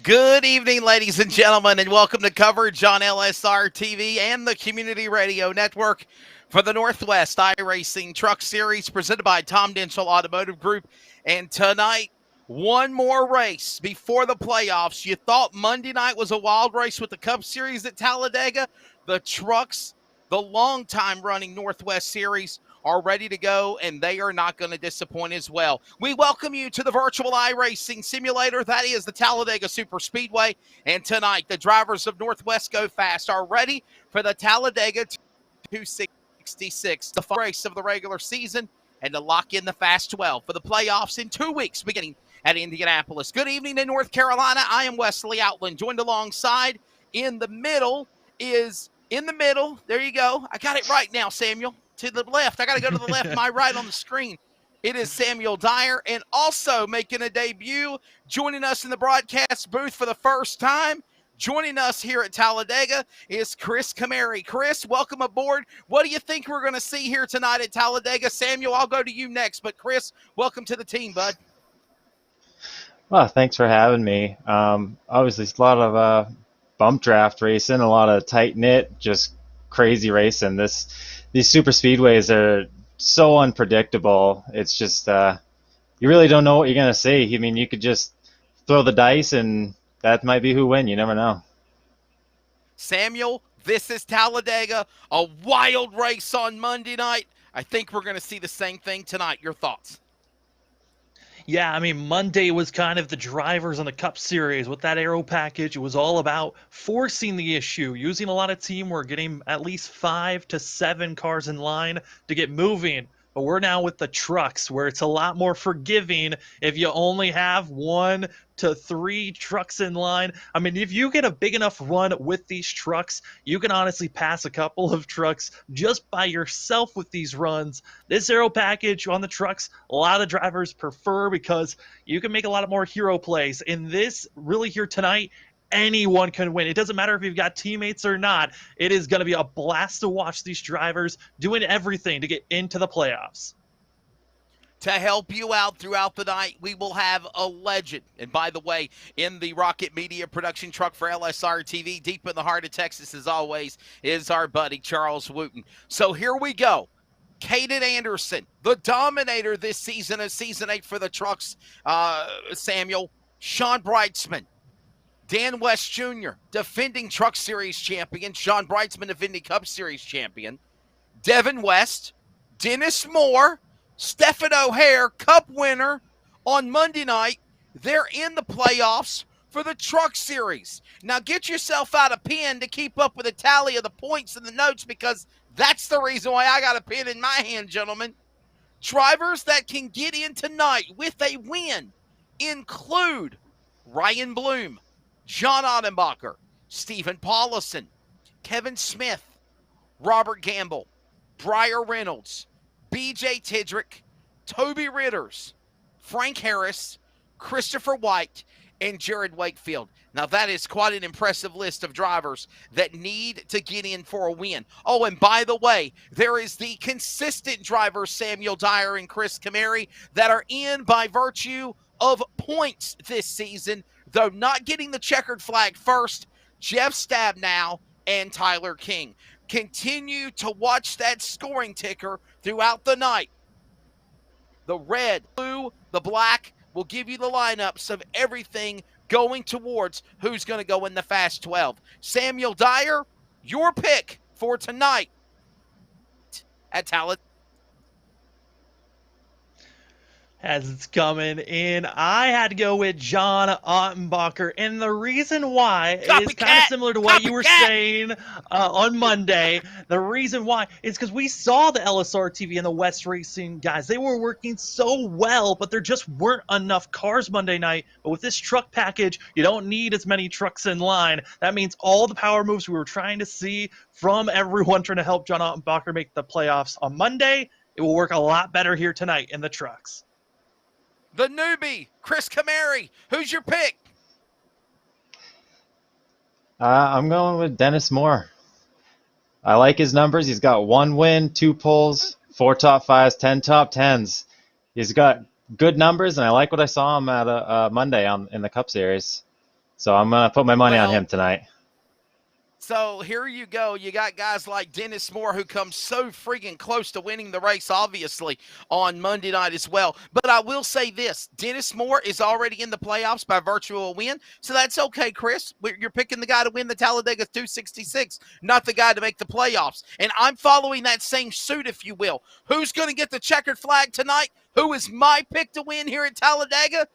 Good evening, ladies and gentlemen, and welcome to coverage on LSRTV and the Community Radio Network for the Northwest iRacing Truck Series presented by Tom Denchel Automotive Group. And tonight, one more race before the playoffs. You thought Monday night was a wild race with the Cup Series at Talladega. The trucks, the long-time running Northwest Series, are ready to go, and they are not going to disappoint as well. We welcome you to the virtual iRacing simulator. That is the Talladega Super Speedway. And tonight, the drivers of Northwest Go Fast are ready for the Talladega 266, the final race of the regular season, and to lock in the Fast 12 for the playoffs in 2 weeks, beginning at Indianapolis. Good evening in North Carolina. I am Wesley Outland, joined alongside in the middle. There you go. I got it right now, Samuel. To the left. I got to go to the left, my right on the screen. It is Samuel Dyer, and also making a debut, joining us in the broadcast booth for the first time, joining us here at Talladega is Chris Camary. Chris, welcome aboard. What do you think we're going to see here tonight at Talladega? Samuel, I'll go to you next, but Chris, welcome to the team, bud. Well, thanks for having me. Obviously, it's a lot of bump draft racing, a lot of tight-knit, just crazy racing. These super speedways are so unpredictable. It's just you really don't know what you're going to see. I mean, you could just throw the dice, and that might be who wins. You never know. Samuel, this is Talladega, a wild race on Monday night. I think we're going to see the same thing tonight. Your thoughts? Yeah, I mean, Monday was kind of the drivers on the Cup Series. With that aero package, it was all about forcing the issue, using a lot of teamwork, getting at least 5 to 7 cars in line to get moving. But we're now with the trucks, where it's a lot more forgiving if you only have 1 to 3 trucks in line. I mean, if you get a big enough run with these trucks, you can honestly pass a couple of trucks just by yourself with these runs. This aero package on the trucks, a lot of drivers prefer because you can make a lot more hero plays. And this really here tonight, anyone can win. It doesn't matter if you've got teammates or not. It is going to be a blast to watch these drivers doing everything to get into the playoffs. To help you out throughout the night, we will have a legend. And by the way, in the Rocket Media production truck for LSR TV, deep in the heart of Texas, as always, is our buddy Charles Wooten. So here we go. Caden Anderson, the dominator this season of Season 8 for the trucks, Samuel. Sean Brightsman. Dan West Jr., defending Truck Series champion. Sean Brightsman, defending Cup Series champion. Devin West. Dennis Moore. Stephen O'Hare, Cup winner on Monday night. They're in the playoffs for the Truck Series. Now get yourself out a pen to keep up with the tally of the points and the notes, because that's the reason why I got a pen in my hand, gentlemen. Drivers that can get in tonight with a win include Ryan Bloom, John Ottenbacher, Stephen Paulison, Kevin Smith, Robert Gamble, Briar Reynolds, BJ Tidrick, Toby Ritters, Frank Harris, Christopher White, and Jared Wakefield. Now, that is quite an impressive list of drivers that need to get in for a win. Oh, and by the way, there is the consistent drivers, Samuel Dyer and Chris Camary, that are in by virtue of points this season, though not getting the checkered flag first. Jeff Stabnow and Tyler King. Continue to watch that scoring ticker throughout the night. The red, blue, the black will give you the lineups of everything going towards who's going to go in the Fast 12. Samuel Dyer, your pick for tonight at Talladega. As it's coming in, I had to go with John Ottenbacher, and the reason why is kind of similar to what you were saying on Monday. The reason why is because we saw the LSR TV and the West Racing guys. They were working so well, but there just weren't enough cars Monday night. But with this truck package, you don't need as many trucks in line. That means all the power moves we were trying to see from everyone trying to help John Ottenbacher make the playoffs on Monday, it will work a lot better here tonight in the trucks. The newbie, Chris Camary. Who's your pick? I'm going with Dennis Moore. I like his numbers. He's got 1 win, 2 poles, 4 top 5s, 10 top 10s. He's got good numbers, and I like what I saw him at Monday in the Cup Series. So I'm going to put my money on him tonight. So here you go. You got guys like Dennis Moore who comes so freaking close to winning the race, obviously, on Monday night as well. But I will say this. Dennis Moore is already in the playoffs by virtue of a win. So that's okay, Chris. You're picking the guy to win the Talladega 266, not the guy to make the playoffs. And I'm following that same suit, if you will. Who's going to get the checkered flag tonight? Who is my pick to win here at Talladega?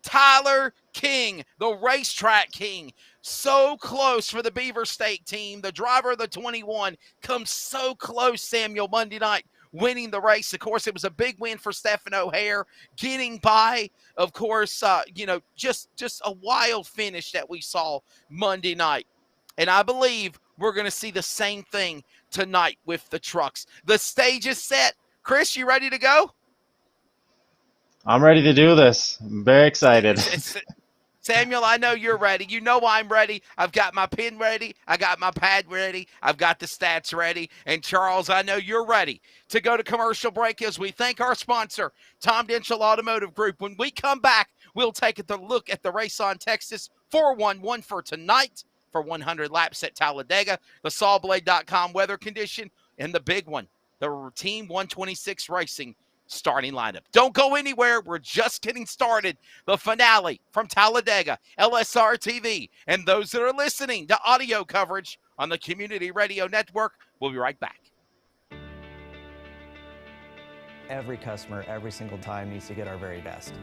Tyler King, the racetrack king. So close for the Beaver State team. The driver of the 21 comes so close, Samuel, Monday night, winning the race. Of course, it was a big win for Stephen O'Hare, getting by, of course, just a wild finish that we saw Monday night. And I believe we're going to see the same thing tonight with the trucks. The stage is set. Chris, you ready to go? I'm ready to do this. I'm very excited. Samuel, I know you're ready. You know I'm ready. I've got my pen ready. I got my pad ready. I've got the stats ready. And Charles, I know you're ready to go to commercial break as we thank our sponsor, Tom Denchel Automotive Group. When we come back, we'll take a look at the race on Texas 411 for tonight for 100 laps at Talladega, the sawblade.com weather condition, and the big one, the Team 126 Racing starting lineup. Don't go anywhere. We're just getting started. The finale from Talladega, LSRTV, and those that are listening to audio coverage on the Community Radio Network. We'll be right back. Every customer, every single time, needs to get our very best.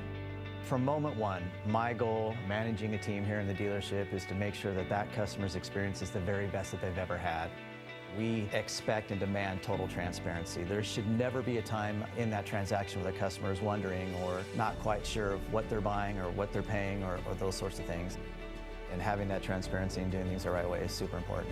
From moment one, my goal managing a team here in the dealership is to make sure that that customer's experience is the very best that they've ever had. We expect and demand total transparency. There should never be a time in that transaction where the customer is wondering or not quite sure of what they're buying or what they're paying or those sorts of things. And having that transparency and doing things the right way is super important.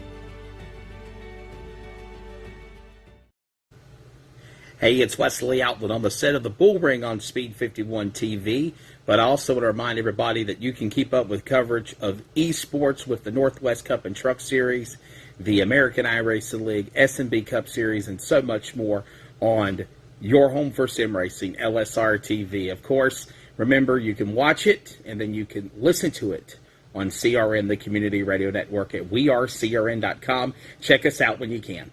Hey, it's Wesley Outland on the set of the Bull Ring on Speed 51 TV, but I also want to remind everybody that you can keep up with coverage of esports with the Northwest Cup and Truck Series, the American iRacing League, S&B Cup Series, and so much more on your home for sim racing, LSR TV. Of course, remember, you can watch it, and then you can listen to it on CRN, the Community Radio Network, at wearecrn.com. Check us out when you can.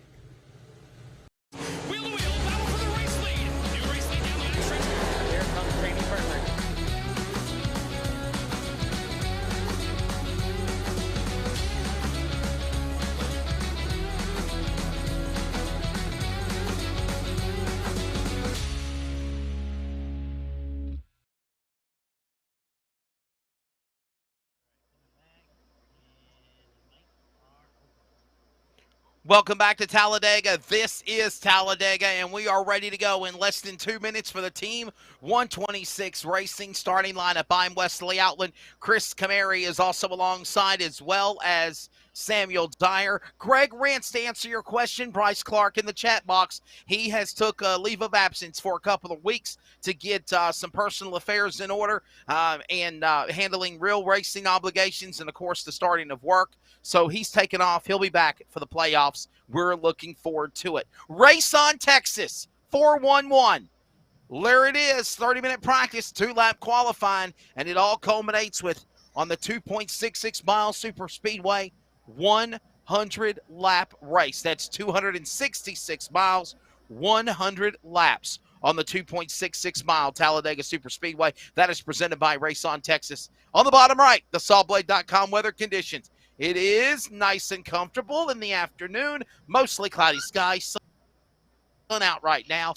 Welcome back to Talladega. This is Talladega, and we are ready to go in less than 2 minutes for the Team 126 Racing starting lineup. I'm Wesley Outland. Chris Camary is also alongside, as well as Samuel Dyer. Greg Rance, to answer your question, Bryce Clark in the chat box. He has took a leave of absence for a couple of weeks to get some personal affairs in order and handling real racing obligations and, of course, the starting of work. So he's taken off. He'll be back for the playoffs. We're looking forward to it. Race on Texas, 411. There it is, 30-minute practice, 2-lap qualifying, and it all culminates with, on the 2.66-mile super speedway, 100-lap race. That's 266 miles, 100 laps on the 2.66-mile Talladega Superspeedway. That is presented by Race on Texas. On the bottom right, the sawblade.com weather conditions. It is nice and comfortable in the afternoon, mostly cloudy skies, sun out right now,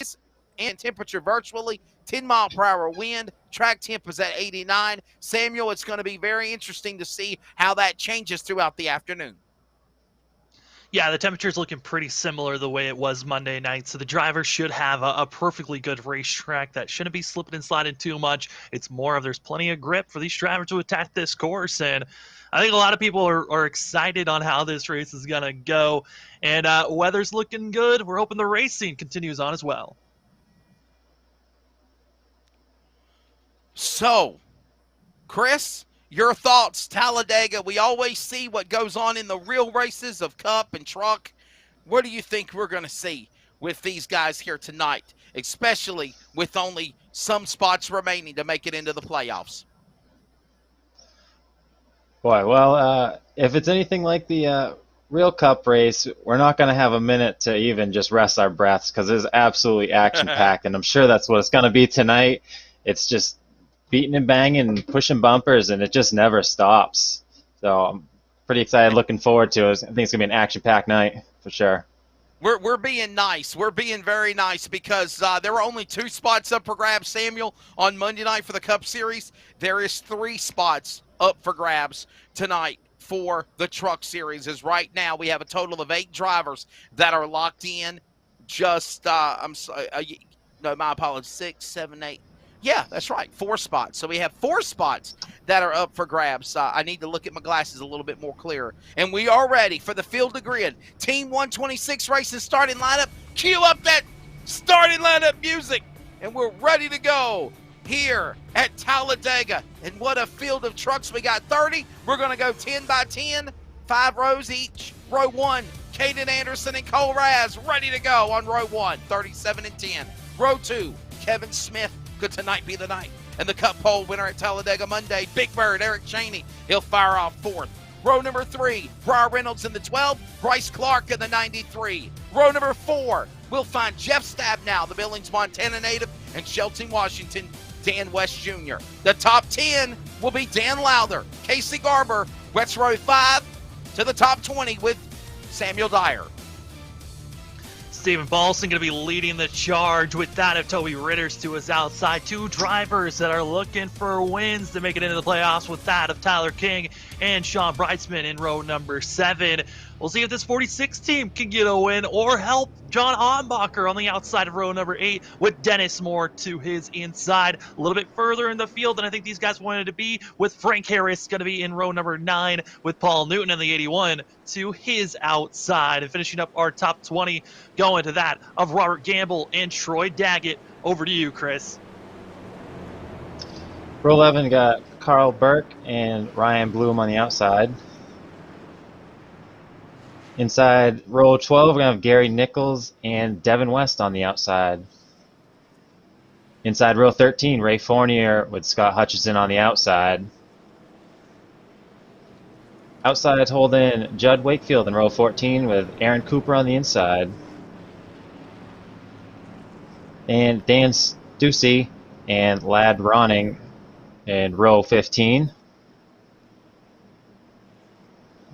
and temperature virtually 10-mile-per-hour wind. Track temp is at 89. Samuel, it's going to be very interesting to see how that changes throughout the afternoon. Yeah, the temperature's looking pretty similar the way it was Monday night, so the drivers should have a perfectly good racetrack that shouldn't be slipping and sliding too much. It's more of there's plenty of grip for these drivers to attack this course, and I think a lot of people are excited on how this race is going to go, and weather's looking good. We're hoping the racing continues on as well. So, Chris, your thoughts, Talladega. We always see what goes on in the real races of Cup and Truck. What do you think we're going to see with these guys here tonight, especially with only some spots remaining to make it into the playoffs? Boy, well, if it's anything like the real Cup race, we're not going to have a minute to even just rest our breaths because it's absolutely action-packed, and I'm sure that's what it's going to be tonight. It's just beating and banging, pushing bumpers, and it just never stops. So I'm pretty excited, looking forward to it. I think it's going to be an action-packed night for sure. We're being nice. We're being very nice because there were only 2 spots up for grabs, Samuel, on Monday night for the Cup Series. There is 3 spots up for grabs tonight for the Truck Series. As right now we have a total of 8 drivers that are locked in. Just I'm sorry, no, my apologies. 6, 7, 8. Yeah, that's right. 4 spots. So we have 4 spots that are up for grabs. I need to look at my glasses a little bit more clearer. And we are ready for the field to grid. Team 126 racing starting lineup. Cue up that starting lineup music. And we're ready to go here at Talladega. And what a field of trucks. We got 30. We're going to go 10 by 10, 5 rows each. Row 1, Caden Anderson and Cole Raz ready to go on row 1, 37 and 10. Row 2, Kevin Smith. Could tonight be the night? And the Cup pole winner at Talladega Monday, Big Bird, Eric Cheney. He'll fire off 4th. Row number 3, Briar Reynolds in the 12, Bryce Clark in the 93. Row number 4, we'll find Jeff Stabnow, the Billings, Montana native, and Shelton, Washington, Dan West Jr. The top 10 will be Dan Lowther, Casey Garber, West Row 5 to the top 20 with Samuel Dyer. Stephen Balson going to be leading the charge with that of Toby Ritters to his outside. 2 drivers that are looking for wins to make it into the playoffs with that of Tyler King and Sean Breitzman in row number 7. We'll see if this 46 team can get a win or help John Hombacher on the outside of row number 8 with Dennis Moore to his inside. A little bit further in the field than I think these guys wanted to be, with Frank Harris going to be in row number 9 with Paul Newton in the 81 to his outside. And finishing up our top 20 going to that of Robert Gamble and Troy Daggett. Over to you, Chris. Row 11 got Carl Burke and Ryan Bloom on the outside. Inside row 12, we're going to have Gary Nichols and Devin West on the outside. Inside row 13, Ray Fournier with Scott Hutchison on the outside. Outside holding Judd Wakefield in row 14 with Aaron Cooper on the inside. And Dan Stussy and Lad Ronning in row 15.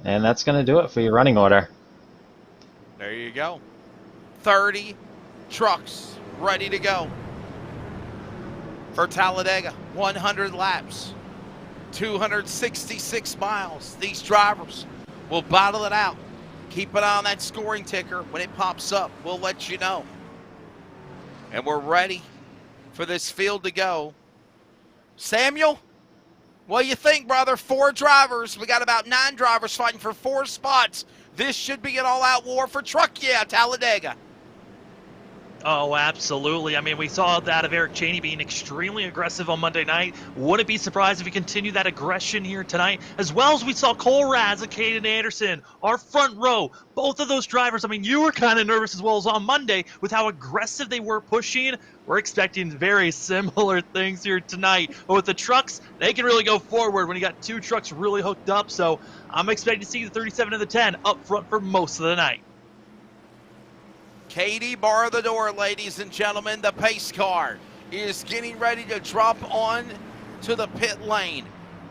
And that's going to do it for your running order. There you go. 30 trucks ready to go for Talladega. 100 laps, 266 miles. These drivers will battle it out. Keep an eye on that scoring ticker. When it pops up, we'll let you know. And we're ready for this field to go. Samuel? What do you think, brother? 4 drivers. We got about 9 drivers fighting for 4 spots. This should be an all-out war for Truck Yeah, Talladega. Oh, absolutely. I mean, we saw that of Eric Cheney being extremely aggressive on Monday night. Wouldn't be surprised if he continued that aggression here tonight, as well as we saw Cole Raz and Caden Anderson, our front row. Both of those drivers, I mean, you were kind of nervous as well as on Monday with how aggressive they were pushing. We're expecting very similar things here tonight. But with the trucks, they can really go forward when you got 2 trucks really hooked up. So I'm expecting to see the 37 and the 10 up front for most of the night. Katie, bar the door, ladies and gentlemen. The pace car is getting ready to drop on to the pit lane.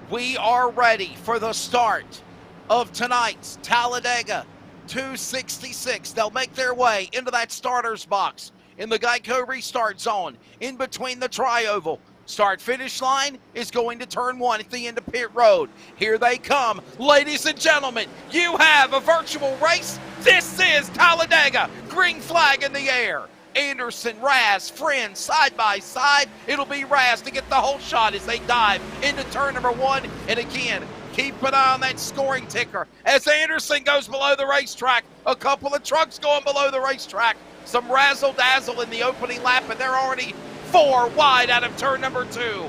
We are ready for the start of tonight's Talladega 266. They'll make their way into that starter's box in the Geico restart zone in between the tri-oval. Start-finish line is going to turn 1 at the end of pit road. Here they come. Ladies and gentlemen, you have a virtual race. This is Talladega. Green flag in the air. Anderson, Raz, friends, side by side. It'll be Raz to get the whole shot as they dive into turn number 1. And again, keep an eye on that scoring ticker. As Anderson goes below the racetrack, a couple of trucks going below the racetrack. Some razzle-dazzle in the opening lap, and they're already 4 wide out of turn number 2.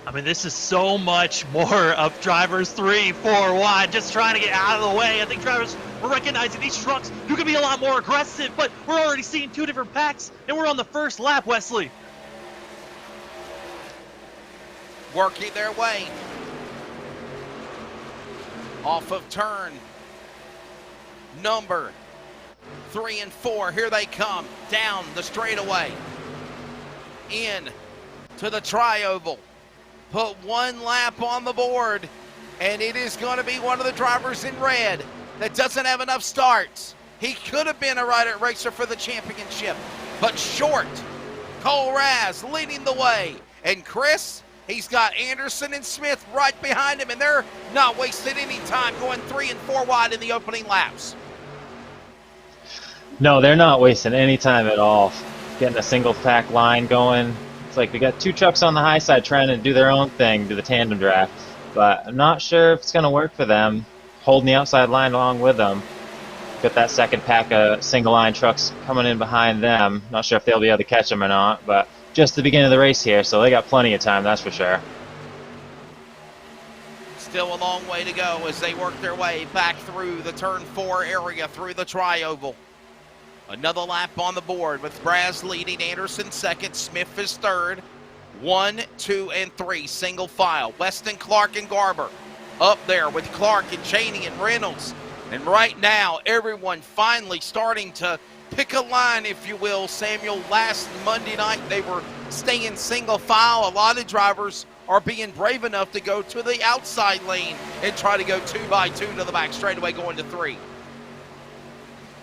I mean, this is so much more of drivers 3, 4 wide, just trying to get out of the way. I think drivers are recognizing these trucks who can be a lot more aggressive, but we're already seeing 2 different packs, and we're on the first lap, Wesley. Working their way off of turn number 3 and 4. Here they come down the straightaway in to the tri-oval. Put one lap on the board, and it is going to be one of the drivers in red that doesn't have enough starts. He could have been a racer for the championship, but short. Cole Raz leading the way, and Chris, he's got Anderson and Smith right behind him, and they're not wasting any time going 3 and 4 wide in the opening laps. No, they're not wasting any time at all. Getting a single pack line going. It's like we got two trucks on the high side trying to do their own thing, do the tandem draft. But I'm not sure if it's going to work for them, holding the outside line along with them. Got that second pack of single line trucks coming in behind them. Not sure if they'll be able to catch them or not, but just the beginning of the race here, so they got plenty of time, that's for sure. Still a long way to go as they work their way back through the turn 4 area, through the tri-oval. Another lap on the board with Braz leading, Anderson second, Smith is third. 1, 2, and 3, single file. Weston, Clark, and Garber up there with Clark and Cheney and Reynolds. And right now, everyone finally starting to pick a line, if you will. Samuel, last Monday night, they were staying single file. A lot of drivers are being brave enough to go to the outside lane and try to go 2 by 2 to the back straightaway going to 3.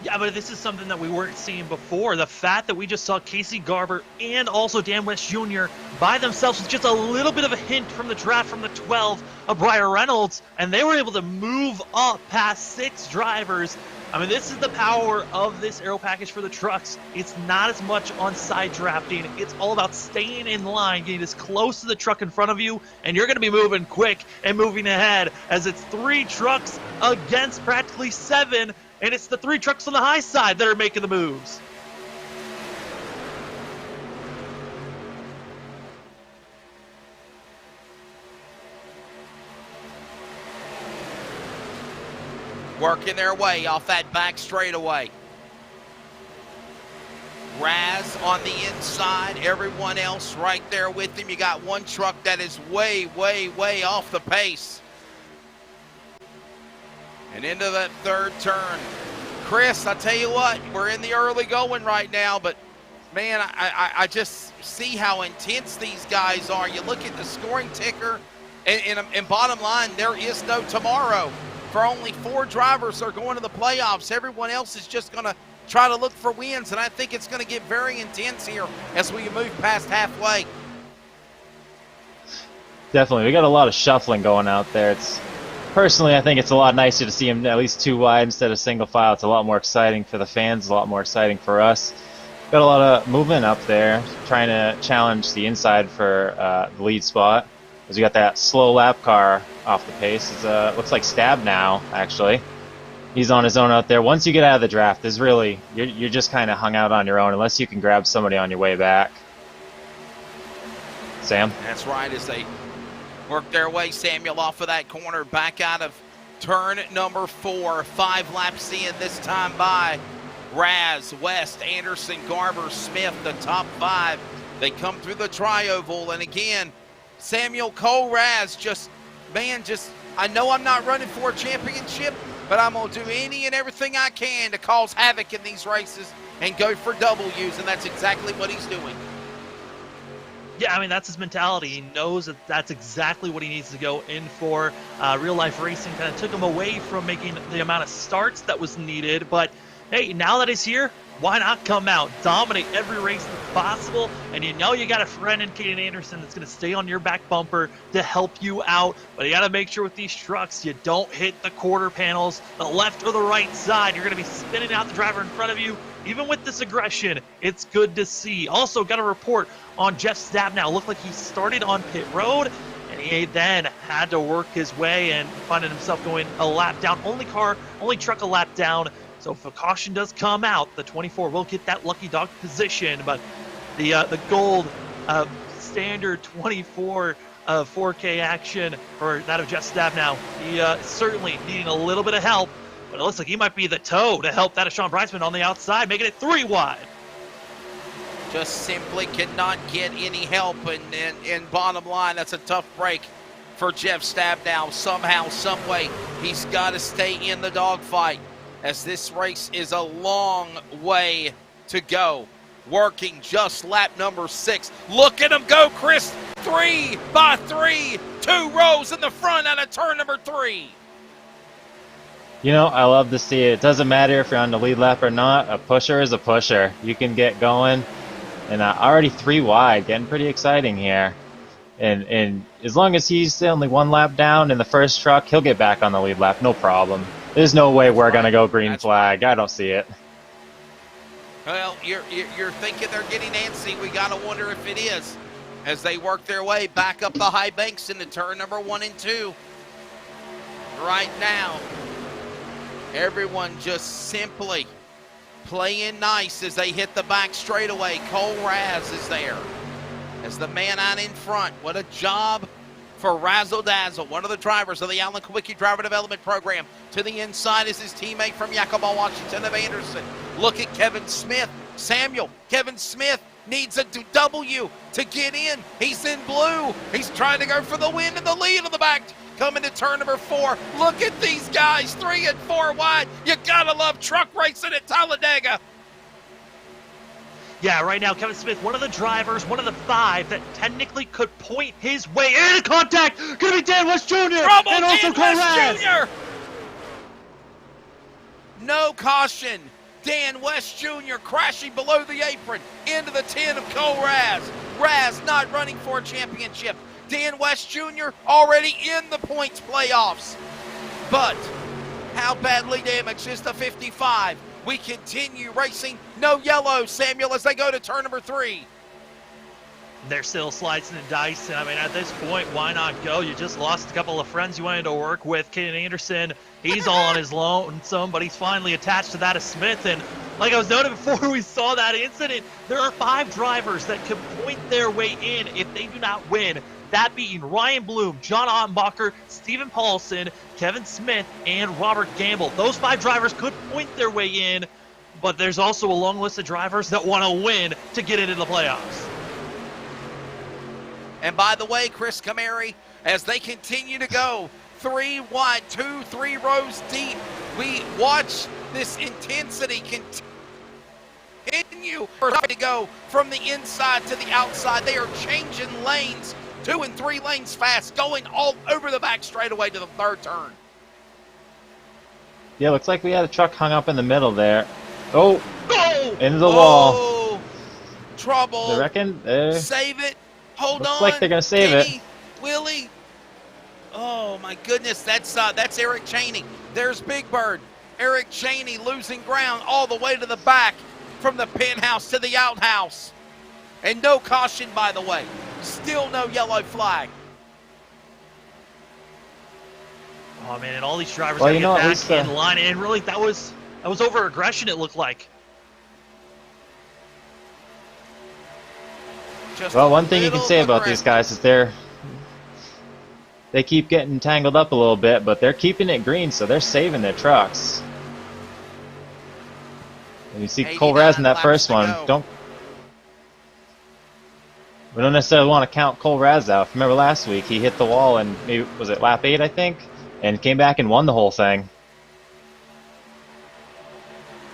Yeah, but this is something that we weren't seeing before. The fact that we just saw Casey Garber and also Dan West Jr. by themselves with just a little bit of a hint from the draft from the 12 of Brian Reynolds, and they were able to move up past 6 drivers. I mean, this is the power of this aero package for the trucks. It's not as much on side drafting. It's all about staying in line, getting as close to the truck in front of you, and you're going to be moving quick and moving ahead as it's 3 trucks against practically 7. And it's the 3 trucks on the high side that are making the moves. Working their way off that back straightaway. Raz on the inside, everyone else right there with him. You got one truck that is way, way, way off the pace. And into that third turn. Chris, I tell you what, we're in the early going right now, but man, I just see how intense these guys are. You look at the scoring ticker, and bottom line, there is no tomorrow. For only 4 drivers are going to the playoffs. Everyone else is just going to try to look for wins, and I think it's going to get very intense here as we move past halfway. Definitely. We got a lot of shuffling going out there. Personally, I think it's a lot nicer to see him at least 2 wide instead of single file. It's a lot more exciting for the fans, a lot more exciting for us. Got a lot of movement up there, trying to challenge the inside for the lead spot. As we got that slow lap car off the pace. It looks like Stab now, actually. He's on his own out there. Once you get out of the draft, there's really you're just kind of hung out on your own unless you can grab somebody on your way back. Sam? That's right, as they work their way, Samuel, off of that corner, back out of turn number 4. 5 laps in this time by Raz, West, Anderson, Garber, Smith, the top 5. They come through the tri-oval, and again, Samuel, Cole, Raz, I know I'm not running for a championship, but I'm going to do any and everything I can to cause havoc in these races and go for W's, and that's exactly what he's doing. Yeah, I mean, that's his mentality. He knows that that's exactly what he needs to go in for. Real-life racing kind of took him away from making the amount of starts that was needed. But, hey, now that he's here, why not come out, dominate every race that's possible? And you know you got a friend in Caden Anderson that's going to stay on your back bumper to help you out. But you got to make sure with these trucks you don't hit the quarter panels, the left or the right side. You're going to be spinning out the driver in front of you. Even with this aggression, it's good to see. Also, got a report on Jeff Stabnow. Looked like he started on pit road, and he then had to work his way and finding himself going a lap down. Only truck a lap down. So if a caution does come out, the 24 will get that lucky dog position. But the gold standard 24 4K action for that of Jeff Stabnow, he certainly needing a little bit of help. But it looks like he might be the toe to help that of Sean Breisman on the outside, making it 3 wide. Just simply cannot get any help, and bottom line, that's a tough break for Jeff Stabnow. Somehow, someway, he's got to stay in the dogfight, as this race is a long way to go. Working just lap number 6. Look at him go, Chris. 3 by 3. 2 rows in the front out of turn number 3. You know, I love to see it. It doesn't matter if you're on the lead lap or not. A pusher is a pusher. You can get going. And already 3 wide, getting pretty exciting here. And as long as he's only 1 lap down in the first truck, he'll get back on the lead lap, no problem. There's no way we're going to go green flag. I don't see it. Well, you're thinking they're getting antsy. We got to wonder if it is, as they work their way back up the high banks into turn number 1 and 2. Right now, everyone just simply playing nice as they hit the back straightaway. Cole Raz is there as the man out in front. What a job for Razzle Dazzle, one of the drivers of the Alan Kawicki Driver Development Program. To the inside is his teammate from Yakima, Washington, of Anderson. Look at Kevin Smith. Kevin Smith needs a W to get in. He's in blue. He's trying to go for the win in the lead of the back. Coming to turn number 4. Look at these guys, 3 and 4 wide. You gotta love truck racing at Talladega. Yeah, right now, Kevin Smith, one of the drivers, one of the 5 that technically could point his way into contact. Gonna be Dan West Jr. Trouble, and also Dan Cole West Raz. Jr. No caution. Dan West Jr. crashing below the apron into the 10 of Cole Raz. Raz not running for a championship. Dan West Jr. already in the points playoffs. But how badly damaged is the 55? We continue racing. No yellow, Samuel, as they go to turn number 3. They're still slicing and dicing. I mean, at this point, why not go? You just lost a couple of friends you wanted to work with. Caden Anderson, he's all on his lonesome, but he's finally attached to that of Smith. And like I was noting before we saw that incident, there are 5 drivers that could point their way in if they do not win. That being Ryan Bloom, John Ottenbacher, Stephen Paulson, Kevin Smith, and Robert Gamble. Those 5 drivers could point their way in, but there's also a long list of drivers that want to win to get into the playoffs. And by the way, Chris Camary, as they continue to go 3 wide, 2, 3 rows deep, we watch this intensity continue to go from the inside to the outside. They are changing lanes, 2 and 3 lanes fast, going all over the back straightaway to the 3rd turn. Yeah, looks like we had a truck hung up in the middle there. Oh! Go! Into the wall. Oh, trouble. I reckon. Save it. Hold on. Looks like they're gonna save it. Willie. Oh my goodness, that's Eric Cheney. There's Big Bird. Eric Cheney losing ground all the way to the back from the penthouse to the outhouse. And no caution, by the way. Still no yellow flag. Oh man, and all these drivers Well, gotta you know, get at back least, in line, and really that was over aggression. It looked like. Just Well, a one thing you can little say about these guys is they keep getting tangled up a little bit, but they're keeping it green, so they're saving their trucks. And you see Cole Raz in that first one. We don't necessarily want to count Cole Raz out. Remember last week he hit the wall and maybe was it lap 8, I think, and came back and won the whole thing.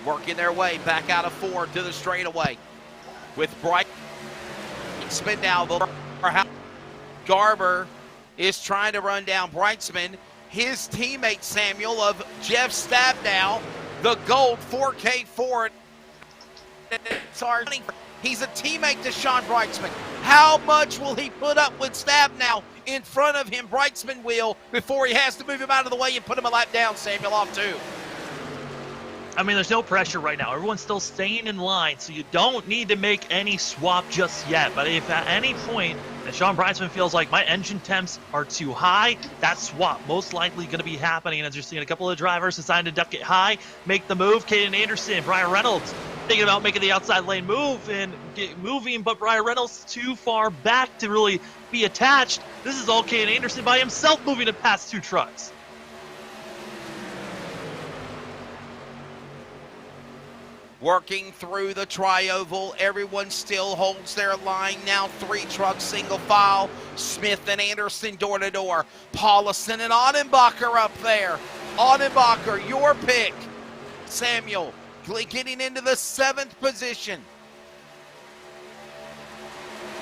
Working their way back out of 4 to the straightaway with Bright. Spin down the Garber is trying to run down Brightsman. His teammate Samuel of Jeff Stabnow, the gold 4K Ford. He's a teammate to Sean Brightsman. How much will he put up with Stabnow in front of him? Brightsman will before he has to move him out of the way and put him a lap down. Samuel off 2. I mean, there's no pressure right now. Everyone's still staying in line, so you don't need to make any swap just yet. But if at any point that Sean Brightsman feels like my engine temps are too high, that swap most likely going to be happening as you're seeing a couple of drivers deciding to duck it high, make the move. Caden Anderson, Brian Reynolds thinking about making the outside lane move and moving, but Brian Reynolds too far back to really be attached. This is all Caden Anderson by himself moving to past 2 trucks. working through the tri-oval. Everyone still holds their line now. 3 trucks single file. Smith and Anderson door to door. Paulison and Audenbacher up there. Audenbacher, your pick. Samuel getting into the 7th position.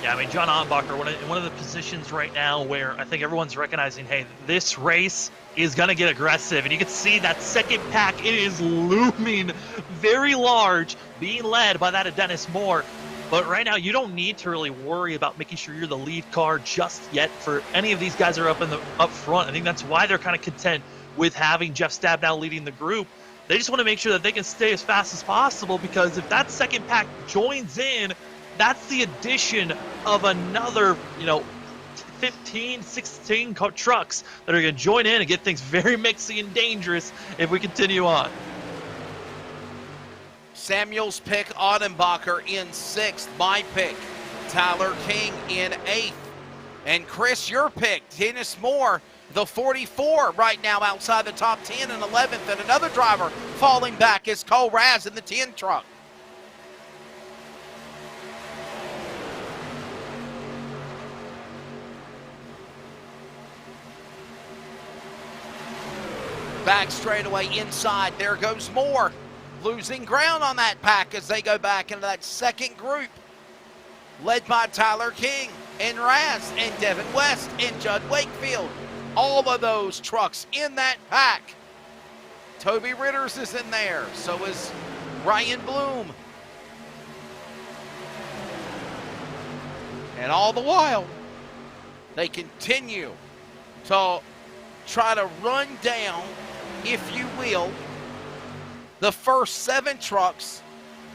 Yeah, I mean, John Audenbacher, one of the positions right now where I think everyone's recognizing, hey, this race is going to get aggressive. And you can see that second pack, it is looming very large, being led by that Dennis Moore. But right now, you don't need to really worry about making sure you're the lead car just yet for any of these guys that are up front. I think that's why they're kind of content with having Jeff Stabnow leading the group. They just want to make sure that they can stay as fast as possible, because if that second pack joins in, that's the addition of another, 15, 16 trucks that are going to join in and get things very mixy and dangerous if we continue on. Samuel's pick, Audenbacher in 6th. My pick, Tyler King in 8th. And Chris, your pick, Dennis Moore, the 44 right now outside the top 10 and 11th. And another driver falling back is Cole Raz in the 10 truck. Back straightaway inside. There goes Moore, losing ground on that pack as they go back into that second group, led by Tyler King and Raz and Devin West and Judd Wakefield. All of those trucks in that pack. Toby Ritters is in there. So is Ryan Bloom. And all the while, they continue to try to run down, if you will, the first 7 trucks,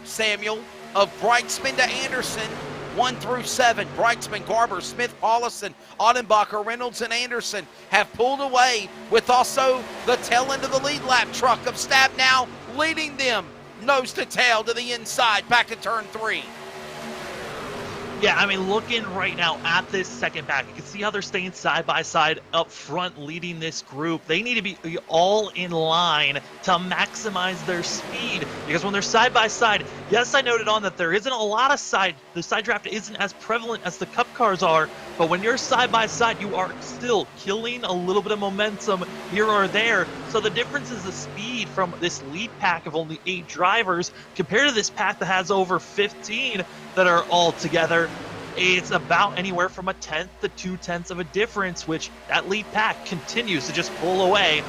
Samuel, of Brightsman to Anderson, 1 through 7. Brightsman, Garber, Smith, Paulison, Audenbacher, Reynolds, and Anderson have pulled away, with also the tail end of the lead lap truck of Stabnow leading them nose to tail to the inside, back to turn 3. Yeah, I mean, looking right now at this second pack, you can see how they're staying side by side up front leading this group. They need to be all in line to maximize their speed, because when they're side by side, yes, I noted on that there isn't a lot of the side draft isn't as prevalent as the Cup cars are, but when you're side by side, you are still killing a little bit of momentum here or there. So the difference is the speed from this lead pack of only 8 drivers compared to this pack that has over 15 that are all together. It's about anywhere from 1/10 to 2/10 of a difference, which that lead pack continues to just pull away.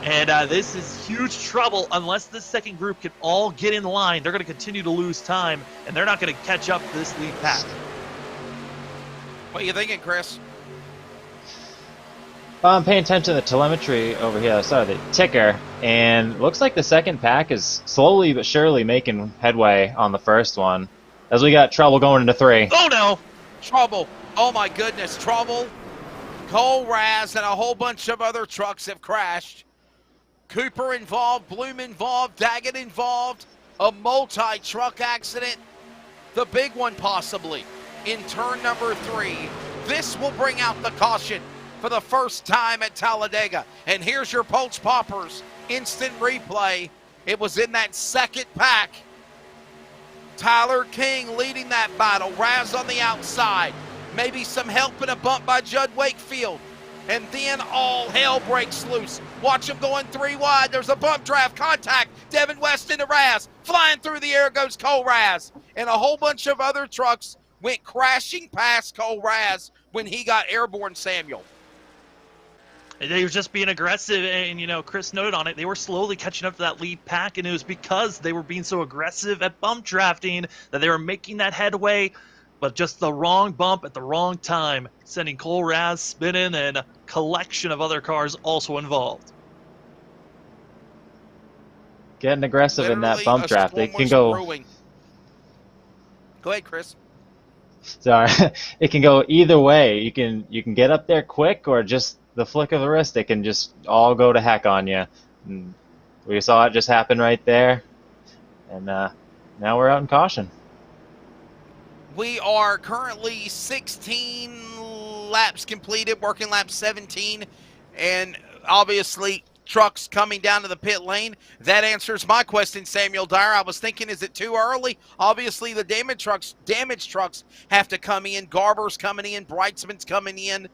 And this is huge trouble unless this second group can all get in line. They're going to continue to lose time, and they're not going to catch up to this lead pack. What are you thinking, Chris? I'm paying attention to the telemetry over here, sorry, the ticker, and looks like the second pack is slowly but surely making headway on the first one, as we got trouble going into 3. Oh no! Trouble. Oh my goodness, trouble. Cole Raz and a whole bunch of other trucks have crashed. Cooper involved, Bloom involved, Daggett involved. A multi-truck accident. The big one possibly in turn number 3. This will bring out the caution for the first time at Talladega. And here's your Pulse Poppers instant replay. It was in that second pack. Tyler King leading that battle. Raz on the outside. Maybe some help and a bump by Judd Wakefield. And then all hell breaks loose. Watch him going 3 wide. There's a bump draft contact. Devin West into Raz. Flying through the air goes Cole Raz. And a whole bunch of other trucks went crashing past Cole Raz when he got airborne, Samuel. They were just being aggressive, and, Chris noted on it, they were slowly catching up to that lead pack, and it was because they were being so aggressive at bump drafting that they were making that headway, but just the wrong bump at the wrong time, sending Cole Raz spinning and a collection of other cars also involved. Getting aggressive Literally in that bump draft. They can go... brewing. Go ahead, Chris. Sorry. It can go either way. You can get up there quick, or just the flick of the wrist, they can just all go to heck on you. And we saw it just happen right there. And now we're out in caution. We are currently 16 laps completed, working lap 17. And obviously, trucks coming down to the pit lane? That answers my question, Samuel Dyer. I was thinking, is it too early? Obviously, the damaged trucks have to come in. Garber's coming in. Brightsman's coming in.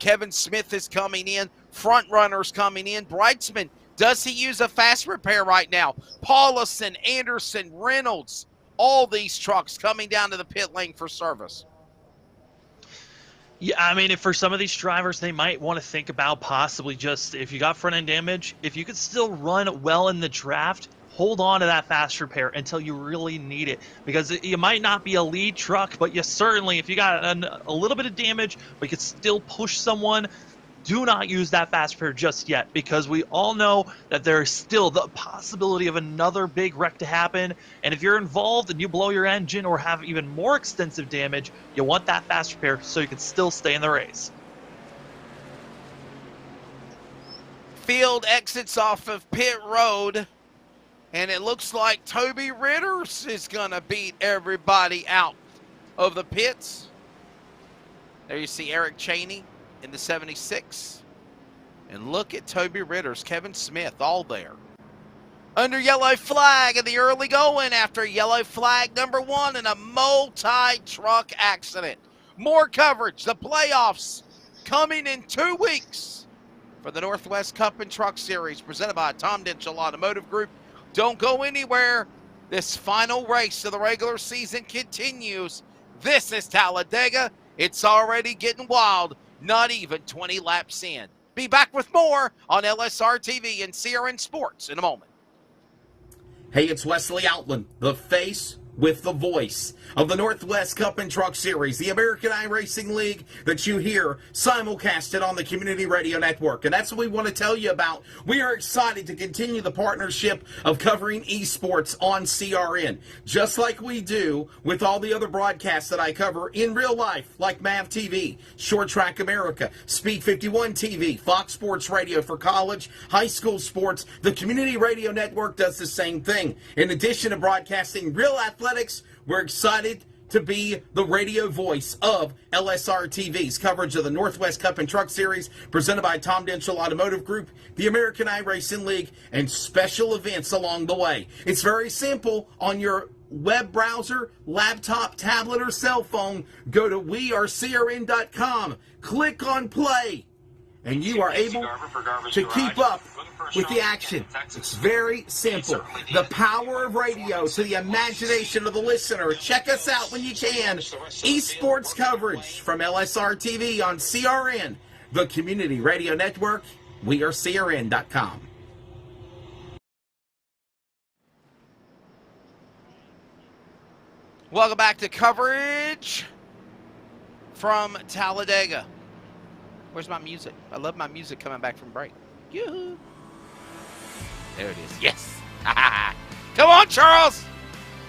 Kevin Smith is coming in. Front runners coming in. Brightsman, does he use a fast repair right now? Paulison, Anderson, Reynolds, all these trucks coming down to the pit lane for service. Yeah, I mean, if for some of these drivers, they might want to think about possibly just, if you got front end damage, if you could still run well in the draft, hold on to that fast repair until you really need it. Because you might not be a lead truck, but you certainly, if you got a little bit of damage, but you could still push someone, do not use that fast repair just yet, because we all know that there is still the possibility of another big wreck to happen. And if you're involved and you blow your engine or have even more extensive damage, you want that fast repair so you can still stay in the race. Field exits off of pit road, and it looks like Toby Ritters is going to beat everybody out of the pits. There you see Eric Cheney in the 76. And look at Toby Ritters, Kevin Smith, all there. Under yellow flag in the early going after yellow flag number 1 in a multi-truck accident. More coverage, the playoffs coming in 2 weeks for the Northwest Cup and Truck Series presented by Tom Denchel Automotive Group. Don't go anywhere. This final race of the regular season continues. This is Talladega. It's already getting wild. Not even 20 laps in. Be back with more on LSRTV and CRN Sports in a moment. Hey, it's Wesley Outland, the face with the voice of the Northwest Cup and Truck Series, the American iRacing League that you hear simulcasted on the Community Radio Network. And that's what we want to tell you about. We are excited to continue the partnership of covering esports on CRN, just like we do with all the other broadcasts that I cover in real life, like MAV TV, Short Track America, Speed 51 TV, Fox Sports Radio for college, high school sports. The Community Radio Network does the same thing. In addition to broadcasting real athletics, we're excited to be the radio voice of LSRTV's coverage of the Northwest Cup and Truck Series presented by Tom Denchel Automotive Group, the American iRacing League, and special events along the way. It's very simple. On your web browser, laptop, tablet, or cell phone, go to wearecrn.com, click on play, and you are able to keep up with the action. It's very simple. The power of radio to the imagination of the listener. Check us out when you can. Esports coverage from LSRTV on CRN, the Community Radio Network, wearecrn.com. Welcome back to coverage from Talladega. Where's my music? I love my music coming back from break. Yoo-hoo. There it is. Yes. Come on, Charles.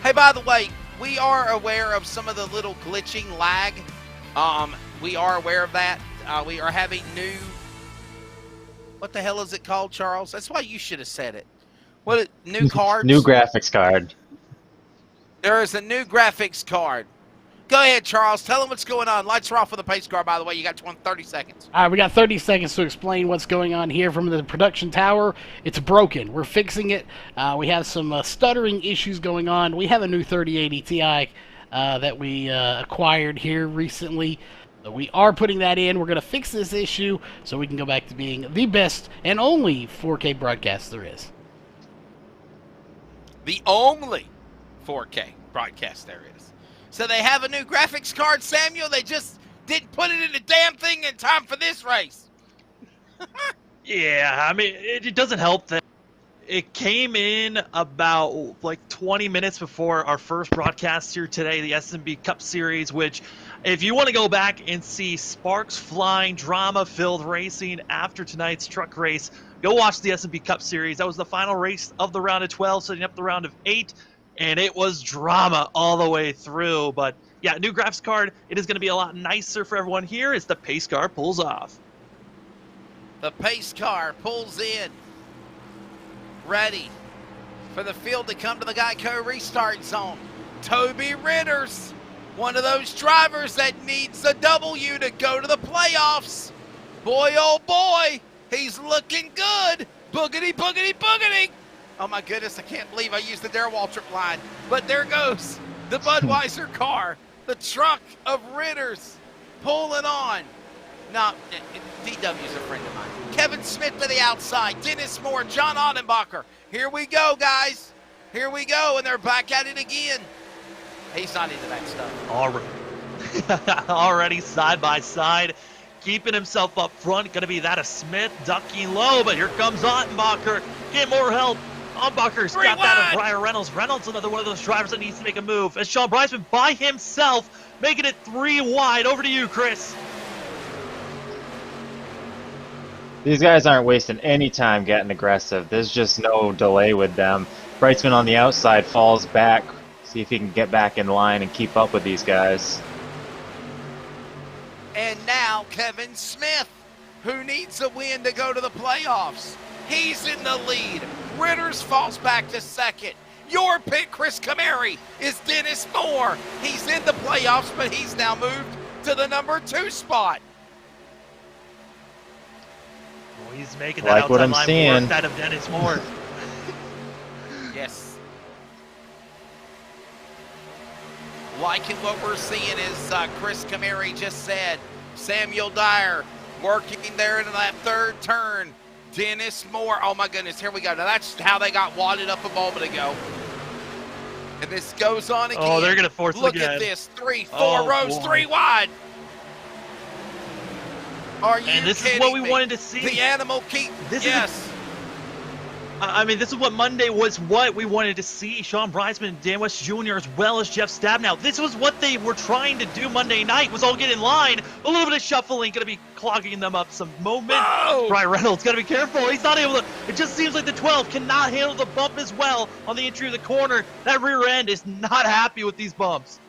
Hey, by the way, we are aware of some of the little glitching lag. We are aware of that. We are having new... What the hell is it called, Charles? That's why you should have said it. New cards? New graphics card. There is a new graphics card. Go ahead, Charles. Tell them what's going on. Lights are off for the pace car, by the way. You got 30 seconds. All right, we got 30 seconds to explain what's going on here from the production tower. It's broken. We're fixing it. We have some stuttering issues going on. We have a new 3080 Ti that we acquired here recently. We are putting that in. We're going to fix this issue so we can go back to being the best and only 4K broadcast there is. The only 4K broadcast there is. So they have a new graphics card, Samuel. They just didn't put it in the damn thing in time for this race. Yeah, I mean, it doesn't help that it came in about like 20 minutes before our first broadcast here today, the S&B Cup Series, which if you want to go back and see sparks flying, drama-filled racing after tonight's truck race, go watch the S&B Cup Series. That was the final race of the round of 12, setting up the round of 8. And it was drama all the way through. But, yeah, new graphics card. It is going to be a lot nicer for everyone here as the pace car pulls off. The pace car pulls in. Ready for the field to come to the Geico restart zone. Toby Ritters, one of those drivers that needs a W to go to the playoffs. Boy, oh boy, he's looking good. Boogity, boogity, boogity. Oh my goodness, I can't believe I used the Darrell Waltrip line. But there goes the Budweiser car, the truck of Ritters pulling on. No, DW's a friend of mine. Kevin Smith to the outside, Dennis Moore, John Ottenbacher. Here we go, guys. Here we go, and they're back at it again. He's not into that stuff. Already side by side, keeping himself up front. Going to be that of Smith, ducking low, but here comes Ottenbacher. Get more help. Ottenbacher's got that of Brian Reynolds. Reynolds, another one of those drivers that needs to make a move. As Sean Breisman by himself, making it 3 wide. Over to you, Chris. These guys aren't wasting any time getting aggressive. There's just no delay with them. Brightsman on the outside falls back. See if he can get back in line and keep up with these guys. And now Kevin Smith, who needs a win to go to the playoffs. He's in the lead. Ritters falls back to second. Your pick, Chris Camary, is Dennis Moore. He's in the playoffs, but he's now moved to the number 2 spot. Oh, he's making that outside line work out of Dennis Moore. Yes. Liking what we're seeing is Chris Camary just said. Samuel Dyer working there into that 3rd turn. Dennis Moore. Oh my goodness, here we go. Now that's how they got wadded up a moment ago. And this goes on again. Oh, they're going to force it again. Look at this. 3, 4 rows, 3 wide. Are you And this kidding is what we me? wanted to see. The animal keep. Yes. I mean, this is what Monday was what we wanted to see. Sean Breisman, Dan West Jr., as well as Jeff Stabnow. This was what they were trying to do Monday night, was all get in line. A little bit of shuffling, going to be clogging them up some moment. Oh! Brian Reynolds, got to be careful. He's not able to. It just seems like the 12 cannot handle the bump as well on the entry of the corner. That rear end is not happy with these bumps.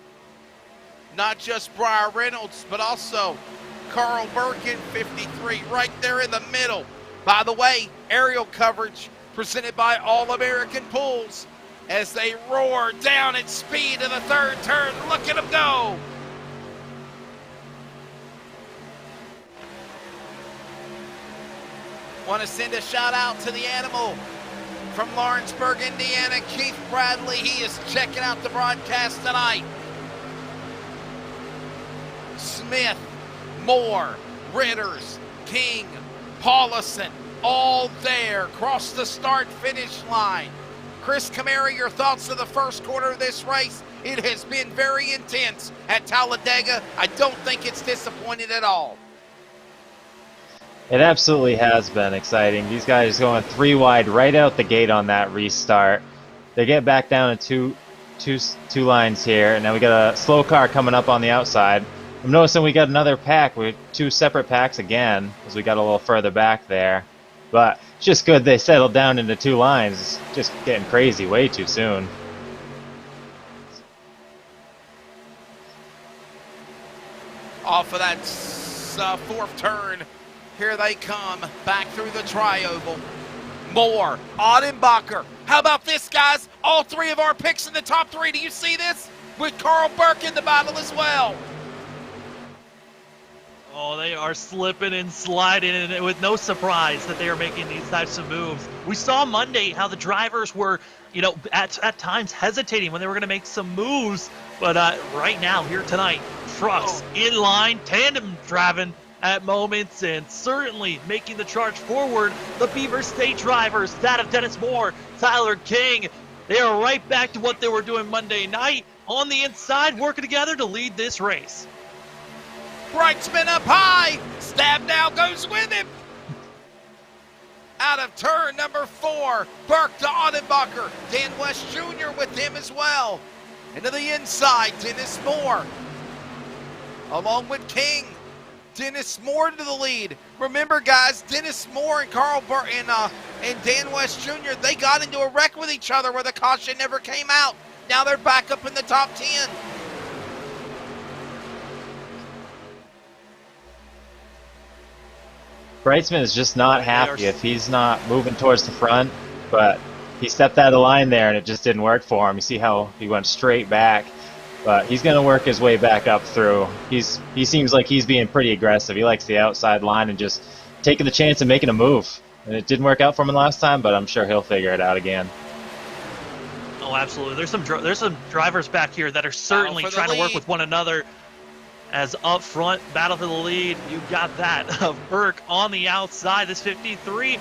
Not just Brian Reynolds, but also Carl Birkin, 53, right there in the middle. By the way, aerial coverage presented by All-American Pools as they roar down at speed in the 3rd turn. Look at them go. Want to send a shout out to the animal from Lawrenceburg, Indiana, Keith Bradley. He is checking out the broadcast tonight. Smith, Moore, Ritters, King, Paulison, all there, across the start-finish line. Chris Camary, your thoughts of the first quarter of this race? It has been very intense at Talladega. I don't think it's disappointed at all. It absolutely has been exciting. These guys going 3 wide right out the gate on that restart. They get back down to two lines here, and now we got a slow car coming up on the outside. I'm noticing we got another pack. We 2 separate packs again, as we got a little further back there. But it's just good they settled down into 2 lines. It's just getting crazy way too soon. Off of that 4th turn, here they come, back through the tri-oval. Moore, Ottenbacher. How about this, guys? All 3 of our picks in the top 3. Do you see this? With Carl Burke in the battle as well. Oh, they are slipping and sliding, and with no surprise that they are making these types of moves. We saw Monday how the drivers were, at times hesitating when they were going to make some moves. But right now, here tonight, trucks in line, tandem driving at moments, and certainly making the charge forward. The Beaver State drivers, that of Dennis Moore, Tyler King, they are right back to what they were doing Monday night on the inside, working together to lead this race. Brightsman up high. Stabnow goes with him. Out of turn number 4, Burke to Ottenbacher. Dan West Jr. with him as well. Into the inside, Dennis Moore. Along with King. Dennis Moore to the lead. Remember, guys, Dennis Moore and Carl Burke and Dan West Jr., they got into a wreck with each other where the caution never came out. Now they're back up in the top 10. Brightsman is just not happy if he's not moving towards the front, but he stepped out of line there and it just didn't work for him. You see how he went straight back, but he's going to work his way back up through. He seems like he's being pretty aggressive. He likes the outside line and just taking the chance and making a move. And it didn't work out for him last time, but I'm sure he'll figure it out again. Oh, absolutely. There's some drivers back here that are certainly trying to work with one another. As up front, battle for the lead, you got that of Burke on the outside. This 53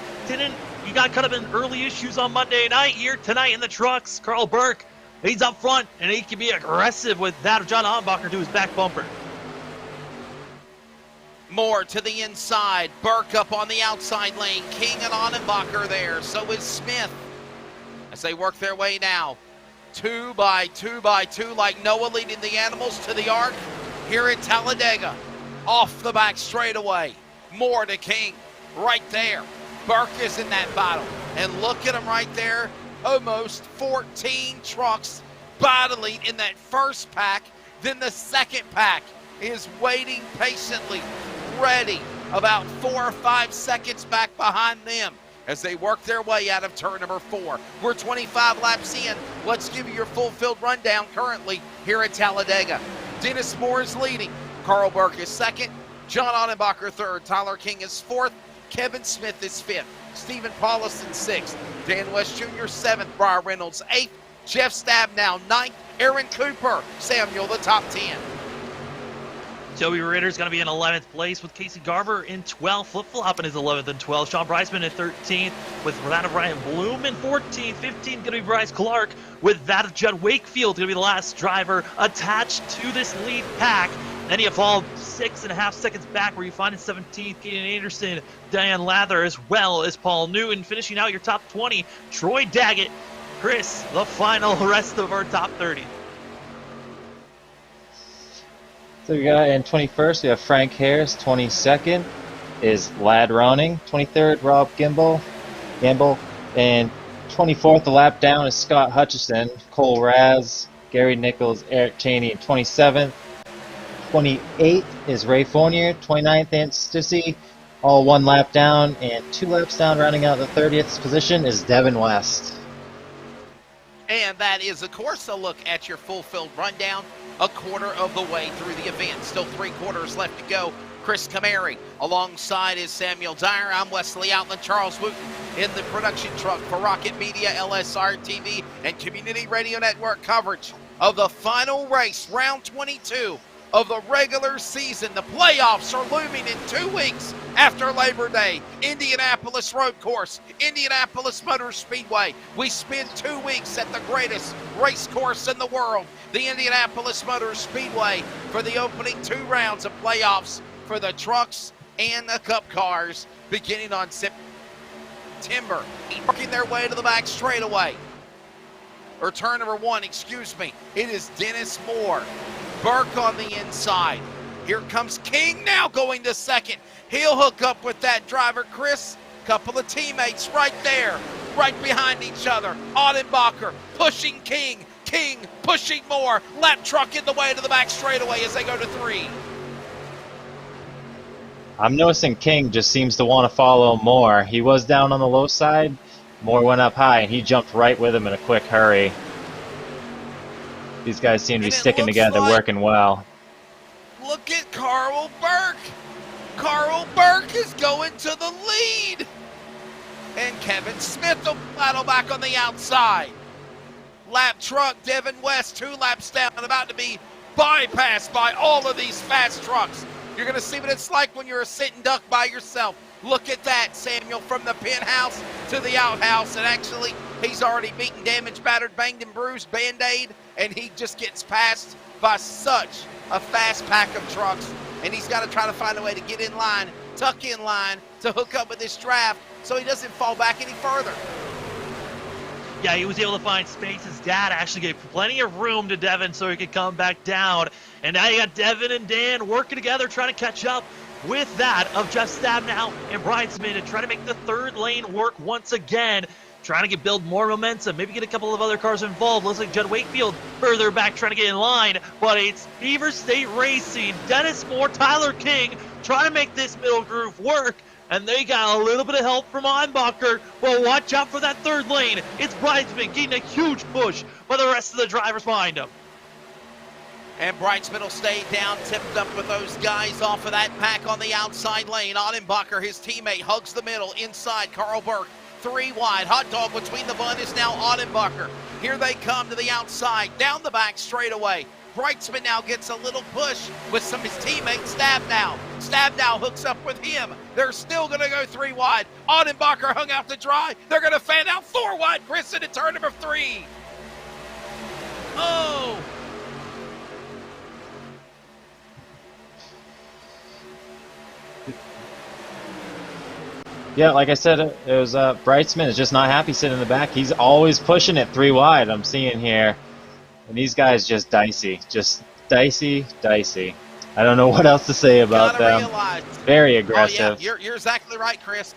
you got kind of in early issues on Monday night. Here tonight in the trucks, Carl Burke, he's up front and he can be aggressive with that of John Ombacher to his back bumper. More to the inside. Burke up on the outside lane. King and Onenbacher there. So is Smith. As they work their way now. 2 by 2 by 2 like Noah leading the animals to the arc here at Talladega. Off the back straightaway. More to King. Right there. Burke is in that battle. And look at him right there. Almost 14 trucks battling in that first pack. Then the second pack is waiting patiently, ready, about 4 or 5 seconds back behind them as they work their way out of turn number 4. We're 25 laps in. Let's give you your full field rundown currently here at Talladega. Dennis Moore is leading. Carl Burke is second. John Onenbacher third. Tyler King is fourth. Kevin Smith is fifth. Stephen Paulison sixth. Dan West Jr. seventh. Brian Reynolds eighth. Jeff Stabnow ninth. Aaron Cooper, Samuel, the top 10. Toby Ritter's going to be in 11th place with Casey Garver in 12th. Flip-flopping is 11th and 12th. Sean Breisman in 13th with that of Ryan Bloom in 14th. 15th going to be Bryce Clark with that of Judd Wakefield, going to be the last driver attached to this lead pack. Then you fall 6.5 seconds back where you find in 17th Kaden Anderson, Diane Lather, as well as Paul Newton. Finishing out your top 20, Troy Daggett. Chris, the final rest of our top 30. So we got in 21st, we have Frank Harris. 22nd is Lad Ronning. 23rd, Rob Gamble. And 24th, the lap down, is Scott Hutchison, Cole Raz, Gary Nichols, Eric Cheney. And 27th, 28th is Ray Fournier. 29th, Ant Stussy, all 1 lap down. And 2 laps down, rounding out the 30th position, is Devin West. And that is, of course, a look at your full field rundown. A quarter of the way through the event. Still 3 quarters left to go. Chris Kamari alongside is Samuel Dyer. I'm Wesley Outland. Charles Wooten in the production truck for Rocket Media, LSRTV, and Community Radio Network coverage of the final race, round 22 of the regular season. The playoffs are looming in 2 weeks after Labor Day. Indianapolis Road Course, Indianapolis Motor Speedway. We spend 2 weeks at the greatest race course in the world, the Indianapolis Motor Speedway, for the opening 2 rounds of playoffs for the trucks and the cup cars beginning on September. Working their way to the back straightaway. Or turn number 1, excuse me. It is Dennis Moore. Burke on the inside. Here comes King now going to second. He'll hook up with that driver, Chris. Couple of teammates right there, right behind each other. Onenbacher pushing King. King pushing Moore. Lap truck in the way to the back straightaway as they go to 3. I'm noticing King just seems to want to follow Moore. He was down on the low side. Moore went up high, and he jumped right with him in a quick hurry. These guys seem to be sticking together, working well. Look at Carl Burke. Carl Burke is going to the lead. And Kevin Smith will battle back on the outside. Lap truck, Devin West, 2 laps down, about to be bypassed by all of these fast trucks. You're going to see what it's like when you're a sitting duck by yourself. Look at that, Samuel, from the penthouse to the outhouse. And actually, he's already beaten, damaged, battered, banged, and bruised, Band-Aid. And he just gets passed by such a fast pack of trucks. And he's got to try to find a way to get in line, tuck in line, to hook up with this draft so he doesn't fall back any further. Yeah, he was able to find space. His dad actually gave plenty of room to Devin so he could come back down. And now you got Devin and Dan working together, trying to catch up with that of Jeff Stabnow and Brian Smith and trying to make the 3rd lane work once again. Trying to build more momentum, maybe get a couple of other cars involved. Looks like Judd Wakefield further back trying to get in line, but it's Beaver State Racing, Dennis Moore, Tyler King trying to make this middle groove work, and they got a little bit of help from Onbacher. Well, watch out for that 3rd lane. It's Breisman getting a huge push by the rest of the drivers behind him. And Brightsman will stay down, tipped up with those guys off of that pack on the outside lane. Ottenbacher, his teammate, hugs the middle. Inside, Carl Burke, 3 wide. Hot dog between the bun is now Ottenbacher. Here they come to the outside, down the back straightaway. Brightsman now gets a little push with some of his teammates. Stabnow hooks up with him. They're still going to go 3 wide. Ottenbacher hung out to dry. They're going to fan out 4 wide. Chris into turn number 3. Oh! Yeah, like I said, it was Brightsman is just not happy sitting in the back. He's always pushing it 3 wide, I'm seeing here. And these guys just dicey. Just dicey. I don't know what else to say about them. Realize. Very aggressive. Oh, yeah, you're exactly right, Chris.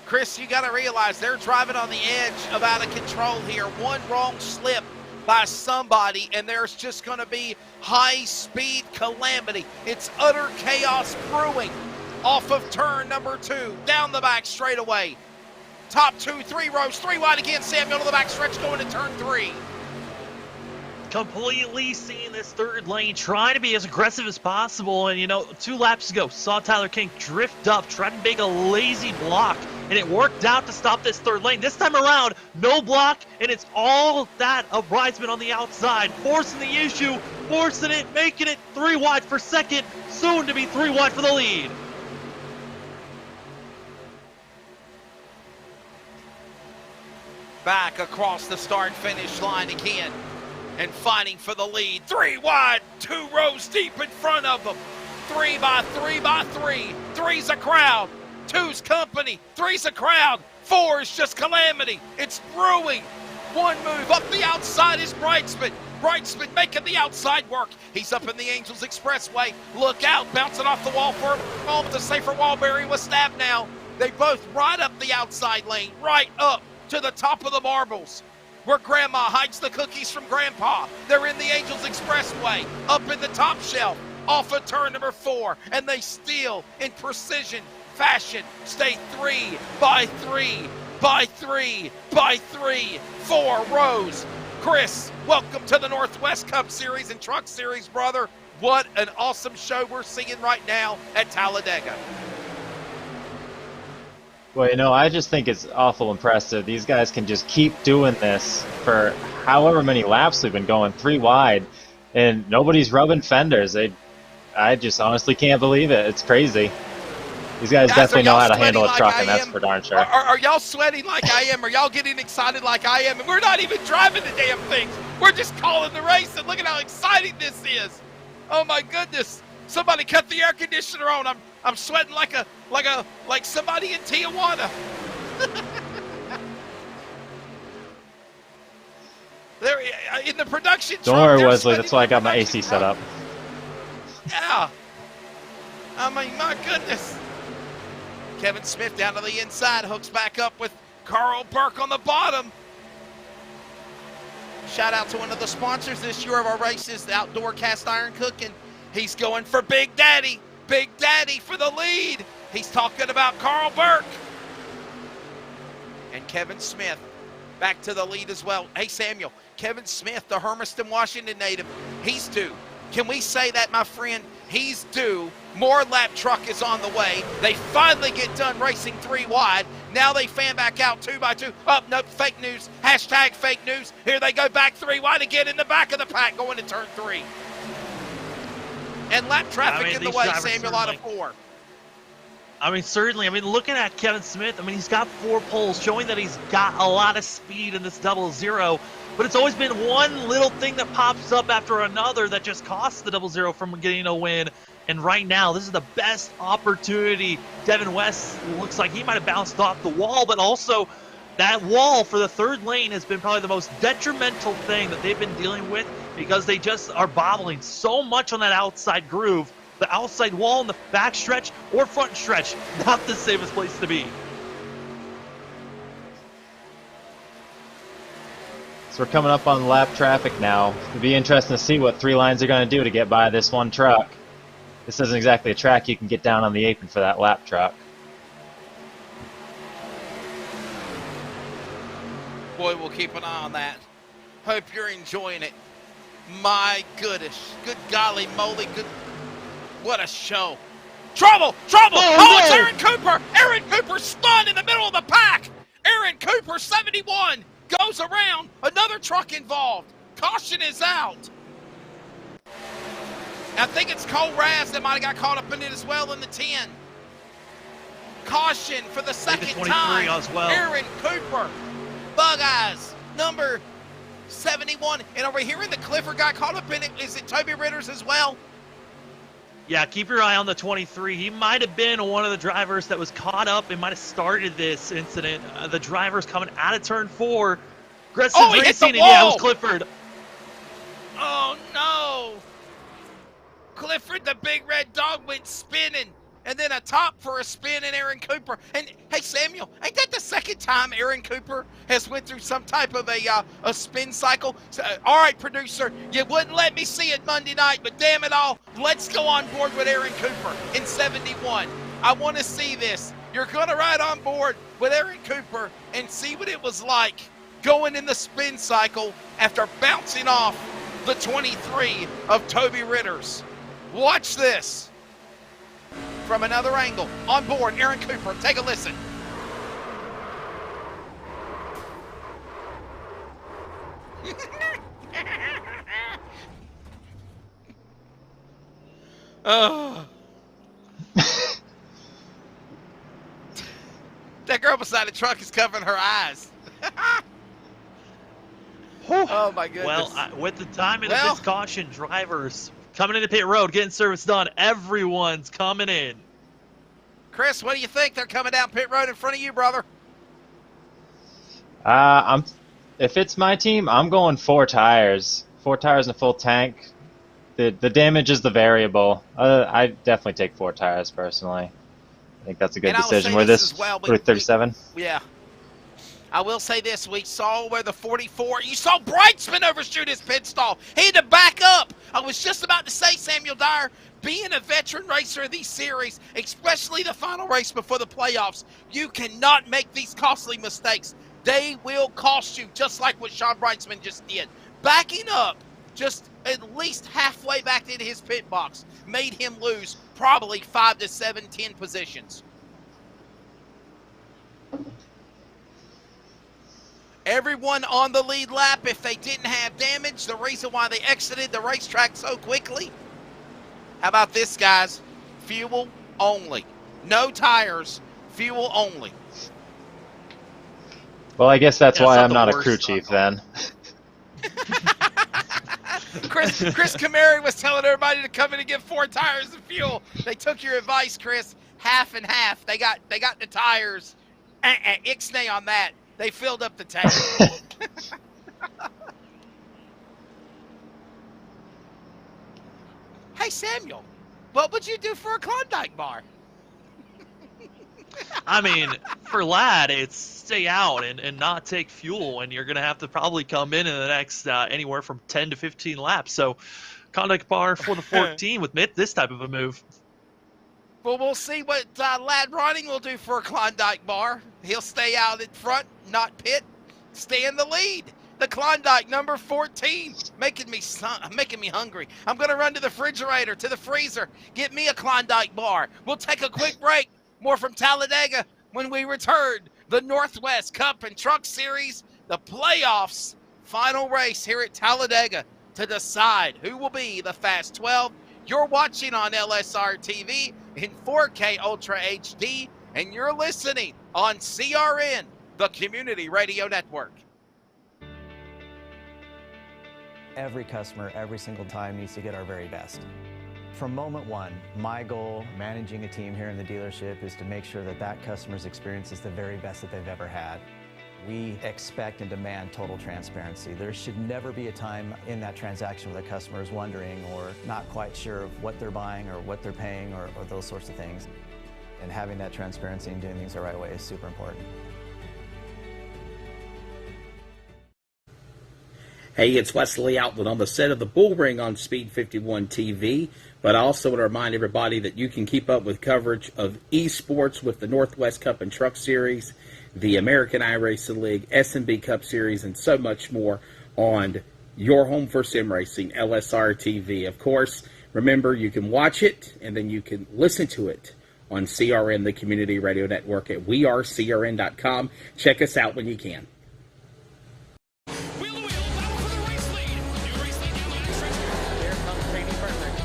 Chris, you got to realize they're driving on the edge of out of control here. One wrong slip by somebody, and there's just going to be high-speed calamity. It's utter chaos brewing. Off of turn number 2, down the back straightaway. Top 2, 3 rows, 3 wide again. Samuel to the back stretch going to turn 3. Completely seeing this third lane, trying to be as aggressive as possible. And, 2 laps ago, saw Tyler King drift up, try to make a lazy block, and it worked out to stop this third lane. This time around, no block, and it's all that of Brightsman on the outside, forcing the issue, forcing it, making it 3 wide for second, soon to be 3 wide for the lead. Back across the start-finish line again and fighting for the lead. 3 wide, 2 rows deep in front of them. 3 by 3 by 3. 3's a crowd. 2's company. 3's a crowd. 4 is just calamity. It's brewing. 1 move up the outside is Brightsman. Brightsman making the outside work. He's up in the Angels Expressway. Look out, bouncing off the wall for a moment. The safer wall bearing with Stabnow. They both right up the outside lane, right up to the top of the marbles where Grandma hides the cookies from Grandpa. They're in the Angels Expressway, up in the top shelf, off of turn number 4, and they still, in precision fashion, stay 3 by 3 by 3 by 3, 4 rows. Chris, welcome to the Northwest Cup Series and Truck Series, brother. What an awesome show we're seeing right now at Talladega. Well, I just think it's awful impressive. These guys can just keep doing this for however many laps we've been going 3 wide, and nobody's rubbing fenders. I just honestly can't believe it. It's crazy. These guys definitely know how to handle a truck, and that's for darn sure. Are y'all sweating like I am? Are y'all getting excited like I am? And we're not even driving the damn things. We're just calling the race, and look at how exciting this is. Oh my goodness. Somebody cut the air conditioner on. I'm sweating like somebody in Tijuana. There in the production truck. Don't worry, Wesley. That's why I got my AC set up. Yeah. I mean, my goodness. Kevin Smith down to the inside, hooks back up with Carl Burke on the bottom. Shout out to one of the sponsors this year of our races, the Outdoor Cast Iron Cooking. He's going for Big Daddy for the lead. He's talking about Carl Burke. And Kevin Smith back to the lead as well. Hey, Samuel, Kevin Smith, the Hermiston, Washington native, he's due. Can we say that, my friend? He's due. More lap truck is on the way. They finally get done racing 3 wide. Now they fan back out 2 by 2. Oh, nope, fake news. Hashtag fake news. Here they go back 3 wide again in the back of the pack going to turn 3. And lap traffic in the way, Samuel, out of 4. Certainly. Looking at Kevin Smith, he's got 4 poles, showing that he's got a lot of speed in this 00. But it's always been one little thing that pops up after another that just costs the 00 from getting a win. And right now, this is the best opportunity. Devin West looks like he might have bounced off the wall, but also that wall for the third lane has been probably the most detrimental thing that they've been dealing with, because they just are bobbling so much on that outside groove. The outside wall in the back stretch or front stretch, not the safest place to be. So we're coming up on lap traffic now. It'll be interesting to see what 3 lines are going to do to get by this one truck. This isn't exactly a track you can get down on the apron for that lap truck. Boy, we'll keep an eye on that. Hope you're enjoying it. My goodness. Good golly moly. Good. What a show. Trouble! Trouble! Oh, it's Aaron Cooper! Aaron Cooper spun in the middle of the pack! Aaron Cooper, 71, goes around. Another truck involved. Caution is out. I think it's Cole Raz that might have got caught up in it as well in the 10. Caution for the second time. As well. Aaron Cooper, Bug Eyes, number 71. And over here in the Clifford got caught up in it. Is it Toby Ritters as well? Yeah, keep your eye on the 23. He might have been one of the drivers that was caught up and might have started this incident. The driver's coming out of turn 4. Aggressive racing, and yeah, it was Clifford. Oh, no. Clifford, the big red dog, went spinning. And then a top for a spin in Aaron Cooper. And, hey, Samuel, ain't that the second time Aaron Cooper has went through some type of a spin cycle? So, all right, producer, you wouldn't let me see it Monday night, but damn it all, let's go on board with Aaron Cooper in 71. I want to see this. You're going to ride on board with Aaron Cooper and see what it was like going in the spin cycle after bouncing off the 23 of Toby Ritters. Watch this. From another angle, on board, Aaron Cooper. Take a listen. Oh. That girl beside the truck is covering her eyes. Oh, my goodness. Well, with the timing of this caution, drivers coming into pit road, getting service done. Everyone's coming in. Chris, what do you think? They're coming down pit road in front of you, brother. If it's my team, I'm going 4 tires. 4 tires and a full tank. The damage is the variable. I definitely take 4 tires personally. I think that's a good decision. Where this well, 37? Yeah. I will say this, we saw where the 44, you saw Brightsman overshoot his pit stall. He had to back up. I was just about to say, Samuel Dyer, being a veteran racer of these series, especially the final race before the playoffs, you cannot make these costly mistakes. They will cost you, just like what Sean Brightsman just did. Backing up just at least halfway back into his pit box made him lose probably 5 to 7, 10 positions. Everyone on the lead lap, if they didn't have damage, the reason why they exited the racetrack so quickly. How about this, guys? Fuel only. No tires, fuel only. Well, I guess that's why I'm not a crew chief then. Chris Kamari was telling everybody to come in and get 4 tires of fuel. They took your advice, Chris. Half and half. They got the tires. Ixnay on that. They filled up the tank. Hey, Samuel, what would you do for a Klondike bar? I mean, for Ladd, it's stay out and not take fuel, and you're going to have to probably come in the next anywhere from 10 to 15 laps. So, Klondike bar for the 14 with this type of a move. Well, we'll see what Ladd Ronning will do for a Klondike bar. He'll stay out in front, not pit, stay in the lead. The Klondike, number 14, making me hungry. I'm going to run to the refrigerator, to the freezer, get me a Klondike bar. We'll take a quick break. More from Talladega when we return. The Northwest Cup and Truck Series, the playoffs, final race here at Talladega to decide who will be the Fast 12. You're watching on LSRTV in 4K Ultra HD, and you're listening on CRN, the Community Radio Network. Every customer, every single time, needs to get our very best. From moment one, my goal managing a team here in the dealership is to make sure that that customer's experience is the very best that they've ever had. We expect and demand total transparency. There should never be a time in that transaction where the customer is wondering or not quite sure of what they're buying or what they're paying or those sorts of things. And having that transparency and doing things the right way is super important. Hey, it's Wesley Outland on the set of the Bull Ring on Speed 51 TV, but I also want to remind everybody that you can keep up with coverage of esports with the Northwest Cup and Truck Series, the American iRacing League, S&B Cup Series, and so much more on your home for sim racing, LSRTV. Of course, remember, you can watch it and then you can listen to it on CRN, the community radio network at wearecrn.com. Check us out when you can. Wheel to wheel, battle for the race lead. New race lead, new leader stretch. Here comes Training Perfect.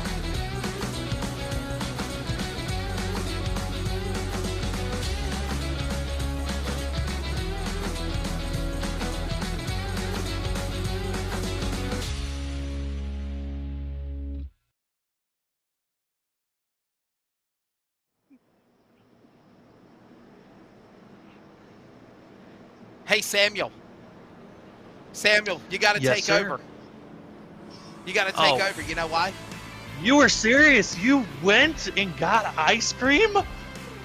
Hey, Samuel. Samuel, you got to Yes, take sir. over. You got to take Oh. over. You know why? You were serious? You went and got ice cream?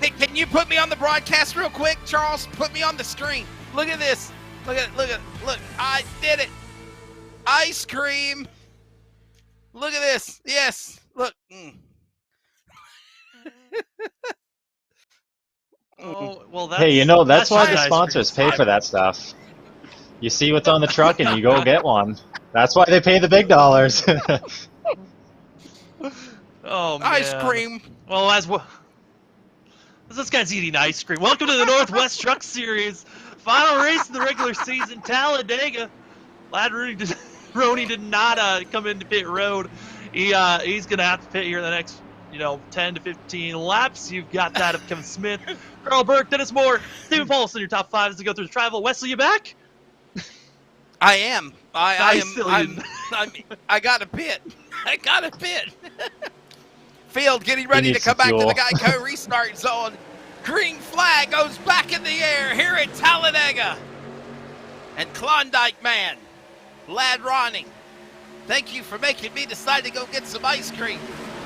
Hey, can you put me on the broadcast real quick, Charles? Put me on the screen. Look at this. Look. I did it. Ice cream. Look at this. Yes. Look. Oh, well, that's... Hey, you know, that's why just the ice sponsors cream. pay for that stuff. You see what's on the truck and you go get one. That's why they pay the big dollars. Oh, man. Ice cream. Well, as this guy's eating ice cream. Welcome to the Northwest Truck Series. Final race of the regular season, Talladega. Glad Roney did not come into pit road. He's going to have to pit here in the next, 10 to 15 laps. You've got that of Kevin Smith, Carl Burke, Dennis Moore, Stephen Paulson, your top five as we go through the travel. Wesley, you back? I am. I Nice, I got a pit. I got a pit. Field getting ready to needs come some back to the fuel. Geico restart zone. Green flag goes back in the air here at Talladega. And Klondike Man, Lad Ronning, thank you for making me decide to go get some ice cream.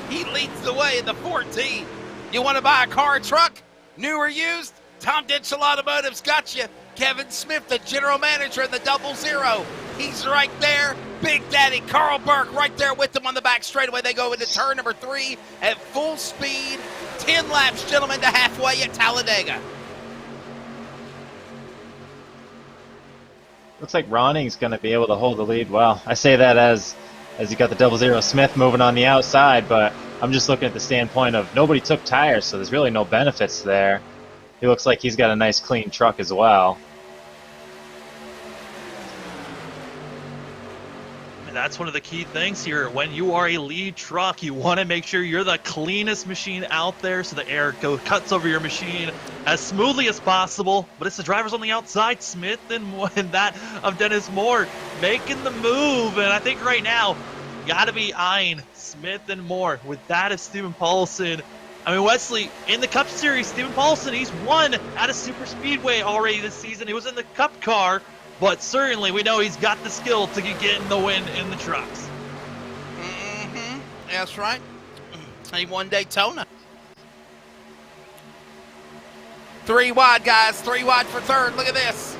He leads the way in the 14. You want to buy a car or truck? New or used? Tom Ditchell Automotive's got you. Kevin Smith, the general manager in the 00. He's right there. Big Daddy Carl Burke right there with them on the back straightaway. They go into turn number 3 at full speed. 10 laps, gentlemen, to halfway at Talladega. Looks like Ronning's going to be able to hold the lead well. I say that as you got the 00 Smith moving on the outside, but I'm just looking at the standpoint of nobody took tires, so there's really no benefits there. He looks like he's got a nice clean truck as well. And that's one of the key things here. When you are a lead truck, you want to make sure you're the cleanest machine out there so the air cuts over your machine as smoothly as possible. But it's the drivers on the outside, Smith and that of Dennis Moore, making the move. And I think right now, got to be eyeing Smith and Moore with that of Stephen Paulson. I mean, Wesley, in the Cup Series, Stephen Paulson, he's won at a super speedway already this season. He was in the Cup car. But certainly, we know he's got the skill to get in the win in the trucks. Mm-hmm. That's right. He won Daytona. 3 wide, guys. 3 wide for third. Look at this.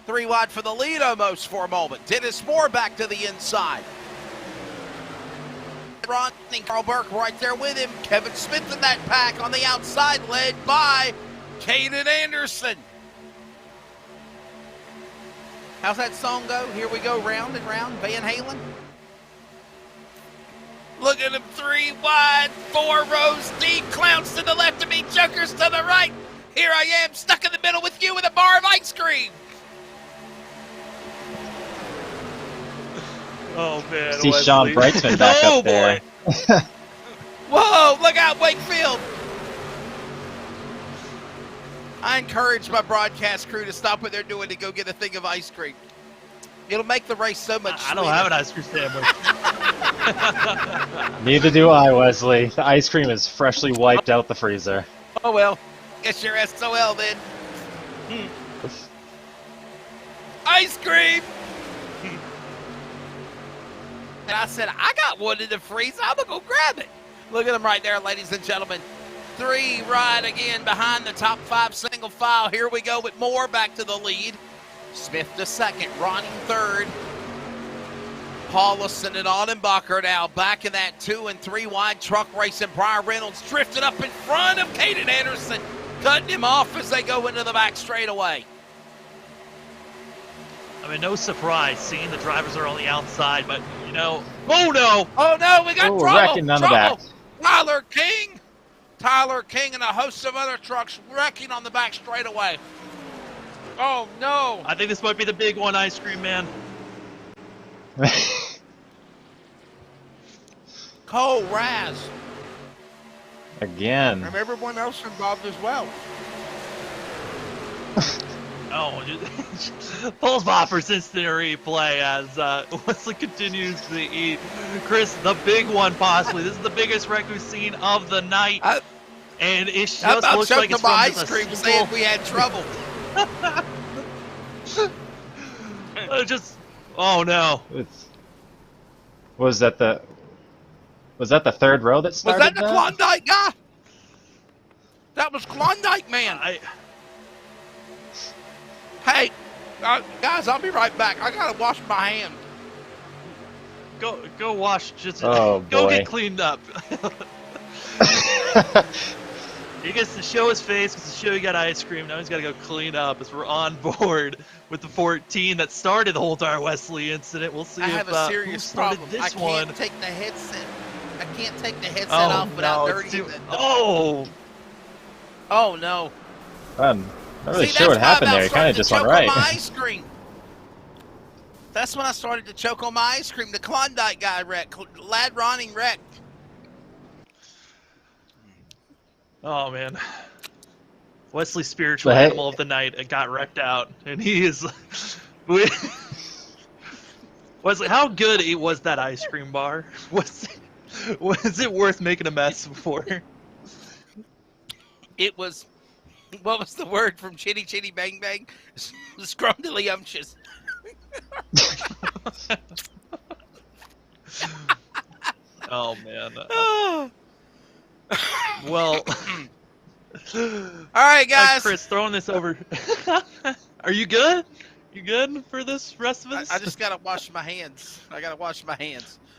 3 wide for the lead almost for a moment. Dennis Moore back to the inside. Ron and Carl Burke right there with him. Kevin Smith in that pack on the outside, led by Caden Anderson. How's that song go? Here we go, round and round, Van Halen. Look at him, 3 wide, 4 rows deep, clowns to the left of me, jokers to the right. Here I am, stuck in the middle with you with a bar of ice cream. Oh, man. See Sean Brightsman back up there. Whoa, look out, Wakefield. I encourage my broadcast crew to stop what they're doing to go get a thing of ice cream. It'll make the race so much I don't have an ice cream sandwich. Neither do I, Wesley. The ice cream is freshly wiped out the freezer. Oh, well, guess you're SOL then. Ice cream! And I said, I got one in the freezer. I'm going to go grab it. Look at him right there, ladies and gentlemen. 3 right again behind the top 5 single file. Here we go with Moore back to the lead. Smith to second, Ronnie third. Paulison and Audenbacher now back in that 2 and 3 wide truck race. And Brian Reynolds drifted up in front of Caden Anderson, cutting him off as they go into the back straightaway. I mean, no surprise seeing the drivers are on the outside, but, you know, oh no! Oh no, we got Oh, trouble! wrecking on the back. Tyler King and a host of other trucks wrecking on the back straightaway. Oh no! I think this might be the big one, Ice Cream Man. Cole Raz Again. and everyone else involved as well. Oh, Paul's Boppers instant replay as Wesley continues to eat. Chris, the big one possibly. This is the biggest wreck we've seen of the night. And it just I about looks like choked it's on my from ice just cream a saying single... we had trouble. Oh no. Was that the third row that Was started that the Klondike guy? That was Klondike Man. Hey, guys, I'll be right back. I gotta wash my hands. Go wash. Just Oh, go boy. get cleaned up. He gets to show his face because to show he got ice cream. Now he's got to go clean up as we're on board with the 14 that started the whole entire Wesley incident. We'll see I if have a who serious started problem. this I can't one. take the headset. I can't take the headset Oh off without no! It's dirtying too... the. Oh! Oh no! I'm not really See, sure what that's why happened I there. He kind started of to just went choke right. on my ice cream. That's when I started to choke on my ice cream. The Klondike guy wrecked. Lad Ronning wrecked. Oh man! Wesley's spiritual But hey- animal of the night got wrecked out, and he is. Wesley, how good was that ice cream bar? Was it worth making a mess for? It was. What was the word from Chitty Chitty Bang Bang? Scrumdiddlyumptious. Oh man. Well. All right, guys. Chris, throwing this over. Are you good? You good for this rest of us? I just gotta wash my hands.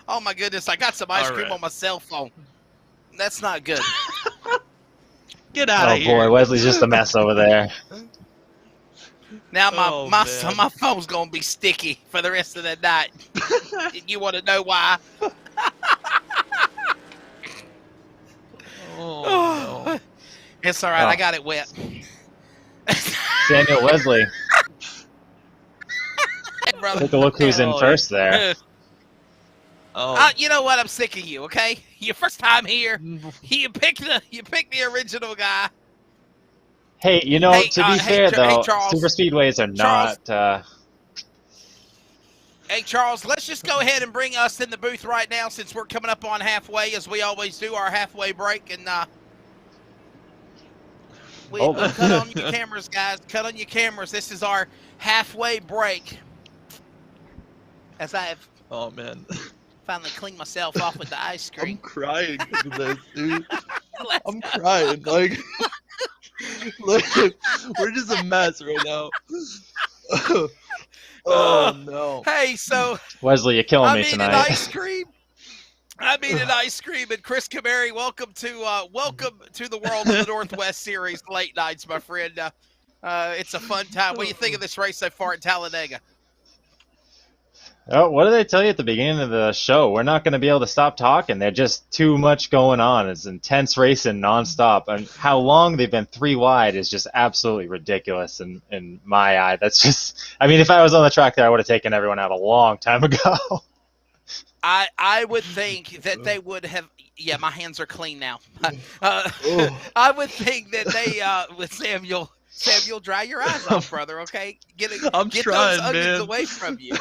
Oh my goodness! I got some ice cream on my cell phone. That's not good. Get out Oh of here. boy, Wesley's just a mess over there. Now Oh, my phone's gonna be sticky for the rest of the night. You want to know why? Oh, no. It's all right. Oh. I got it wet. Samuel Wesley. Brother. Take a look who's in Oh, first there. Oh. You know what? I'm sick of you. Okay, your first time here. You pick the original guy. Hey, you know, Hey, to be hey, fair though, Charles. super speedways are Charles. not. Hey, Charles, let's just go ahead and bring us in the booth right now since we're coming up on halfway, as we always do, our halfway break. And cut on your cameras, guys. Cut on your cameras. This is our halfway break. As I have Oh, man. finally cleaned myself off with the ice I'm cream. crying because of this, dude. Let's I'm go. crying. Like, look, we're just a mess right now. Oh, no. Hey, so Wesley, you're killing I'm me eating tonight. ice cream. I'm eating ice cream, and Chris Kamari, welcome to the world of the Northwest Series late nights, my friend. It's a fun time. What do you think of this race so far at Talladega? Oh, what did they tell you at the beginning of the show? We're not going to be able to stop talking. There's just too much going on. It's intense racing nonstop. And how long they've been 3 wide is just absolutely ridiculous in my eye. That's just, I mean, if I was on the track there, I would have taken everyone out a long time ago. I would think that they would have. Yeah, my hands are clean now. I would think that they with Samuel, dry your eyes off, brother. Okay, get I'm get trying, those onions man. away from you.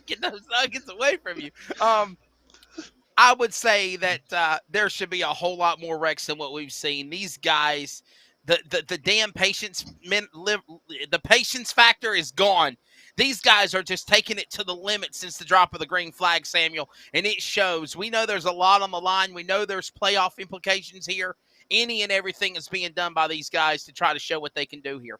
Get those nuggets away from you. I would say that there should be a whole lot more wrecks than what we've seen. These guys, the damn the patience factor is gone. These guys are just taking it to the limit since the drop of the green flag, Samuel, and it shows. We know there's a lot on the line. We know there's playoff implications here. Any and everything is being done by these guys to try to show what they can do here.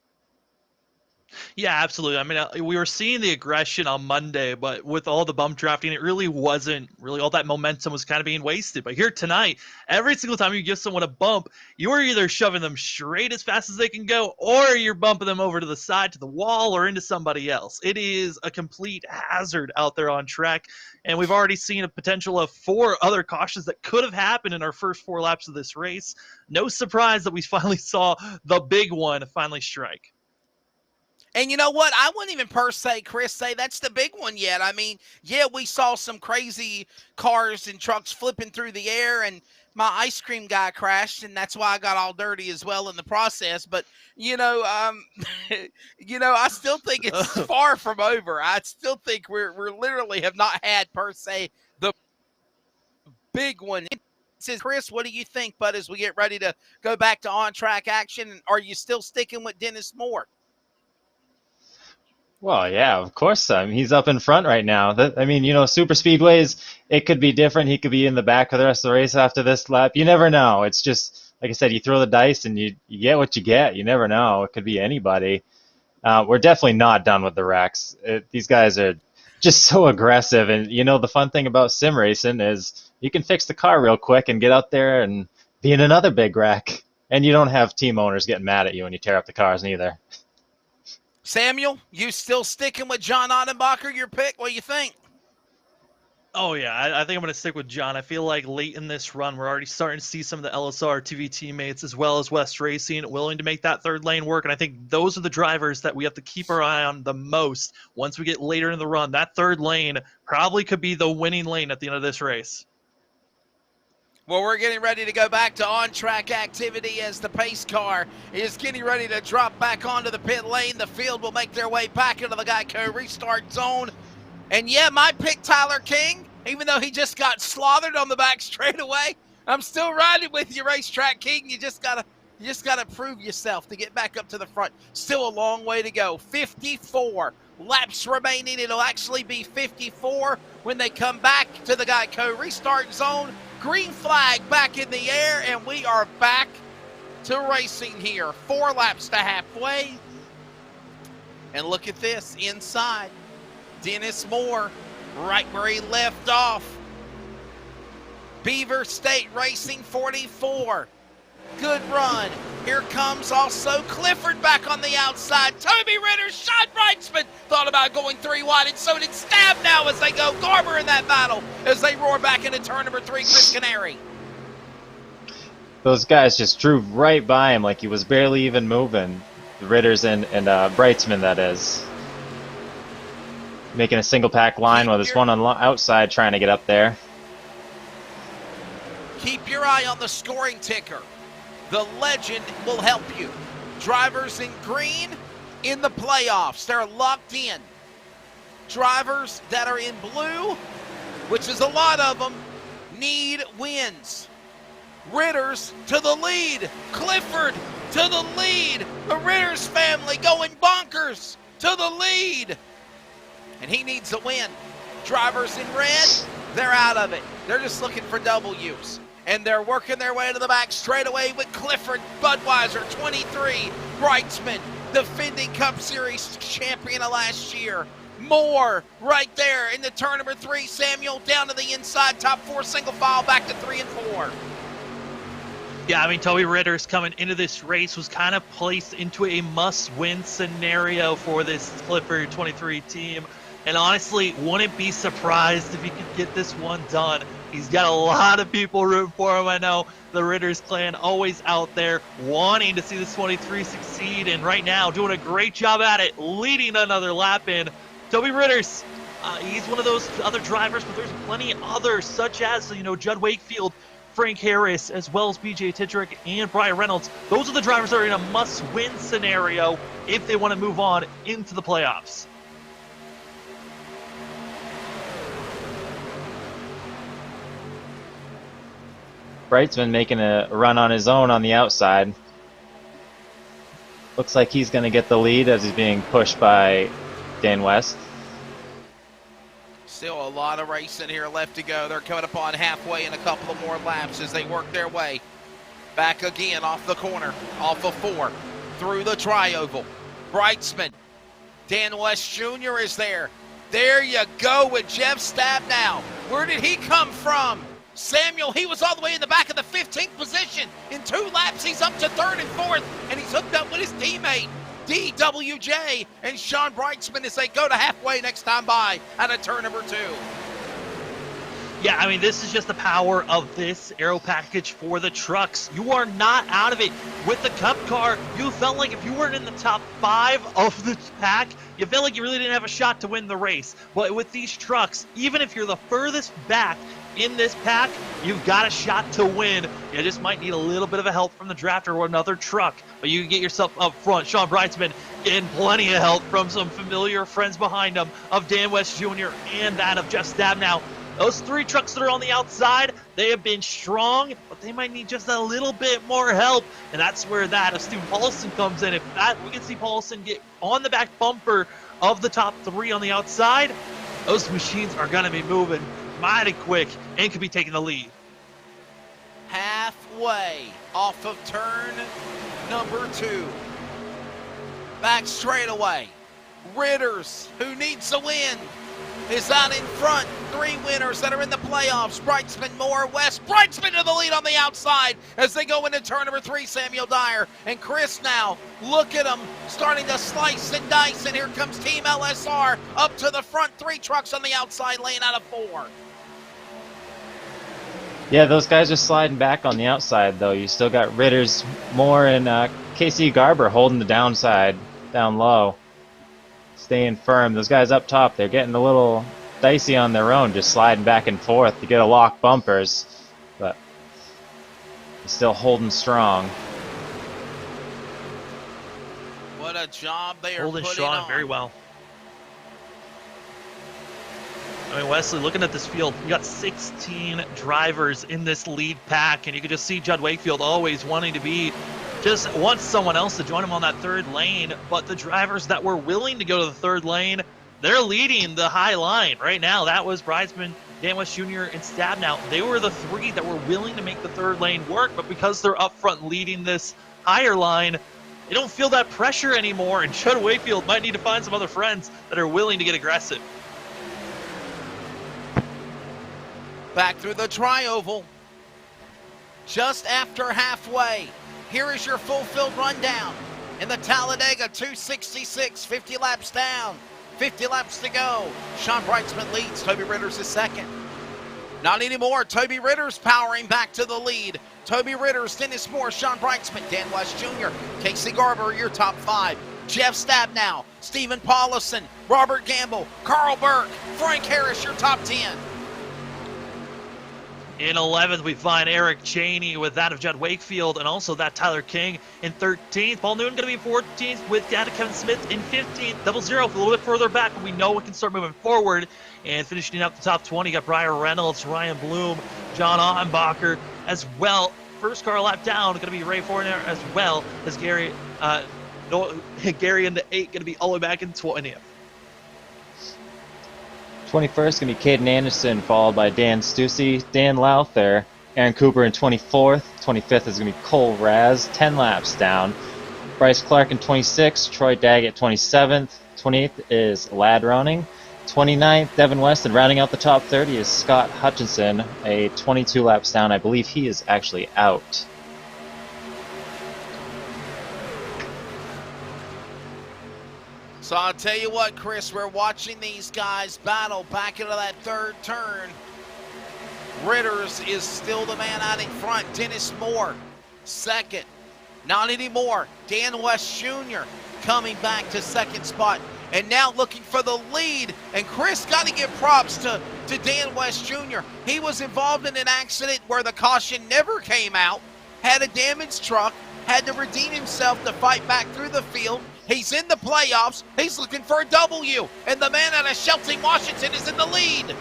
Yeah, absolutely. I mean, we were seeing the aggression on Monday, but with all the bump drafting, it really wasn't really all that momentum was kind of being wasted. But here tonight, every single time you give someone a bump, you're either shoving them straight as fast as they can go, or you're bumping them over to the side, to the wall, or into somebody else. It is a complete hazard out there on track. And we've already seen a potential of 4 other cautions that could have happened in our first 4 laps of this race. No surprise that we finally saw the big one finally strike. And you know what? I wouldn't even per se, Chris, say that's the big one yet. I mean, yeah, we saw some crazy cars and trucks flipping through the air, and my ice cream guy crashed, and that's why I got all dirty as well in the process. But I still think it's far from over. I still think we're literally have not had per se the big one. Chris, what do you think, bud, as we get ready to go back to on-track action? Are you still sticking with Dennis Moore? Well, yeah, of course. He's up in front right now. Super speedways, it could be different. He could be in the back of the rest of the race after this lap. You never know. It's just, like I said, you throw the dice and you get what you get. You never know. It could be anybody. We're definitely not done with the wrecks. These guys are just so aggressive. And, the fun thing about sim racing is you can fix the car real quick and get out there and be in another big wreck. And you don't have team owners getting mad at you when you tear up the cars neither. Samuel, you still sticking with John Ottenbacher, your pick? What do you think? Oh, yeah, I think I'm going to stick with John. I feel like late in this run, we're already starting to see some of the LSRTV teammates as well as West Racing willing to make that third lane work. And I think those are the drivers that we have to keep our eye on the most once we get later in the run. That third lane probably could be the winning lane at the end of this race. Well, we're getting ready to go back to on-track activity as the pace car is getting ready to drop back onto the pit lane. The field will make their way back into the Geico restart zone. And yeah, my pick, Tyler King, even though he just got slaughtered on the back straightaway, I'm still riding with you, Racetrack King. You just gotta prove yourself to get back up to the front. Still a long way to go. 54 laps remaining. It'll actually be 54 when they come back to the Geico restart zone. Green flag back in the air, and we are back to racing here. 4 laps to halfway. And look at this, inside. Dennis Moore, right where he left off. Beaver State Racing 44. Good run. Here comes also Clifford back on the outside. Toby Ritter, Sean Brightsman thought about going 3 wide, and so did Stab now as they go. Garber in that battle as they roar back into turn number 3, Chris Canary. Those guys just drove right by him like he was barely even moving. The Ritters and Brightsman, that is. Making a single pack line while there's one on outside trying to get up there. Keep your eye on the scoring ticker. The legend will help you. Drivers in green in the playoffs. They're locked in. Drivers that are in blue, which is a lot of them, need wins. Ritters to the lead. Clifford to the lead. The Ritters family going bonkers to the lead. And he needs a win. Drivers in red, they're out of it. They're just looking for W's. And they're working their way to the back straight away with Clifford, Budweiser, 23. Brightsman, defending Cup Series champion of last year. Moore right there in the turn number 3. Samuel down to the inside, top 4 single file, back to 3 and 4. Yeah, I mean, Toby Ritter's coming into this race was kind of placed into a must-win scenario for this Clifford 23 team. And honestly, wouldn't be surprised if he could get this one done. He's got a lot of people rooting for him. I know the Ritters clan always out there wanting to see this 23 succeed. And right now, doing a great job at it, leading another lap in. Toby Ritters, he's one of those other drivers, but there's plenty others, such as, Judd Wakefield, Frank Harris, as well as BJ Titrick and Brian Reynolds. Those are the drivers that are in a must-win scenario if they want to move on into the playoffs. Brightsman making a run on his own on the outside. Looks like he's going to get the lead as he's being pushed by Dan West. Still a lot of racing here left to go. They're coming up on halfway in a couple of more laps as they work their way back again off the corner, off of 4, through the tri-oval. Brightsman Dan West Jr. is there. There you go with Jeff Stabnow. Where did he come from? Samuel, he was all the way in the back of the 15th position. In 2 laps, he's up to 3rd and 4th, and he's hooked up with his teammate, DWJ, and Sean Brightsman as they go to halfway next time by out of turn number 2. Yeah, I mean, this is just the power of this aero package for the trucks. You are not out of it. With the Cup car, you felt like if you weren't in the top 5 of the pack, you felt like you really didn't have a shot to win the race. But with these trucks, even if you're the furthest back in this pack, you've got a shot to win. You just might need a little bit of a help from the drafter or another truck, but you can get yourself up front. Sean Brightsman getting plenty of help from some familiar friends behind him of Dan West Jr. and that of Jeff Stabnow. Those 3 trucks that are on the outside, they have been strong, but they might need just a little bit more help, and that's where that of Stephen Paulson comes in. If that we can see Paulson get on the back bumper of the top 3 on the outside, those machines are going to be moving mighty quick and could be taking the lead. Halfway off of turn number 2. Back straightaway. Ritters, who needs a win, is out in front. 3 winners that are in the playoffs. Brightsman, Moore, West. Brightsman to the lead on the outside as they go into turn number 3. Samuel Dyer and Chris now. Look at them starting to slice and dice. And here comes Team LSR up to the front. 3 trucks on the outside lane out of 4. Yeah, those guys are sliding back on the outside, though. You still got Ritters, Moore, and KC Garber holding the downside, down low, staying firm. Those guys up top, they're getting a little dicey on their own, just sliding back and forth to get a lock bumpers, but they're still holding strong. What a job they are Holding putting strong on. very well. I mean, Wesley, looking at this field, you got 16 drivers in this lead pack, and you can just see Judd Wakefield always wanting to be, just wants someone else to join him on that 3rd lane, but the drivers that were willing to go to the 3rd lane, they're leading the high line right now. That was Brightsman, Dan West Jr., and Stabnow. They were the 3 that were willing to make the 3rd lane work, but because they're up front leading this higher line, they don't feel that pressure anymore, and Judd Wakefield might need to find some other friends that are willing to get aggressive. Back through the tri-oval. Just after halfway, here is your full-field rundown. In the Talladega 266, 50 laps down, 50 laps to go. Sean Brightsman leads, Toby Ritters is second. Not anymore, Toby Ritters powering back to the lead. Toby Ritters, Dennis Moore, Sean Brightsman, Dan West Jr., Casey Garber, your top 5. Jeff Stabnow, Stephen Paulison, Robert Gamble, Carl Burke, Frank Harris, your top 10. In 11th, we find Eric Cheney with that of Judd Wakefield and also that Tyler King in 13th. Paul Newton going to be 14th with that of Kevin Smith in 15th. 0-0 a little bit further back, but we know we can start moving forward. And finishing up the top 20, got Brian Reynolds, Ryan Bloom, John Ottenbacher as well. First car lap down, going to be Ray Forner as well as Gary. Gary in the 8, going to be all the way back in 20th. 21st going to be Caden Anderson, followed by Dan Stussy, Dan Lowther, Aaron Cooper in 24th. 25th is going to be Cole Raz, 10 laps down. Bryce Clark in 26th, Troy Daggett 27th. 28th is Lad Roning. 29th, Devin West, and rounding out the top 30 is Scott Hutchinson, a 22 laps down. I believe he is actually out. So I'll tell you what, Chris, we're watching these guys battle back into that 3rd turn. Ritters is still the man out in front. Dennis Moore, 2nd. Not anymore. Dan West Jr. coming back to 2nd spot. And now looking for the lead. And Chris, got to give props to Dan West Jr. He was involved in an accident where the caution never came out, had a damaged truck, had to redeem himself to fight back through the field. He's in the playoffs. He's looking for a W. And the man out of Shelton, Washington is in the lead.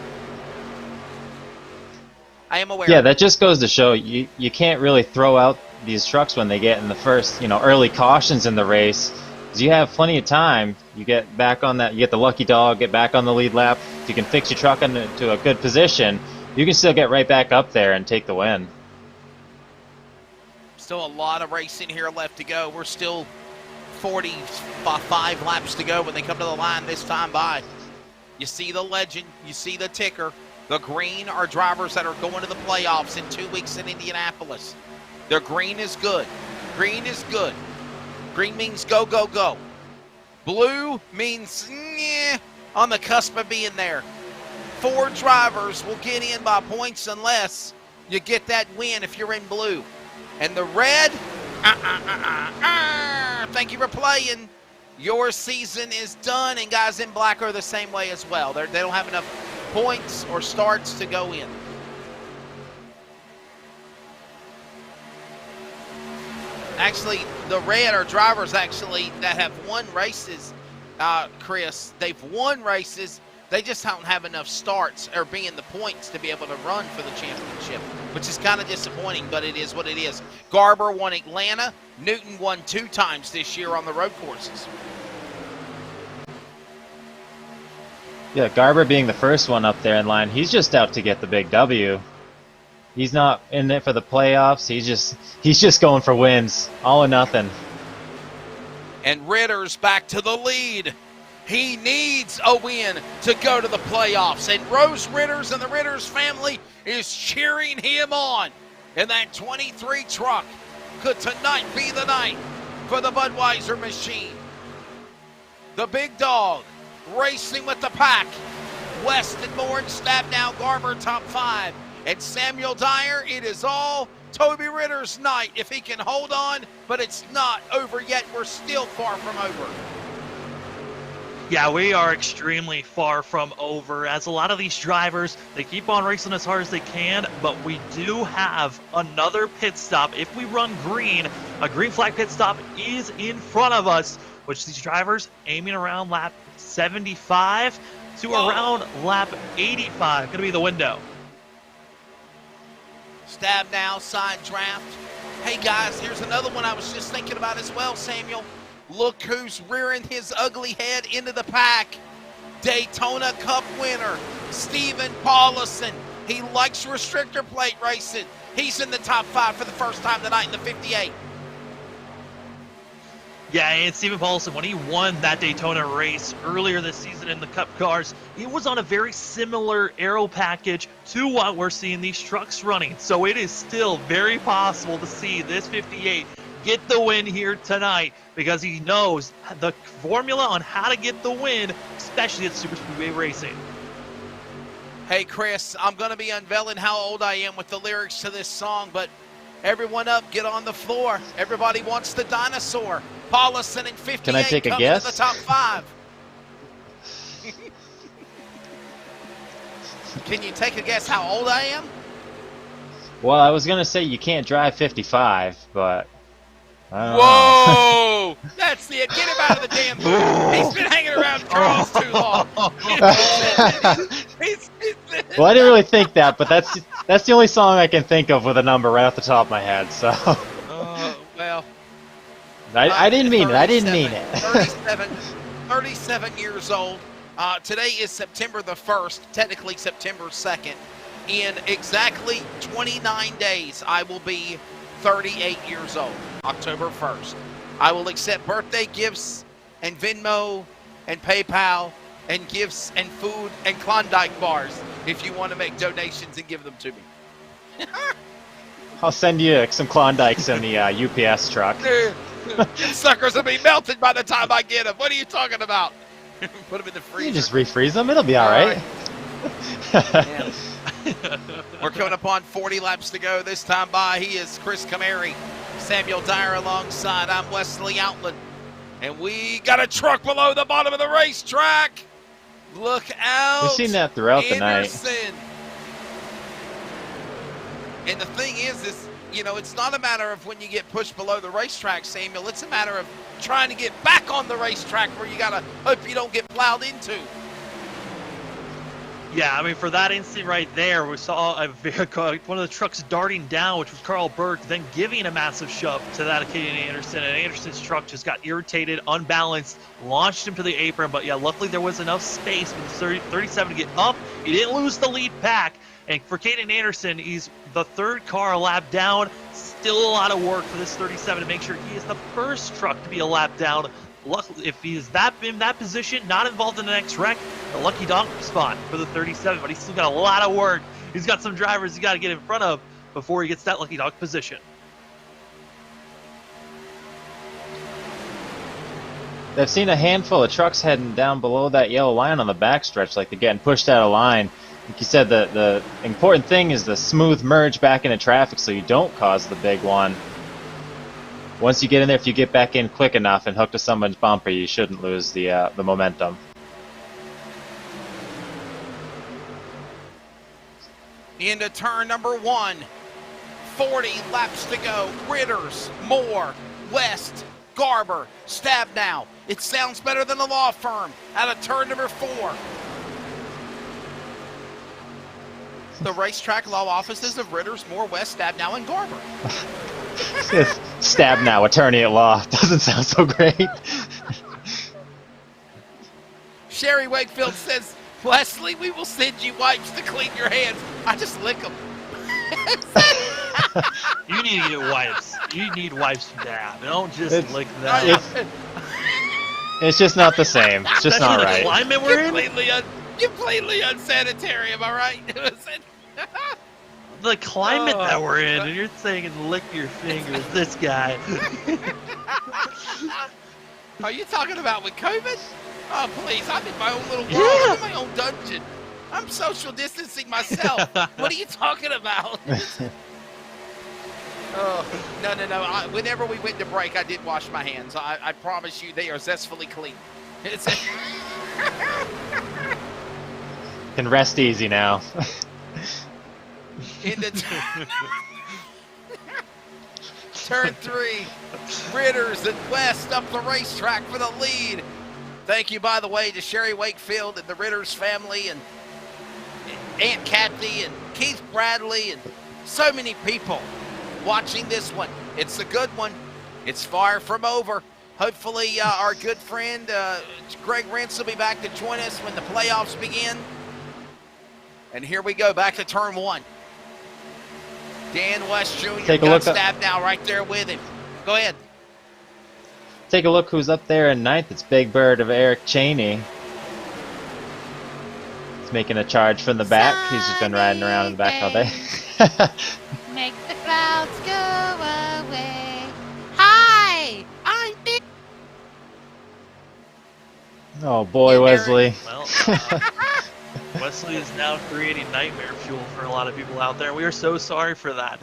I am aware. Yeah, that just goes to show you can't really throw out these trucks when they get in the first, early cautions in the race. 'Cause you have plenty of time. You get back on that, you get the lucky dog, get back on the lead lap. If you can fix your truck into a good position, you can still get right back up there and take the win. Still a lot of racing here left to go. We're still 45 laps to go when they come to the line this time by. You see the legend, you see the ticker. The green are drivers that are going to the playoffs in 2 weeks in Indianapolis. The green is good. Green is good. Green means go, go, go. Blue means on the cusp of being there. 4 drivers will get in by points unless you get that win if you're in blue. And the red, thank you for playing. Your season is done, and guys in black are the same way as well. They don't have enough points or starts to go in. Actually, the red are drivers actually that have won races, Chris. They've won races. They just don't have enough starts or be in the points to be able to run for the championship, which is kind of disappointing, but it is what it is. Garber won Atlanta. Newton won 2 times this year on the road courses. Yeah, Garber being the first one up there in line, he's just out to get the big W. He's not in it for the playoffs. He's just going for wins, all or nothing. And Ritter's back to the lead. He needs a win to go to the playoffs. And Rose Ritters and the Ritters family is cheering him on in that 23 truck. Could tonight be the night for the Budweiser machine? The big dog racing with the pack. Weston Moore and Stabnow Garber top 5. And Samuel Dyer, it is all Toby Ritter's night if he can hold on, but it's not over yet. We're still far from over. Yeah, we are extremely far from over, as a lot of these drivers, they keep on racing as hard as they can, but we do have another pit stop. If we run green, a green flag pit stop is in front of us, which these drivers aiming around lap 75 to around lap 85, going to be the window. Stabnow, side draft. Hey guys, here's another one I was just thinking about as well, Samuel. Look who's rearing his ugly head into the pack. Daytona Cup winner, Steven Paulison. He likes restrictor plate racing. He's in the top 5 for the first time tonight in the 58. Yeah, and Steven Paulson, when he won that Daytona race earlier this season in the Cup cars, he was on a very similar aero package to what we're seeing these trucks running. So it is still very possible to see this 58 get the win here tonight, because he knows the formula on how to get the win, especially at Super Speedway Racing. Hey Chris, I'm going to be unveiling how old I am with the lyrics to this song, but everyone up, get on the floor. Everybody wants the dinosaur. Paulison and 58 Can I take a coming guess? to the top 5. Can you take a guess how old I am? Well, I was going to say you can't drive 55, but I don't know. Whoa! That's it. Get him out of the damn booth. He's been hanging around draws too long. Well, I didn't really think that, but that's the only song I can think of with a number right off the top of my head. So Well, I didn't mean it. I didn't mean it. 37 years old. Today is September the 1st, technically September 2nd. In exactly 29 days, I will be 38 years old, October 1st. I will accept birthday gifts and Venmo and PayPal and gifts and food and Klondike bars if you want to make donations and give them to me. I'll send you some Klondikes in the UPS truck. Them suckers will be melted by the time I get them. What are you talking about? Put them in the freezer. You just refreeze them. It'll be all right. Yeah. We're coming up on 40 laps to go. This time by, he is Chris Camary, Samuel Dyer alongside. I'm Wesley Outland. And we got a truck below the bottom of the racetrack. Look out. We've seen that throughout the night. Anderson. And the thing is, you know, it's not a matter of when you get pushed below the racetrack, Samuel. It's a matter of trying to get back on the racetrack where you got to hope you don't get plowed into. Yeah, I mean, for that instant right there, we saw one of the trucks darting down, which was Carl Burke, then giving a massive shove to that of Caden Anderson. And Anderson's truck just got irritated, unbalanced, launched him to the apron. But yeah, luckily there was enough space for the 37 to get up. He didn't lose the lead pack. And for Caden Anderson, he's the 3rd car a lap down, still a lot of work for this 37 to make sure he is the first truck to be a lap down. Luckily, if he is in that position, not involved in the next wreck, a lucky dog spot for the 37, but he's still got a lot of work. He's got some drivers he's got to get in front of before he gets that lucky dog position. I've seen a handful of trucks heading down below that yellow line on the backstretch, like they're getting pushed out of line. Like you said, the important thing is the smooth merge back into traffic so you don't cause the big one. Once you get in there, if you get back in quick enough and hook to someone's bumper, you shouldn't lose the momentum. Into turn number 1. 40 laps to go. Ritters, Moore, West, Garber, Stabnow. It sounds better than a law firm. Out of turn number 4. The racetrack law offices of Ritters, Moore, West, Stabnow, and Garber. Stabnow, attorney at law. Doesn't sound so great. Sherry Wakefield says, Wesley, we will send you wipes to clean your hands. I just lick them. You need to get wipes. You need wipes from Dab. Don't just lick that. It's just not the same. It's just not right. The climate we're in? Completely unsanitary, am I right? The climate that we're in, and you're saying lick your fingers. This guy. Are you talking about with COVID? Oh, please, I'm in my own little world. I'm in my own dungeon. I'm social distancing myself. What are you talking about? Oh, no. Whenever we went to break, I did wash my hands. I promise you they are zestfully clean. Can rest easy now. In the turn 3, Ritters and West up the racetrack for the lead. Thank you, by the way, to Sherry Wakefield and the Ritters family and Aunt Kathy and Keith Bradley and so many people watching this one. It's a good one. It's far from over. Hopefully our good friend Greg Rentz will be back to join us when the playoffs begin. And here we go, back to turn 1. Dan West Jr. Take a look Stab now right there with him. Go ahead. Take a look who's up there in 9th. It's Big Bird of Eric Cheney. He's making a charge from the back. He's just been riding around in the back all day. Make the clouds go away. Hi, I'm Big. Oh boy, Wesley. Well, Wesley is now creating nightmare fuel for a lot of people out there. We are so sorry for that.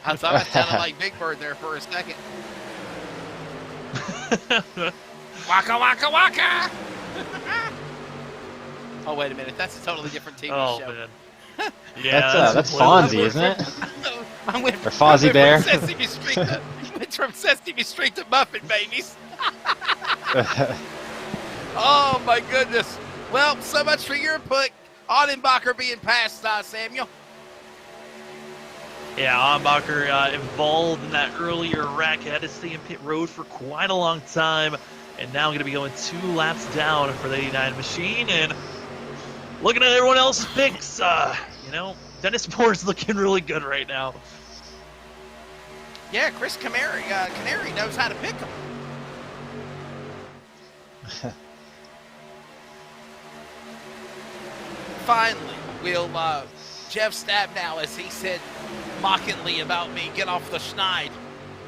I thought it sounded like Big Bird there for a second. Waka waka waka! Oh wait a minute, that's a totally different TV show. Man. Yeah, that's Fonzie, isn't it? I went Or Fozzie Bear. Went from Sesame Street to Muffin Babies. Oh my goodness. Well, so much for your input. Audenbacher being passed, Samuel. Yeah, Audenbacher involved in that earlier wreck. Had to stay in pit road for quite a long time. And now going to be going 2 laps down for the 89 machine. And looking at everyone else's picks, Dennis Moore's looking really good right now. Yeah, Chris Canary knows how to pick them. Finally, will Jeff Stabnow, as he said mockingly about me, get off the schneid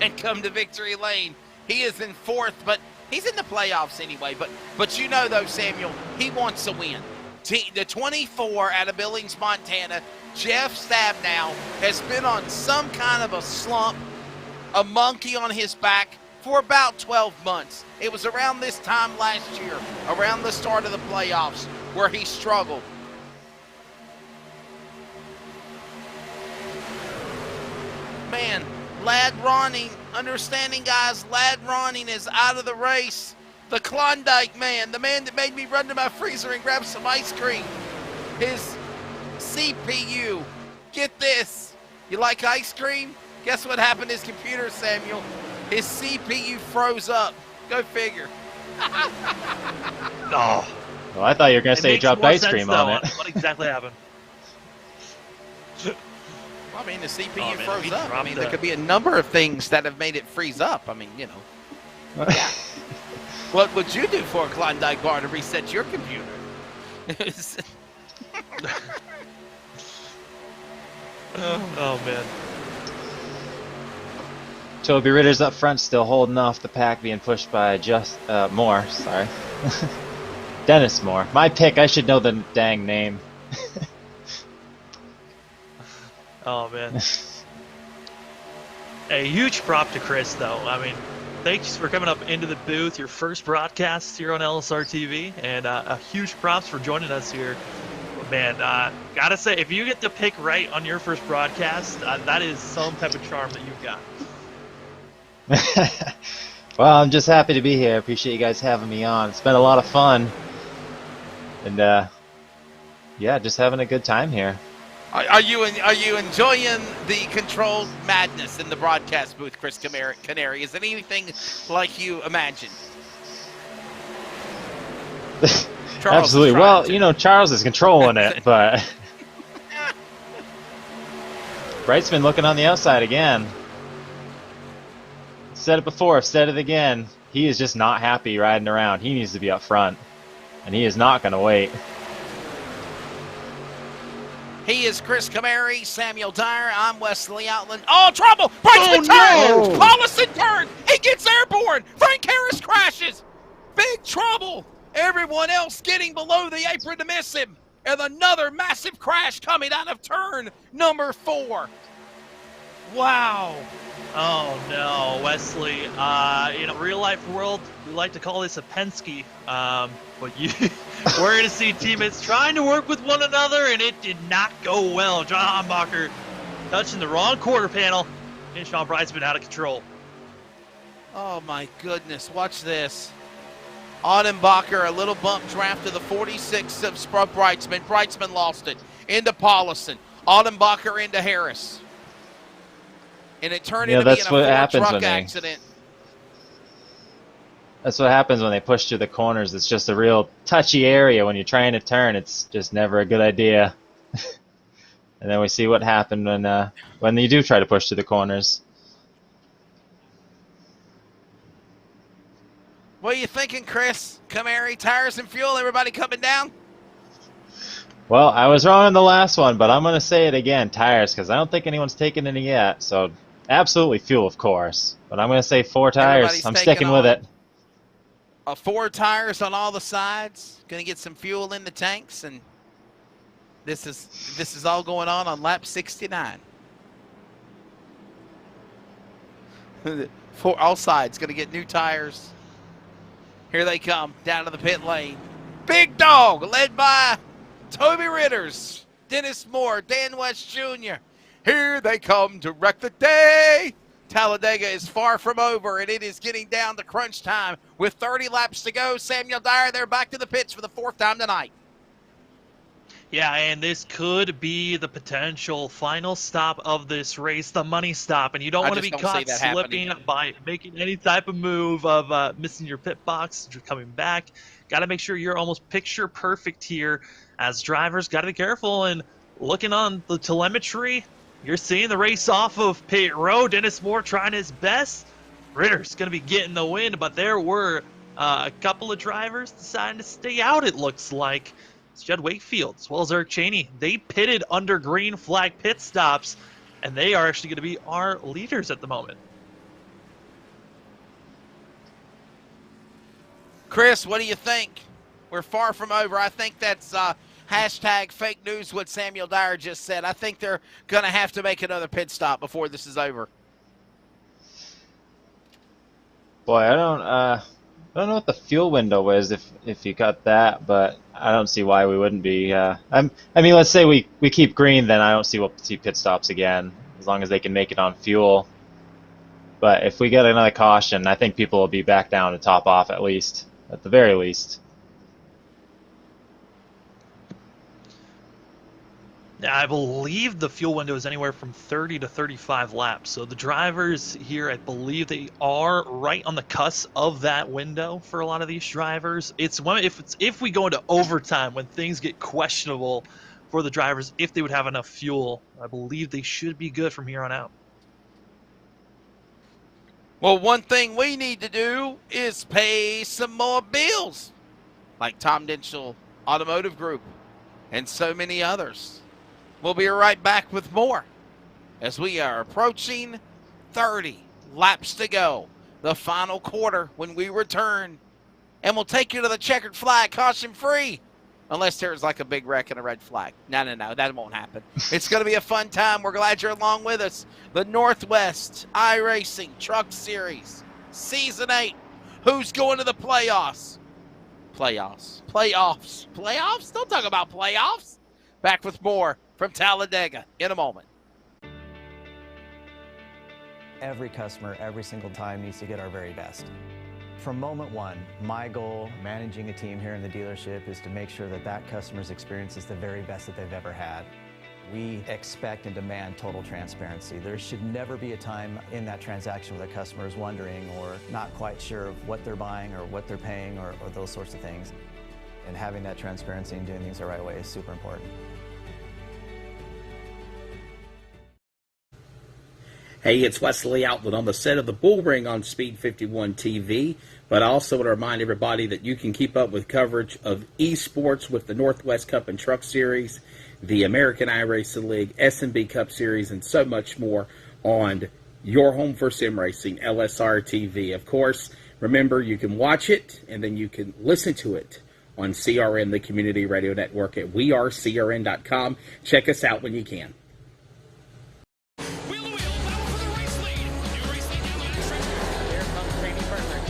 and come to victory lane. He is in 4th, but he's in the playoffs anyway. But you know, though, Samuel, he wants a win. The 24 out of Billings, Montana, Jeff Stabnow has been on some kind of a slump, a monkey on his back, for about 12 months. It was around this time last year, around the start of the playoffs, where he struggled. Man, Lad Ronning, understanding guys, Lad Ronning is out of the race. The Klondike man, the man that made me run to my freezer and grab some ice cream. His CPU, get this, you like ice cream? Guess what happened to his computer, Samuel? His CPU froze up. Go figure. Oh. Well, I thought you were going to say he dropped ice cream on it. What exactly happened? Well, I mean, the CPU Oh, man, froze we up. I dropped mean, there the- could be a number of things that have made it freeze up. I mean, you know. Yeah. What would you do for a Klondike bar to reset your computer? Oh man. Toby Ritter's up front, still holding off the pack, being pushed by Moore. Sorry, Dennis Moore. My pick. I should know the dang name. Oh man. A huge prop to Chris, though. I mean, thanks for coming up into the booth, your first broadcast here on LSRTV, and a huge props for joining us here. Man, gotta say, if you get the pick right on your first broadcast, that is some type of charm that you've got. Well, I'm just happy to be here. Appreciate you guys having me on. It's been a lot of fun, and yeah, just having a good time here. Are you enjoying the controlled madness in the broadcast booth, Chris Canary? Is it anything like you imagined? Charles Absolutely. Well, you know, Charles is controlling it, but Bright's been looking on the outside again. Said it before, I've said it again. He is just not happy riding around. He needs to be up front, and he is not going to wait. He is Chris Camary, Samuel Dyer. I'm Wesley Outland. Oh, trouble! Brightsman no! turns! Paulison turns! He gets airborne! Frank Harris crashes! Big trouble! Everyone else getting below the apron to miss him. And another massive crash coming out of turn number 4. Wow. Oh no, Wesley. In a real life world, we like to call this a Penske. But we're going to see teammates trying to work with one another, and it did not go well. John Hambacher touching the wrong quarter panel, and Sean Brightsman out of control. Oh my goodness, watch this. Audenbacher, a little bump draft to the 46 of Brightsman. Brightsman lost it into Paulison. Audenbacher into Harris. And it turned into being a Ford truck accident. That's what happens when they push through the corners. It's just a real touchy area. When you're trying to turn, it's just never a good idea. And then we see what happened when you do try to push through the corners. What are you thinking, Chris? Camary, tires and fuel, everybody coming down? Well, I was wrong on the last one, but I'm going to say it again, tires, because I don't think anyone's taken any yet. So absolutely fuel, of course. But I'm going to say 4 tires. Everybody's I'm taking sticking with it. 4 tires on all the sides. Going to get some fuel in the tanks, and this is all going on lap 69. For all sides, going to get new tires. Here they come down to the pit lane. Big dog, led by Toby Ritters, Dennis Moore, Dan West Jr. Here they come to wreck the day. Talladega is far from over, and it is getting down to crunch time with 30 laps to go. Samuel Dyer, they're back to the pits for the 4th time tonight. Yeah, and this could be the potential final stop of this race, the money stop, and you don't want to be caught slipping by making any type of move of missing your pit box, coming back. Got to make sure you're almost picture perfect here as drivers. Got to be careful, and looking on the telemetry, you're seeing the race off of pit row. Dennis Moore trying his best. Ritter's going to be getting the win, but there were a couple of drivers deciding to stay out, it looks like. Judd Wakefield, as well as Eric Cheney, they pitted under green flag pit stops, and they are actually going to be our leaders at the moment. Chris, what do you think? We're far from over. I think that's hashtag fake news what Samuel Dyer just said. I think they're going to have to make another pit stop before this is over. Boy, I don't know what the fuel window is if you got that, but I don't see why we wouldn't be. I mean, let's say we keep green, then I don't see we'll see pit stops again, as long as they can make it on fuel. But if we get another caution, I think people will be back down to top off at the very least. I believe the fuel window is anywhere from 30 to 35 laps. So the drivers here, I believe they are right on the cusp of that window for a lot of these drivers. If we go into overtime when things get questionable for the drivers, if they would have enough fuel I believe they should be good from here on out. Well, one thing we need to do is pay some more bills, like Tom Dinchell Automotive Group and so many others. We'll be right back with more as we are approaching 30 laps to go, the final quarter when we return. And we'll take you to the checkered flag, caution free, unless there's like a big wreck and a red flag. No, that won't happen. It's going to be a fun time. We're glad you're along with us. The Northwest iRacing Truck Series, Season 8. Who's going to the playoffs? Playoffs. Don't talk about playoffs. Back with more from Talladega in a moment. Every customer, every single time needs to get our very best. From moment one, my goal managing a team here in the dealership is to make sure that that customer's experience is the very best that they've ever had. We expect and demand total transparency. There should never be a time in that transaction where the customer is wondering or not quite sure of what they're buying or what they're paying or those sorts of things. And having that transparency and doing things the right way is super important. Hey, it's Wesley Outland on the set of the Bull Ring on Speed 51 TV, but I also want to remind everybody that you can keep up with coverage of esports with the Northwest Cup and Truck Series, the American iRacing League, S&B Cup Series, and so much more on your home for sim racing, LSRTV. Of course, remember, you can watch it, and then you can listen to it on CRN, the community radio network at wearecrn.com. Check us out when you can. Wheel to wheel, battle for the race lead. New race lead, new leader stretch. Here comes Brady Burger.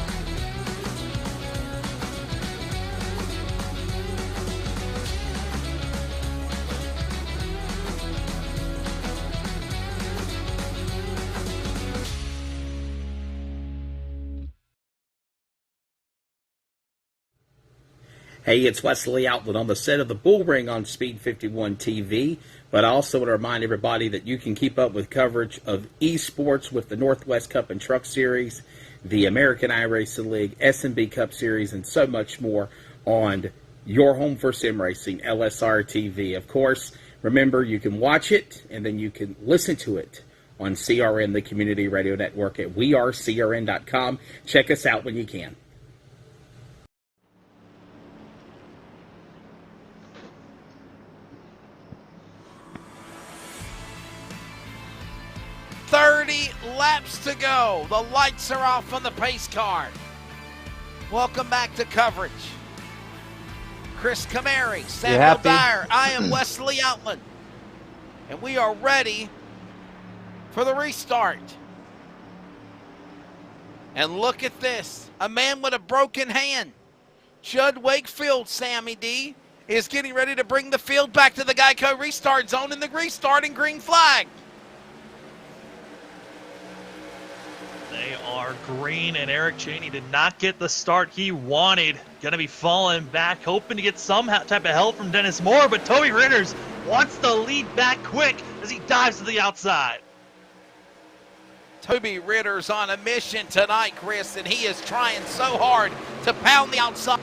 Hey, it's Wesley Outland on the set of the Bull Ring on Speed 51 TV, but I also want to remind everybody that you can keep up with coverage of esports with the Northwest Cup and Truck Series, the American iRacing League, S&B Cup Series, and so much more on your home for sim racing, LSRTV. Of course, remember, you can watch it, and then you can listen to it on CRN, the community radio network at wearecrn.com. Check us out when you can. Laps to go. The lights are off on the pace car. Welcome back to coverage. Chris Camary, Samuel Dyer. I am Wesley Outland. And we are ready for the restart. And look at this. A man with a broken hand. Judd Wakefield, Sammy D, is getting ready to bring the field back to the Geico restart zone in the restarting green flag. They are green, and Eric Cheney did not get the start he wanted. Going to be falling back, hoping to get some type of help from Dennis Moore, but Toby Ritters wants the lead back quick as he dives to the outside. Toby Ritter's on a mission tonight, Chris, and he is trying so hard to pound the outside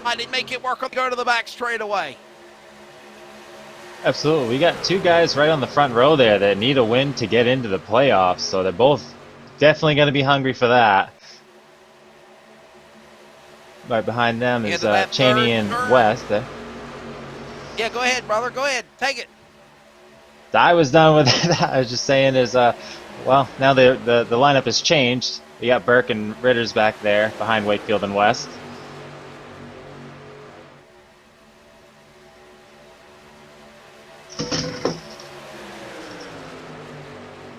and make it work, go to the back straight away. Absolutely. We got two guys right on the front row there that need a win to get into the playoffs, so they're both definitely going to be hungry for that. Right behind them is Cheney and West. Yeah, go ahead, brother. Go ahead. Take it. I was done with it. I was just saying is, well, now the lineup has changed. We got Burke and Ritters back there behind Wakefield and West.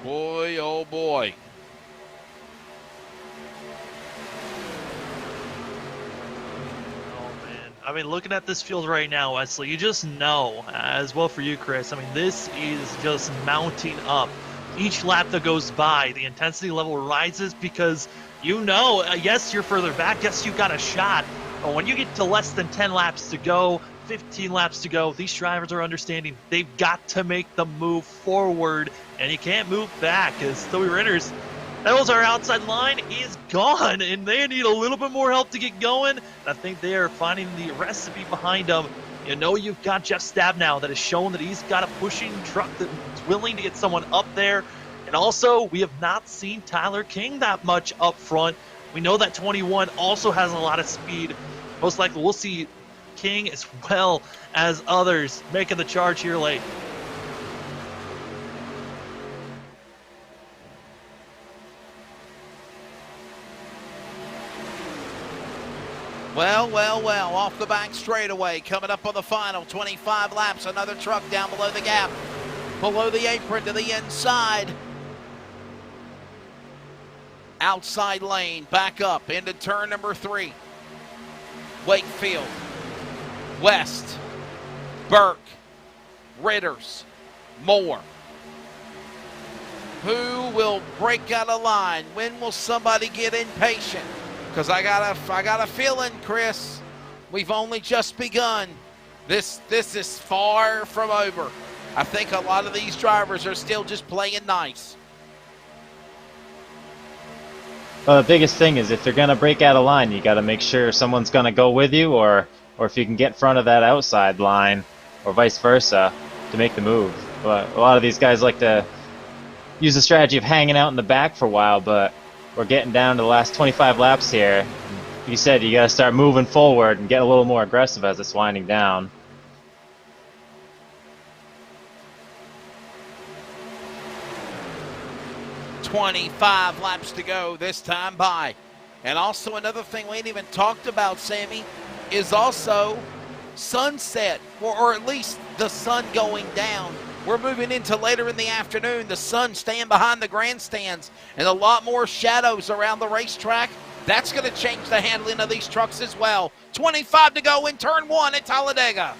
Boy, oh boy. I mean, looking at this field right now, Wesley, you just know, as well for you, Chris, I mean, this is just mounting up. Each lap that goes by, the intensity level rises because you know, yes, you're further back, yes, you got a shot, but when you get to less than 10 laps to go, 15 laps to go, these drivers are understanding they've got to make the move forward, and you can't move back, as Toby Ritters, that was our outside line, is gone, and they need a little bit more help to get going. I think they are finding the recipe behind them You know you've got Jeff Stabnow that has shown that he's got a pushing truck that's willing to get someone up there. And also, we have not seen Tyler King that much up front. We know that 21 also has a lot of speed. Most likely we'll see King as well as others making the charge here late. Well, off the back straightaway, coming up on the final 25 laps, another truck down below the gap, below the apron to the inside. Outside lane, back up into turn number 3. Wakefield, West, Burke, Ritters, Moore. Who will break out of line? When will somebody get impatient? Because I got a feeling, Chris, we've only just begun. This is far from over. I think a lot of these drivers are still just playing nice. Well, the biggest thing is if they're going to break out of line, you got to make sure someone's going to go with you, or if you can get in front of that outside line, or vice versa, to make the move. But a lot of these guys like to use the strategy of hanging out in the back for a while, but we're getting down to the last 25 laps here. You said you got to start moving forward and get a little more aggressive as it's winding down. "25 laps to go this time by." And also another thing we ain't even talked about, Sammy, is also sunset, or at least the sun going down. We're moving into later in the afternoon, the sun staying behind the grandstands, and a lot more shadows around the racetrack. That's going to change the handling of these trucks as well. 25 to go in turn 1 at Talladega.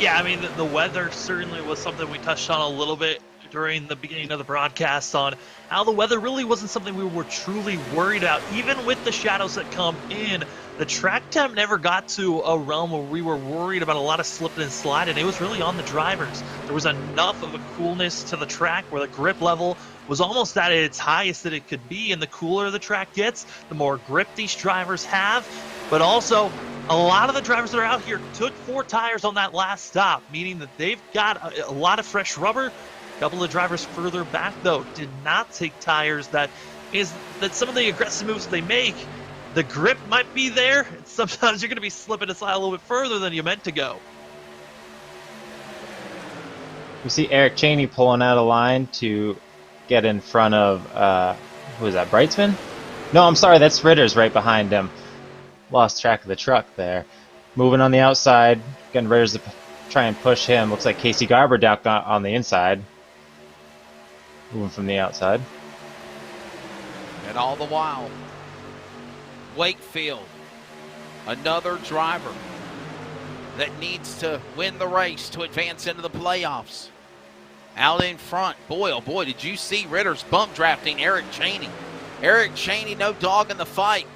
Yeah, I mean, the weather certainly was something we touched on a little bit during the beginning of the broadcast on how the weather really wasn't something we were truly worried about. Even with the shadows that come in, the track temp never got to a realm where we were worried about a lot of slipping and sliding. It was really on the drivers. There was enough of a coolness to the track where the grip level was almost at its highest that it could be, and the cooler the track gets, the more grip these drivers have. But also, a lot of the drivers that are out here took 4 tires on that last stop, meaning that they've got a lot of fresh rubber. A couple of drivers further back, though, did not take tires. That some of the aggressive moves they make, the grip might be there. Sometimes you're going to be slipping aside a little bit further than you meant to go. We see Eric Cheney pulling out of line to get in front of, who is that, Brightsman? No, I'm sorry, that's Ritters right behind him. Lost track of the truck there. Moving on the outside, getting Ritters to try and push him. Looks like Casey Garber down on the inside. Moving from the outside. And all the while, Wakefield, another driver that needs to win the race to advance into the playoffs. Out in front. Boy, oh boy, did you see Ritters bump drafting Eric Cheney. Eric Cheney, no dog in the fight.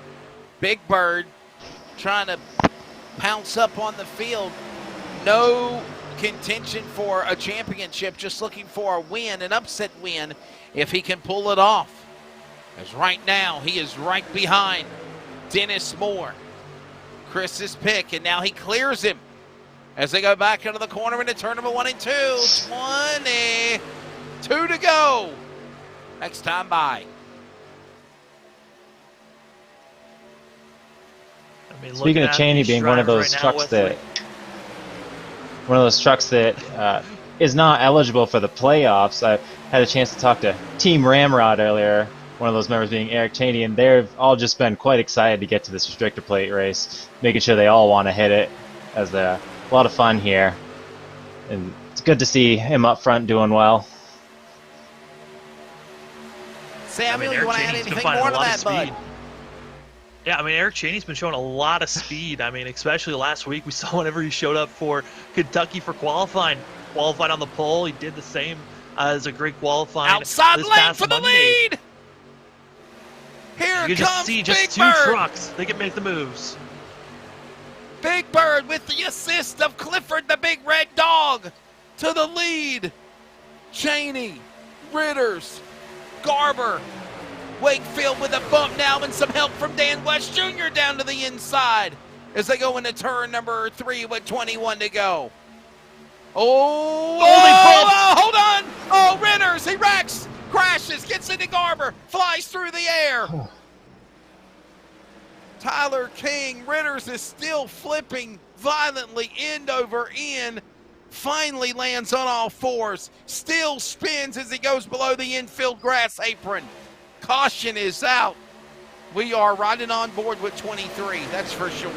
Big Bird trying to pounce up on the field. No contention for a championship, just looking for a win, an upset win, if he can pull it off. As right now, he is right behind Dennis Moore, Chris's pick, and now he clears him as they go back into the corner into turn number 1 and 2. 22 to go. Next time by. I mean, Speaking of Cheney being one of those trucks that is not eligible for the playoffs, I had a chance to talk to Team Ramrod earlier, one of those members being Eric Cheney, and they've all just been quite excited to get to this restrictor plate race, making sure they all want to hit it, as a lot of fun here. And it's good to see him up front doing well. Samuel, you want to add anything more to that, bud? Yeah, I mean, Eric Cheney's been showing a lot of speed. I mean, especially last week, we saw whenever he showed up for Kentucky for qualified on the pole. He did the same as a great qualifying. Outside lane for the lead! Here you can just see just 2 trucks. They can make the moves. Big Bird with the assist of Clifford, the big red dog, to the lead. Cheney, Ritters, Garber, Wakefield with a bump now and some help from Dan West Jr. down to the inside. as they go into turn number 3 with 21 to go. Oh, hold on. Oh, Ritters, he wrecks, crashes, gets into Garber, flies through the air. Tyler King, Ritters is still flipping violently end over end. Finally lands on all fours. Still spins as he goes below the infield grass apron. Caution is out. We are riding on board with 23, that's for sure.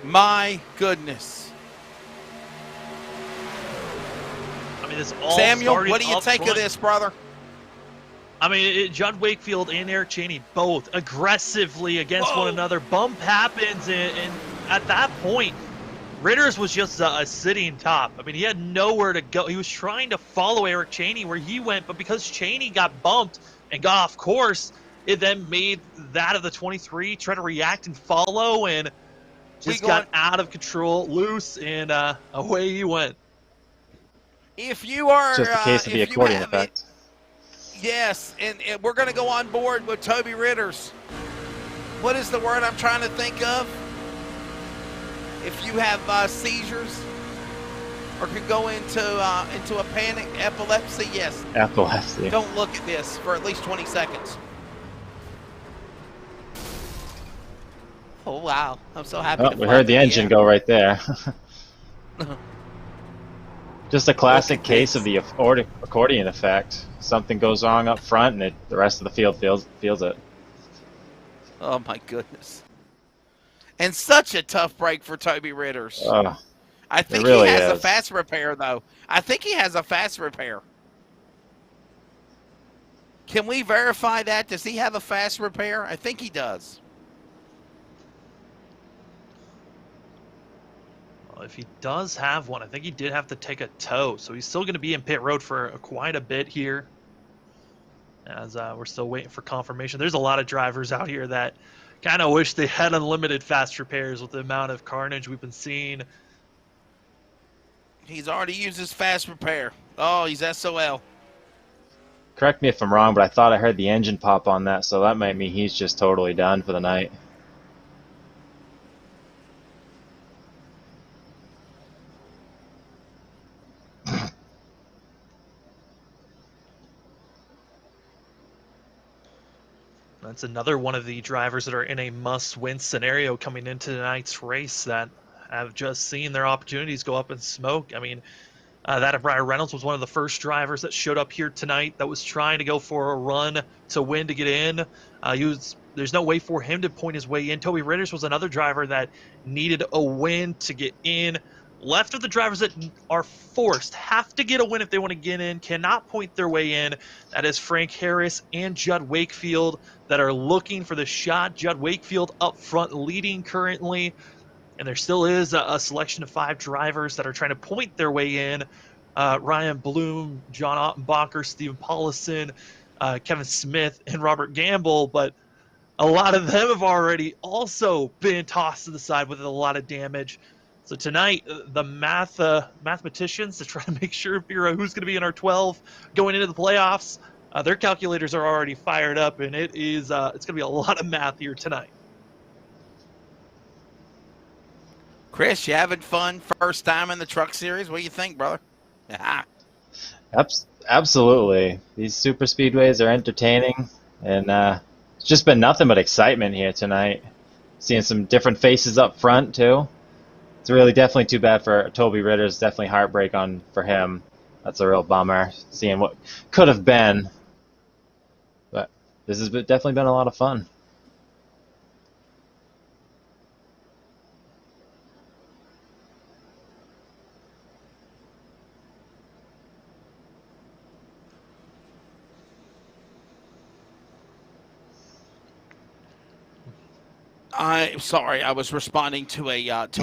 My goodness. I mean, this all Samuel, started what do you up think of front. this, brother? I mean, Judd Wakefield and Eric Chaney both aggressively against one another. Bump happens, and at that point, Ritters was just a sitting top. I mean, he had nowhere to go. He was trying to follow Eric Chaney where he went, but because Chaney got bumped and got off course, it then made that of the 23 try to react and follow, and just got out of control, loose, and away he went. If you are, Just the case of the accordion effect. Yes, and we're going to go on board with Toby Ritters. What is the word I'm trying to think of? If you have seizures or could go into a panic, epilepsy, yes. Epilepsy. Don't look at this for at least 20 seconds. Oh, wow. I'm so happy to We heard the engine go right there. Just a classic case of the accordion effect. Something goes wrong up front, and the rest of the field feels it. Oh, my goodness. And such a tough break for Toby Ritters. I think really he has is. a fast repair, though. I think he has a fast repair. Can we verify that? Does he have a fast repair? I think he does. Well, if he does have one, I think he did have to take a tow, so he's still going to be in pit road for quite a bit here, as we're still waiting for confirmation. There's a lot of drivers out here that kind of wish they had unlimited fast repairs with the amount of carnage we've been seeing. He's already used his fast repair. Oh, he's SOL. Correct me if I'm wrong, but I thought I heard the engine pop on that, so that might mean he's just totally done for the night. That's another one of the drivers that are in a must-win scenario coming into tonight's race that have just seen their opportunities go up in smoke. I mean, that of Brian Reynolds was one of the first drivers that showed up here tonight that was trying to go for a run to win to get in. There's no way for him to point his way in. Toby Ritters was another driver that needed a win to get in. Left of the drivers that are forced, have to get a win if they want to get in, cannot point their way in. That is Frank Harris and Judd Wakefield that are looking for the shot. Judd Wakefield up front leading currently. And there still is a selection of 5 drivers that are trying to point their way in. Ryan Bloom, John Ottenbacher, Steven Paulison, Kevin Smith, and Robert Gamble. But a lot of them have already also been tossed to the side with a lot of damage. So tonight, the mathematicians to try to make sure of who's going to be in our 12 going into the playoffs, their calculators are already fired up, and it's going to be a lot of math here tonight. Chris, you having fun? First time in the Truck Series? What do you think, brother? Absolutely. These super speedways are entertaining, and it's just been nothing but excitement here tonight. Seeing some different faces up front, too. It's really definitely too bad for Toby Ritters. Definitely heartbreak for him. That's a real bummer, seeing what could have been. But this has definitely been a lot of fun. I'm sorry, I was responding to a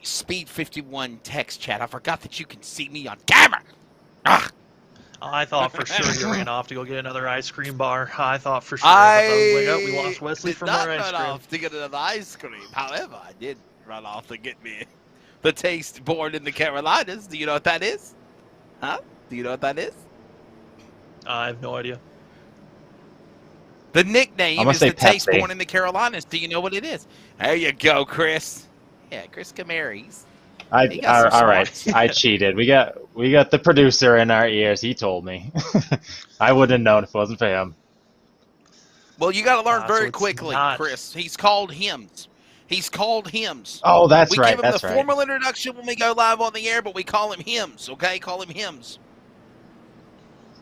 Speed 51 text chat. I forgot that you can see me on camera. Ah. I thought for sure you ran off to go get another ice cream bar. I thought for sure. We lost Wesley from our ice cream. I did not run off to get another ice cream. However, I did run off to get me the taste born in the Carolinas. Do you know what that is? Huh? Do you know what that is? I have no idea. The nickname I'm gonna is say the taste Pepsi. born in the Carolinas. Do you know what it is? There you go, Chris. Yeah, Chris Kamara. He got some All right. smarts. I cheated. We got the producer in our ears. He told me. I wouldn't have known if it wasn't for him. Well, you got to learn So very it's quickly, not- Chris. He's called Hims. He's called Hims. Oh, that's We right. give him That's the right. formal introduction when we go live on the air, but we call him Hims, okay? Call him Hims.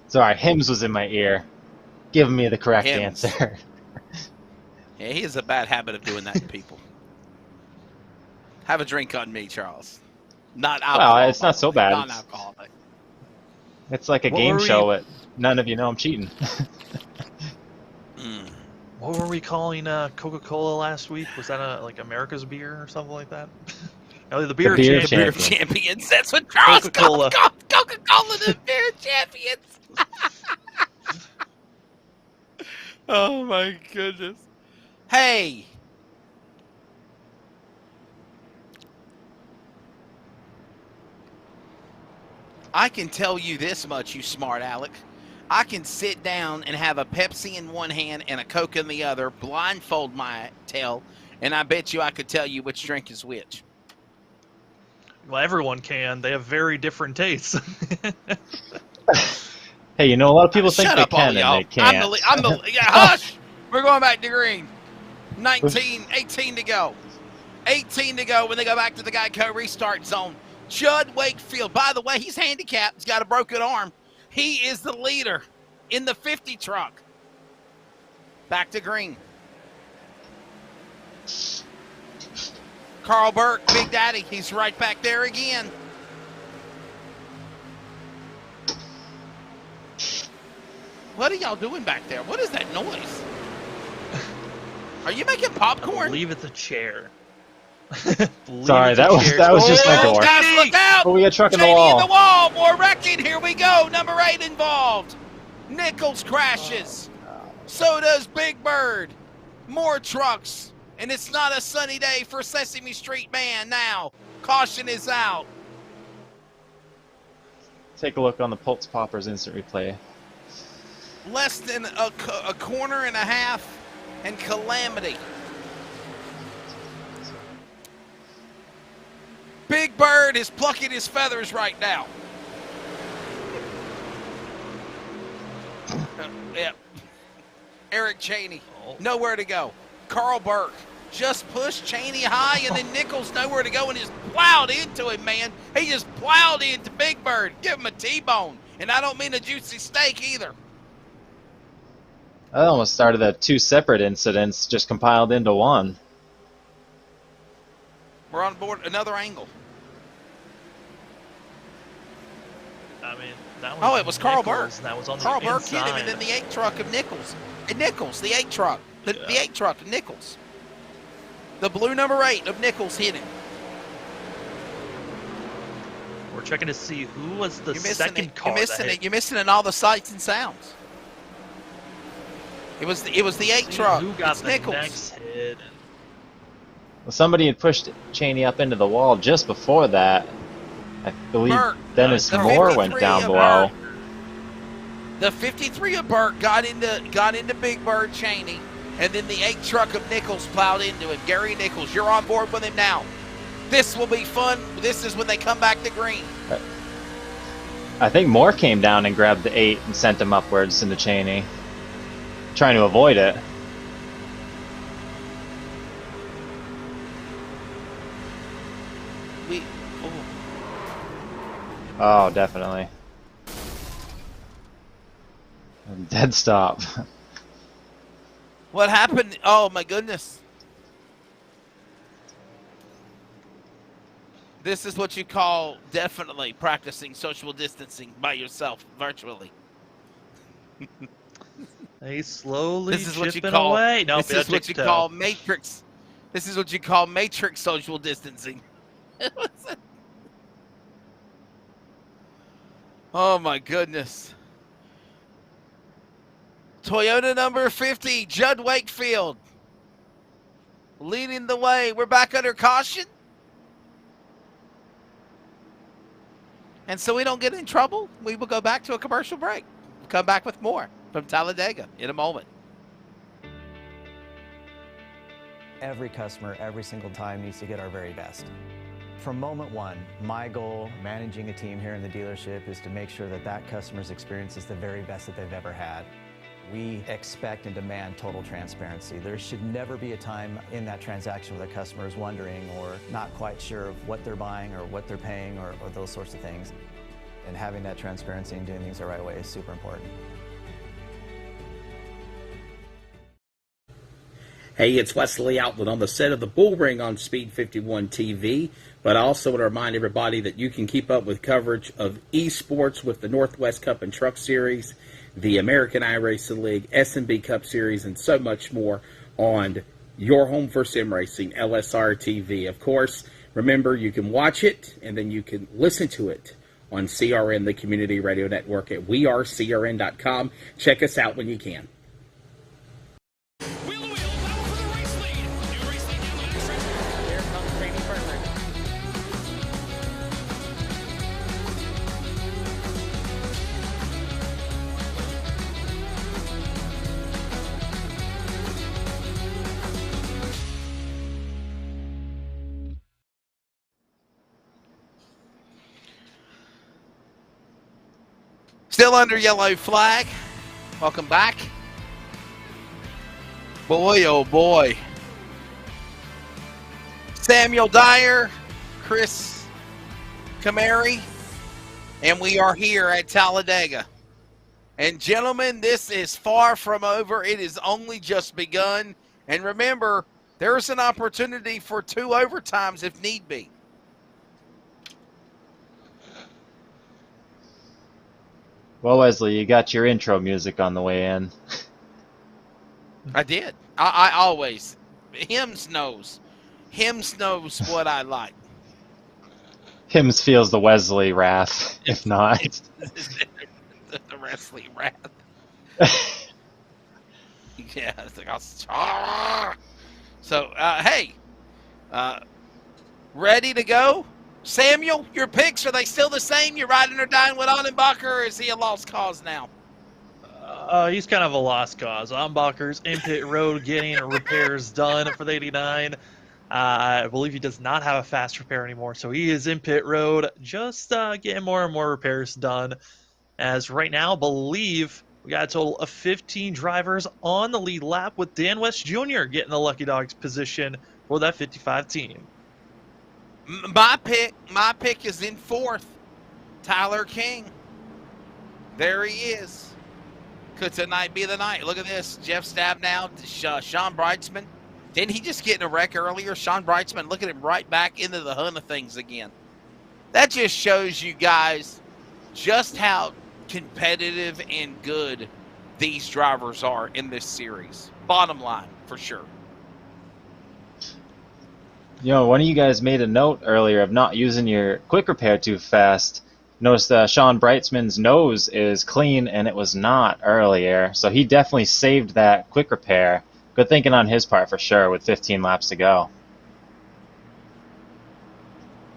Sorry, Hims was in my ear, giving me the correct Hims. answer. Yeah, he has a bad habit of doing that to people. Have a drink on me, Charles. Not alcohol. Well, it's by not the so way. bad. Non-alcoholic. It's like a What game were show. we- It none of you know I'm cheating. Mm. What were we calling Coca-Cola last week? Was that like America's beer or something like that? No, the beer, beer champion. Beer champion. champions. That's what Charles Coca-Cola. calls Coca-Cola, the beer champions. Oh, my goodness. Hey. I can tell you this much, you smart Alec. I can sit down and have a Pepsi in one hand and a Coke in the other, blindfold my tail, and I bet you I could tell you which drink is which. Well, everyone can. They have very different tastes. Hey, you know a lot of people think Shut they up, all can and y'all. they can't. Yeah, hush! We're going back to green. 18 to go. 18 to go when they go back to the Geico restart zone. Judd Wakefield, by the way, he's handicapped. He's got a broken arm. He is the leader in the 50 truck. Back to green. Carl Burke, Big Daddy, he's right back there again. What are y'all doing back there? What is that noise? Are you making I popcorn? believe it's a chair. Sorry, that was just my door. Guys, look out! Oh, we got a truck in the Cheney wall. in the wall. More wrecking. Here we go. Number 8 involved. Nichols crashes. So does Big Bird. More trucks. And it's not a sunny day for Sesame Street Man now. Caution is out. Take a look on the Pulse Poppers instant replay. Less than a corner and a half and calamity. Big Bird is plucking his feathers right now. Yep. Eric Cheney, nowhere to go. Carl Burke just pushed Cheney high, and then Nichols nowhere to go and just plowed into him, man. He just plowed into Big Bird. Give him a T-bone. And I don't mean a juicy steak either. I almost started at 2 separate incidents just compiled into one. We're on board another angle. I mean, that was Oh, it was Carl Burke. Nichols, and that was on Carl the Burke inside. hit him, and then the 8 truck of Nichols. And Nichols, the 8 truck. The 8 truck of Nichols. The blue number 8 of Nichols hit him. We're checking to see who was the You're missing second it. car. You're missing that it. You're missing it in all the sights and sounds. It was the 8 See truck. Who got It's the Nichols. next hit? Well, somebody had pushed Cheney up into the wall just before that. I believe Burke. Dennis The Moore 53 went down of below. Burke. The 53 of Burke got into Big Bird Cheney, and then the 8 truck of Nichols plowed into him. Gary Nichols, you're on board with him now. This will be fun. This is when they come back to green. I think Moore came down and grabbed the 8 and sent him upwards into Cheney, trying to avoid it. Oh, definitely. Dead stop. What happened? Oh, my goodness. This is what you call definitely practicing social distancing by yourself virtually. They slowly This is what you chipping call away. No, this is what you call matrix. This is what you call matrix social distancing. Oh my goodness. Toyota number 50, Judd Wakefield, leading the way. We're back under caution. And so we don't get in trouble, we will go back to a commercial break. Come back with more from Talladega in a moment. Every customer, every single time, needs to get our very best. From moment one, my goal managing a team here in the dealership is to make sure that that customer's experience is the very best that they've ever had. We expect and demand total transparency. There should never be a time in that transaction where the customer is wondering or not quite sure of what they're buying or what they're paying or those sorts of things. And having that transparency and doing things the right way is super important. Hey, it's Wesley Outland on the set of the Bull Ring on Speed 51 TV, but I also want to remind everybody that you can keep up with coverage of esports with the Northwest Cup and Truck Series, the American iRacing League, S&B Cup Series, and so much more on your home for sim racing, LSRTV. Of course, remember, you can watch it, and then you can listen to it on CRN, the community radio network, at wearecrn.com. Check us out when you can. Wheel to wheel, battle for the race lead. New race lead down the next stretch. Here comes Jamie Frederick. Still under yellow flag. Welcome back. Boy, oh boy. Samuel Dyer, Chris Camary, and we are here at Talladega. And gentlemen, this is far from over. It is only just begun. And remember, there's an opportunity for 2 overtimes if need be. Well, Wesley, you got your intro music on the way in. I did. I always. Hims knows what I like. Hims feels the Wesley wrath, if not. The wrestling wrath. Yeah, it's like, so, hey, ready to go? Samuel, your picks, are they still the same? You riding or dying with Annenbacher, or is he a lost cause now? He's kind of a lost cause. Ambacher's in pit road getting repairs done for the 89. I believe he does not have a fast repair anymore, so he is in pit road just getting more and more repairs done. As right now, I believe we got a total of 15 drivers on the lead lap, with Dan West Jr. getting the Lucky Dogs position for that 55 team. My pick is in 4th. Tyler King. There he is. Could tonight be the night? Look at this. Jeff Stabnow, Sean Breitzman. Didn't he just get in a wreck earlier? Sean Breitzman, look at him right back into the hunt of things again. That just shows you guys just how competitive and good these drivers are in this series. Bottom line, for sure. You know, one of you guys made a note earlier of not using your quick repair too fast. Noticed Sean Breitzman's nose is clean, and it was not earlier. So he definitely saved that quick repair. Good thinking on his part for sure, with 15 laps to go.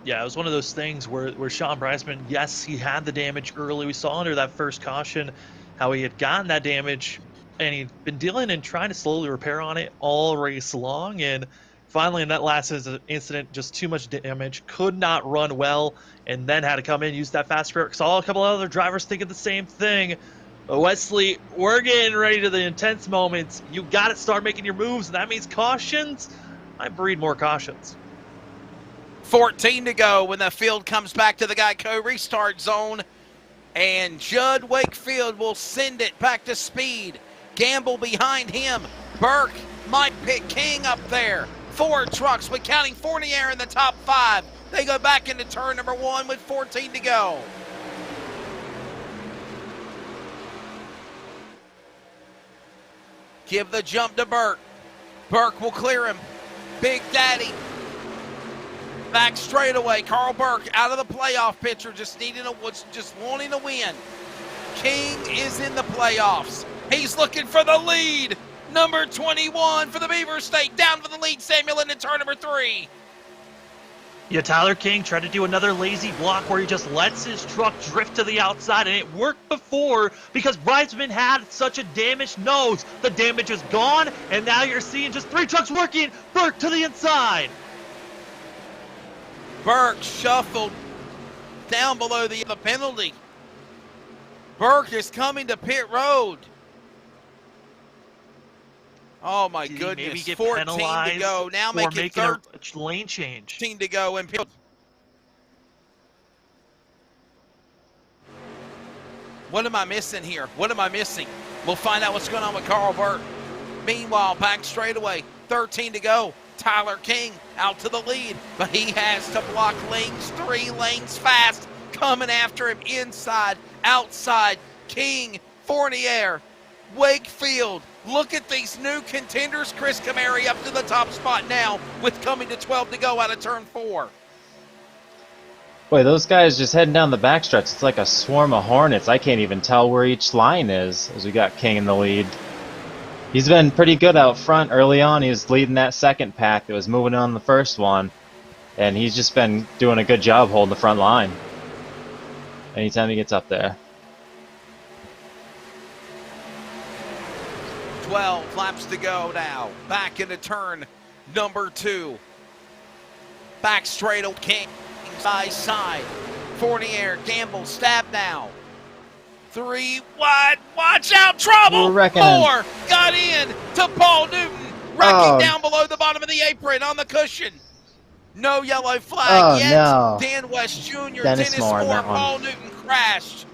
Yeah, it was one of those things where Sean Breitzman, yes, he had the damage early. We saw under that first caution how he had gotten that damage, and he'd been dealing and trying to slowly repair on it all race long. And finally, in that last incident, just too much damage, could not run well, and then had to come in, use that fast repair. Saw a couple other drivers thinking the same thing. But Wesley, we're getting ready to the intense moments. You got to start making your moves, and that means cautions. I breed more cautions. 14 to go when the field comes back to the Geico restart zone. And Judd Wakefield will send it back to speed. Gamble behind him. Burke might pick King up there. 4 trucks with counting Fournier in the top 5. They go back into turn number 1 with 14 to go. Give the jump to Burke. Burke will clear him. Big Daddy. Back straightaway. Carl Burke out of the playoff picture, just wanting to win. King is in the playoffs. He's looking for the lead. Number 21 for the Beaver State. Down for the lead, Samuel into turn number 3. Yeah, Tyler King tried to do another lazy block where he just lets his truck drift to the outside, and it worked before because Reisman had such a damaged nose. The damage is gone, and now you're seeing just 3 trucks working. Burke to the inside. Burke shuffled down below the penalty. Burke is coming to pit road. Oh my Did he goodness, maybe get 14 to penalized go. Now for make it making a 13 lane change? to go in pit. What am I missing here? What am I missing? We'll find out what's going on with Carl Burke. Meanwhile, back straightaway, 13 to go. Tyler King out to the lead, but he has to block lanes, 3 lanes fast, coming after him inside, outside. King, Fournier, Wakefield. Look at these new contenders. Chris Camary up to the top spot now with coming to 12 to go out of turn 4. Boy, those guys just heading down the backstretch. It's like a swarm of hornets. I can't even tell where each line is as we got King in the lead. He's been pretty good out front early on. He was leading that second pack that was moving on the first one. And he's just been doing a good job holding the front line anytime he gets up there. 12 laps to go now. Back into turn number 2. Back straight, King, side. Fournier, Gamble, stab now. 3 wide, watch out, trouble! 4 got in to Paul Newton, wrecking down below the bottom of the apron on the cushion. No yellow flag yet. No. Dan West Jr., Dennis Moore, Paul Newton crashed.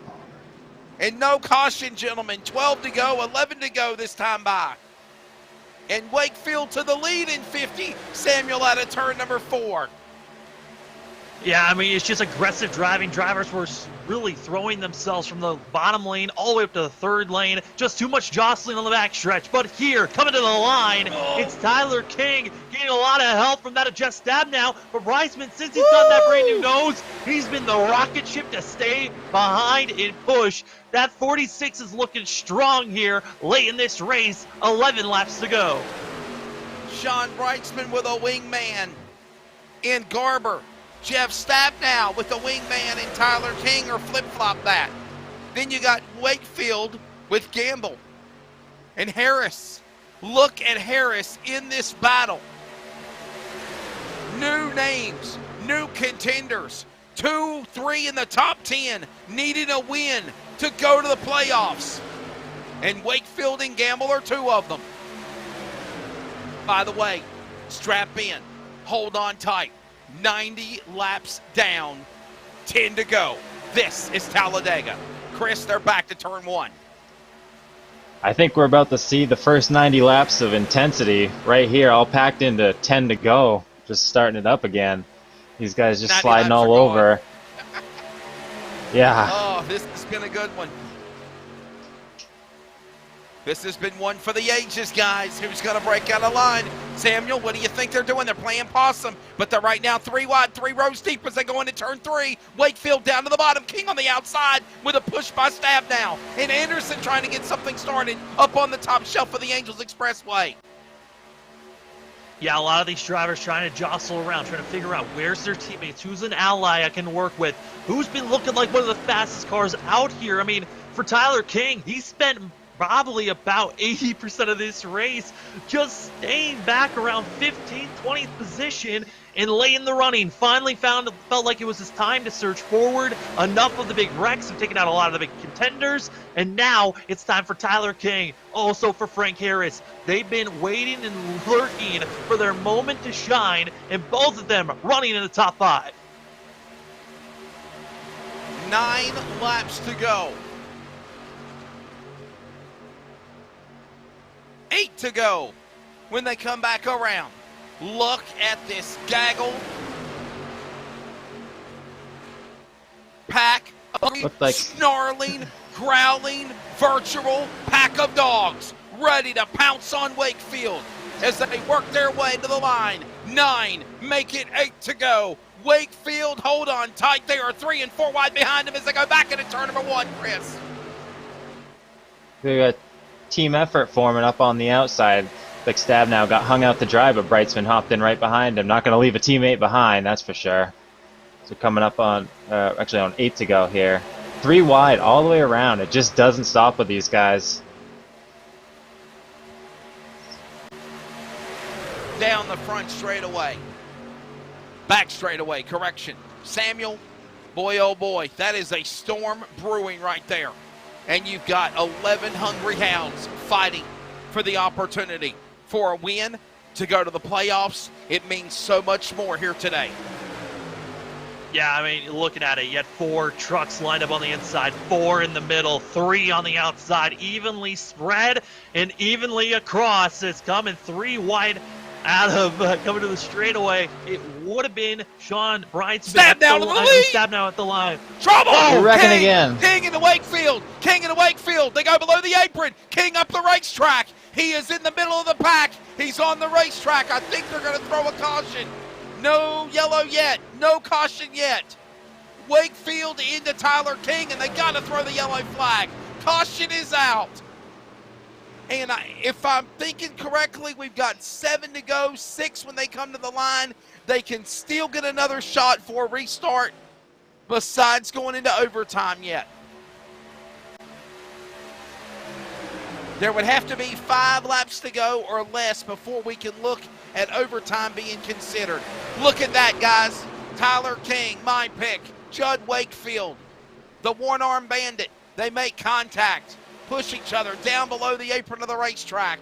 And no caution, gentlemen. 12 to go, 11 to go this time by. And Wakefield to the lead in 50. Samuel out of turn number 4. Yeah, I mean, it's just aggressive driving. Drivers were really throwing themselves from the bottom lane all the way up to the 3rd lane. Just too much jostling on the backstretch. But here, coming to the line, it's Tyler King getting a lot of help from that Jeff Stab now. But Reisman, since he's got that brand new nose, he's been the rocket ship to stay behind and push. That 46 is looking strong here late in this race. 11 laps to go. Sean Reitzman with a wingman in Garber. Jeff Stapp now with the wingman and Tyler King, or flip-flop that. Then you got Wakefield with Gamble and Harris. Look at Harris in this battle. New names, new contenders. 2, 3 in the top 10, needing a win to go to the playoffs. And Wakefield and Gamble are 2 of them. By the way, strap in, hold on tight. 90 laps down, 10 to go. This is Talladega. Chris, they're back to turn 1. I think we're about to see the first 90 laps of intensity right here, all packed into 10 to go, just starting it up again. These guys just sliding all over. Yeah. Oh, this has been a good one. This has been one for the ages, guys. Who's going to break out of line? Samuel, what do you think they're doing? They're playing possum, but they're right now 3 wide, 3 rows deep as they go into turn 3. Wakefield down to the bottom. King on the outside with a push by Stab now. And Anderson trying to get something started up on the top shelf of the Angels Expressway. Yeah, a lot of these drivers trying to jostle around, trying to figure out where's their teammates, who's an ally I can work with, who's been looking like one of the fastest cars out here. I mean, for Tyler King, he spent probably about 80% of this race just staying back around 15th, 20th position and late in the running. Finally felt like it was his time to surge forward. Enough of the big wrecks have taken out a lot of the big contenders, and now it's time for Tyler King, also for Frank Harris. They've been waiting and lurking for their moment to shine, and both of them running in the top 5. 9 laps to go. 8 to go when they come back around. Look at this gaggle pack of snarling, growling, virtual pack of dogs ready to pounce on Wakefield as they work their way to the line. 9, make it 8 to go. Wakefield, hold on tight. They are 3 and 4 wide behind him as they go back into turn number 1, Chris. We got team effort forming up on the outside. like Stab now got hung out the drive, but Brightsman hopped in right behind him. Not going to leave a teammate behind, that's for sure. So coming up on, actually on 8 to go here. 3 wide all the way around. It just doesn't stop with these guys. Down the front straightaway. Back straightaway, correction. Samuel, boy oh boy, that is a storm brewing right there. And you've got 11 hungry hounds fighting for the opportunity for a win to go to the playoffs. It means so much more here today. Yeah, I mean, looking at it, you had 4 trucks lined up on the inside, 4 in the middle, 3 on the outside, evenly spread and evenly across. It's coming 3 wide out of coming to the straightaway. It would have been Sean Brightsman. Stab down to the lead. Stab now at the line. Trouble! You're wrecking King, again. King in the Wakefield. King in the Wakefield. They go below the apron. King up the racetrack. He is in the middle of the pack. He's on the racetrack. I think they're going to throw a caution. No yellow yet. No caution yet. Wakefield into Tyler King, and they got to throw the yellow flag. Caution is out. And if I'm thinking correctly, we've got 7 to go, 6 when they come to the line. They can still get another shot for a restart besides going into overtime yet. There would have to be 5 laps to go or less before we can look at overtime being considered. Look at that, guys. Tyler King, my pick. Judd Wakefield, the one-arm bandit. They make contact, push each other down below the apron of the racetrack.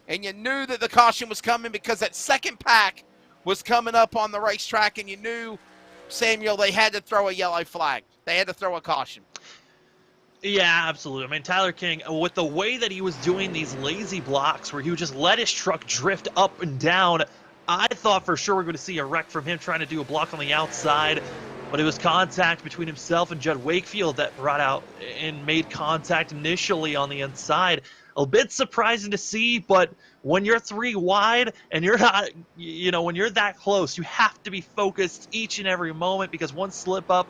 And you knew that the caution was coming because that second pack was coming up on the racetrack, and you knew, Samuel, they had to throw a yellow flag. They had to throw a caution. Yeah, absolutely. I mean, Tyler King, with the way that he was doing these lazy blocks where he would just let his truck drift up and down, I thought for sure we were going to see a wreck from him trying to do a block on the outside. But it was contact between himself and Judd Wakefield that brought out and made contact initially on the inside. A bit surprising to see, but when you're 3 wide and you're not, when you're that close, you have to be focused each and every moment, because one slip up,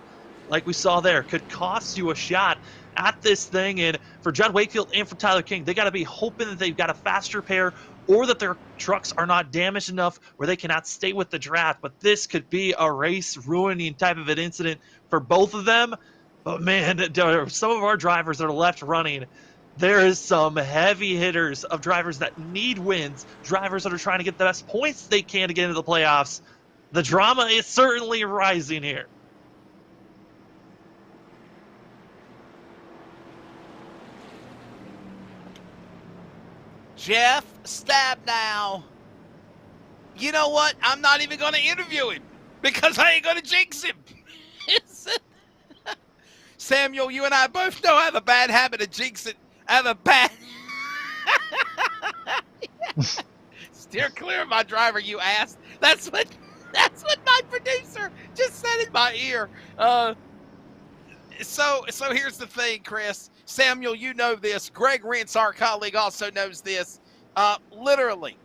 like we saw there, could cost you a shot at this thing. And for Judd Wakefield and for Tyler King, they got to be hoping that they've got a faster pair, or that their trucks are not damaged enough where they cannot stay with the draft. But this could be a race-ruining type of an incident for both of them. But, man, some of our drivers that are left running, there is some heavy hitters of drivers that need wins, drivers that are trying to get the best points they can to get into the playoffs. The drama is certainly rising here. Jeff Stabnow. You know what? I'm not even going to interview him because I ain't going to jinx him. Samuel, you and I both know I have a bad habit of jinxing. I have a bad... Steer clear of my driver, you ass. That's what my producer just said in my ear. So here's the thing, Chris. Samuel, you know this. Greg Rentz, our colleague, also knows this. Literally,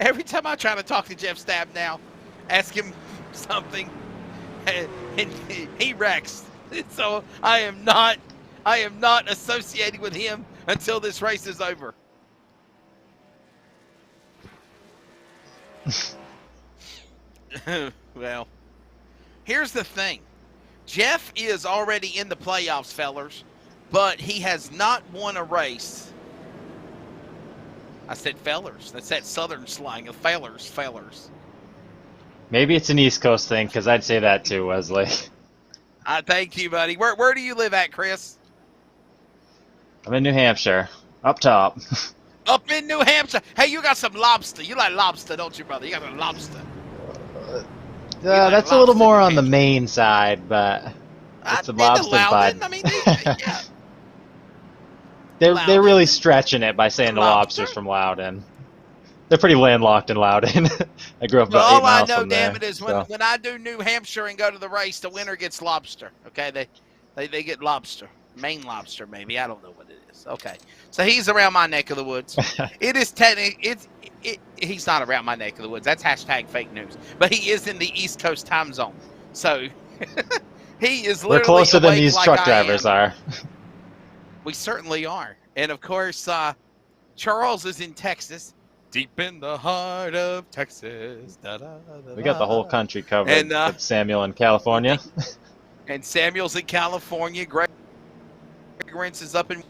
every time I try to talk to Jeff Stabnow, ask him something, and he wrecks. So I am not associating with him until this race is over. Well, here's the thing. Jeff is already in the playoffs, fellers, but he has not won a race. I said fellers. That's that southern slang of fellers. Maybe it's an East Coast thing, because I'd say that too, Wesley. Thank you, buddy. Where do you live at, Chris? I'm in New Hampshire, up top. Up in New Hampshire. Hey, you got some lobster. You like lobster, don't you, brother? You got some lobster. That's a little more on the Maine side, but it's a lobster bud. I mean, yeah. They're really stretching it by saying the lobster's from Loudon. They're pretty landlocked in Loudon. I grew up about 8 miles from there. All I know, damn it, is when I do New Hampshire and go to the race, the winner gets lobster. Okay, they get lobster, Maine lobster, maybe. I don't know what it is. Okay, so he's around my neck of the woods. It is he's not around my neck of the woods. That's hashtag fake news. But he is in the East Coast time zone, so he is literally. We're closer than these truck drivers are. We certainly are. And of course, Charles is in Texas, deep in the heart of Texas. Da, da, da, We got the whole country covered And, with Samuel in California. and Samuel's in California. Greg Rentz is up in.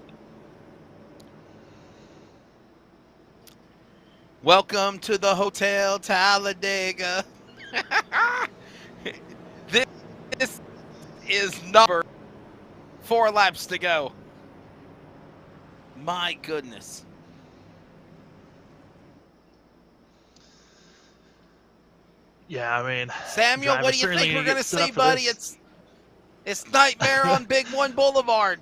Welcome to the Hotel Talladega. This is number 4 laps to go. My goodness. Yeah, I mean, Samuel, what do you think we're going to see, buddy? It's Nightmare on Big One Boulevard.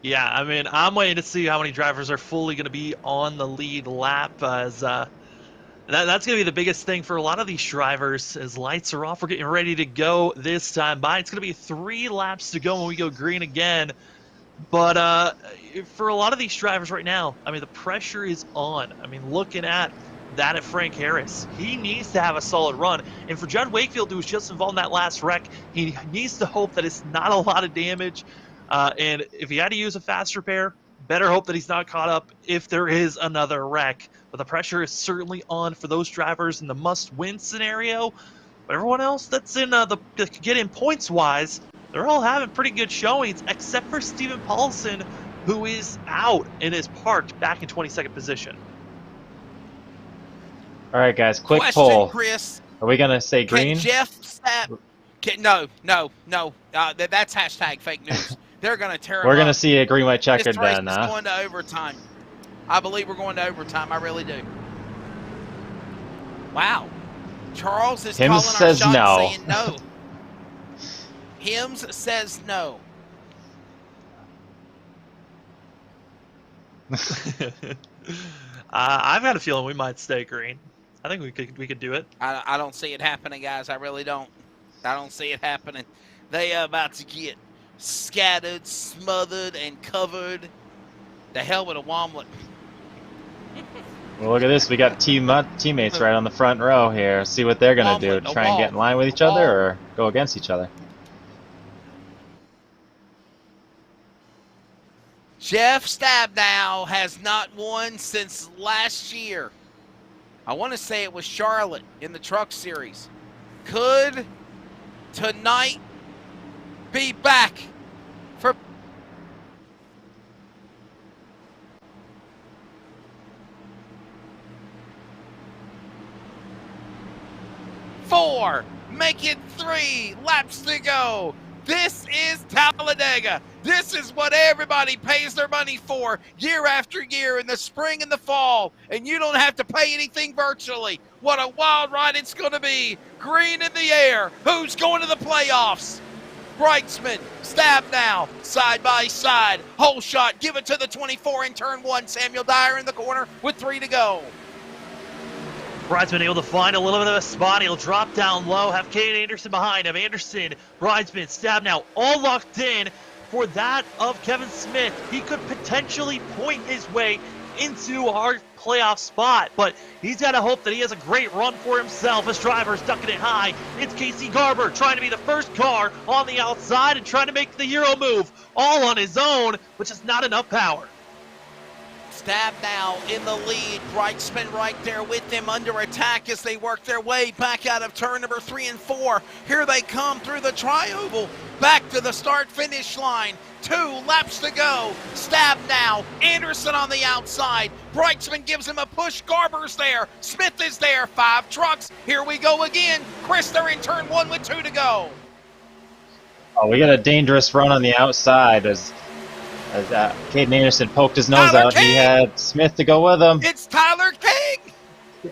Yeah, I mean, I'm waiting to see how many drivers are fully going to be on the lead lap, as that's going to be the biggest thing for a lot of these drivers. As lights are off, we're getting ready to go this time by. It's going to be 3 laps to go when we go green again. But for a lot of these drivers right now, I mean, the pressure is on. I mean, looking at that at Frank Harris, he needs to have a solid run. And for Judd Wakefield, who was just involved in that last wreck, he needs to hope that it's not a lot of damage. And if he had to use a fast repair, better hope that he's not caught up if there is another wreck. But the pressure is certainly on for those drivers in the must-win scenario. But everyone else that's in that could get in points-wise, they're all having pretty good showings, except for Steven Paulson, who is out and is parked back in 22nd position. All right, guys, quick Question, poll. Chris. Are we going to say green? Can Jeff Stapp? No. That's hashtag fake news. They're going to tear We're him going to up. see a green, white checkered This race then, is huh? going to overtime. I believe we're going to overtime. I really do. Wow. Charles is Hims calling says our shot no. saying no. Hims says no. I've got a feeling we might stay green. I think we could do it. I don't see it happening, guys. I really don't. I don't see it happening. They are about to get scattered, smothered, and covered. The hell with a Womlet. Well, look at this. We got teammates right on the front row here. See what they're going to do. Omelet, a Try and get in line with each other or go against each other? Jeff Stabnow has not won since last year. I want to say it was Charlotte in the Truck Series. Could tonight be back for four? Make it 3 laps to go. This is Talladega. This is what everybody pays their money for year after year in the spring and the fall, and you don't have to pay anything virtually. What a wild ride it's going to be. Green in the air. Who's going to the playoffs? Brightsman, Stabnow, side by side. Whole shot, give it to the 24 in turn 1. Samuel Dyer in the corner with 3 to go. Bridesman able to find a little bit of a spot. He'll drop down low, have Kane Anderson behind him. Anderson, Bridesman, Stabnow, all locked in for that of Kevin Smith. He could potentially point his way into our playoff spot, but he's got to hope that he has a great run for himself. His driver's ducking it high. It's Casey Garber trying to be the first car on the outside and trying to make the Euro move all on his own, which is not enough power. Stabnow in the lead. Brightsman right there with them under attack as they work their way back out of turn number 3 and 4. Here they come through the tri-oval, back to the start-finish line. 2 laps to go. Stabnow, Anderson on the outside. Brightsman gives him a push. Garber's there. Smith is there. 5 trucks. Here we go again. Chris, they're in turn 1 with 2 to go. Oh, we got a dangerous run on the outside as Caden Anderson poked his nose Tyler out. King! He had Smith to go with him. It's Tyler King.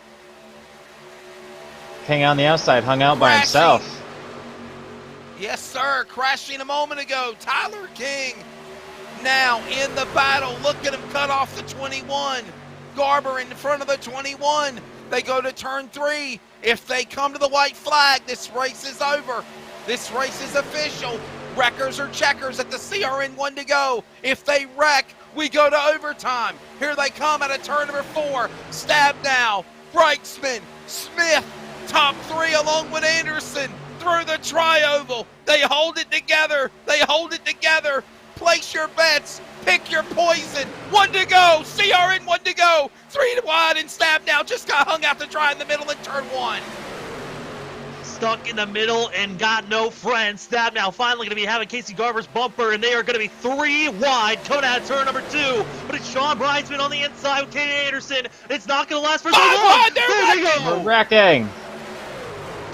King on the outside, hung out by himself. Yes, sir. Crashing a moment ago. Tyler King now in the battle. Look at him cut off the 21. Garber in front of the 21. They go to turn 3. If they come to the white flag, this race is over. This race is official. Wreckers or checkers at the CRN 1 to go. If they wreck, we go to overtime. Here they come at a turn number 4. Stabnow, Brightsman, Smith, top 3 along with Anderson through the tri-oval. They hold it together. They hold it together. Place your bets. Pick your poison. 1 to go. CRN 1 to go. 3 wide and Stab now just got hung out to dry in the middle in turn 1. Stuck in the middle and got no friends. Stab now finally going to be having Casey Garver's bumper, and they are going to be 3 wide coming out of turn number 2. But it's Sean Bridesman on the inside with Kaden Anderson. It's not going to last for so 5 long. wide. There they go. We're wrecking.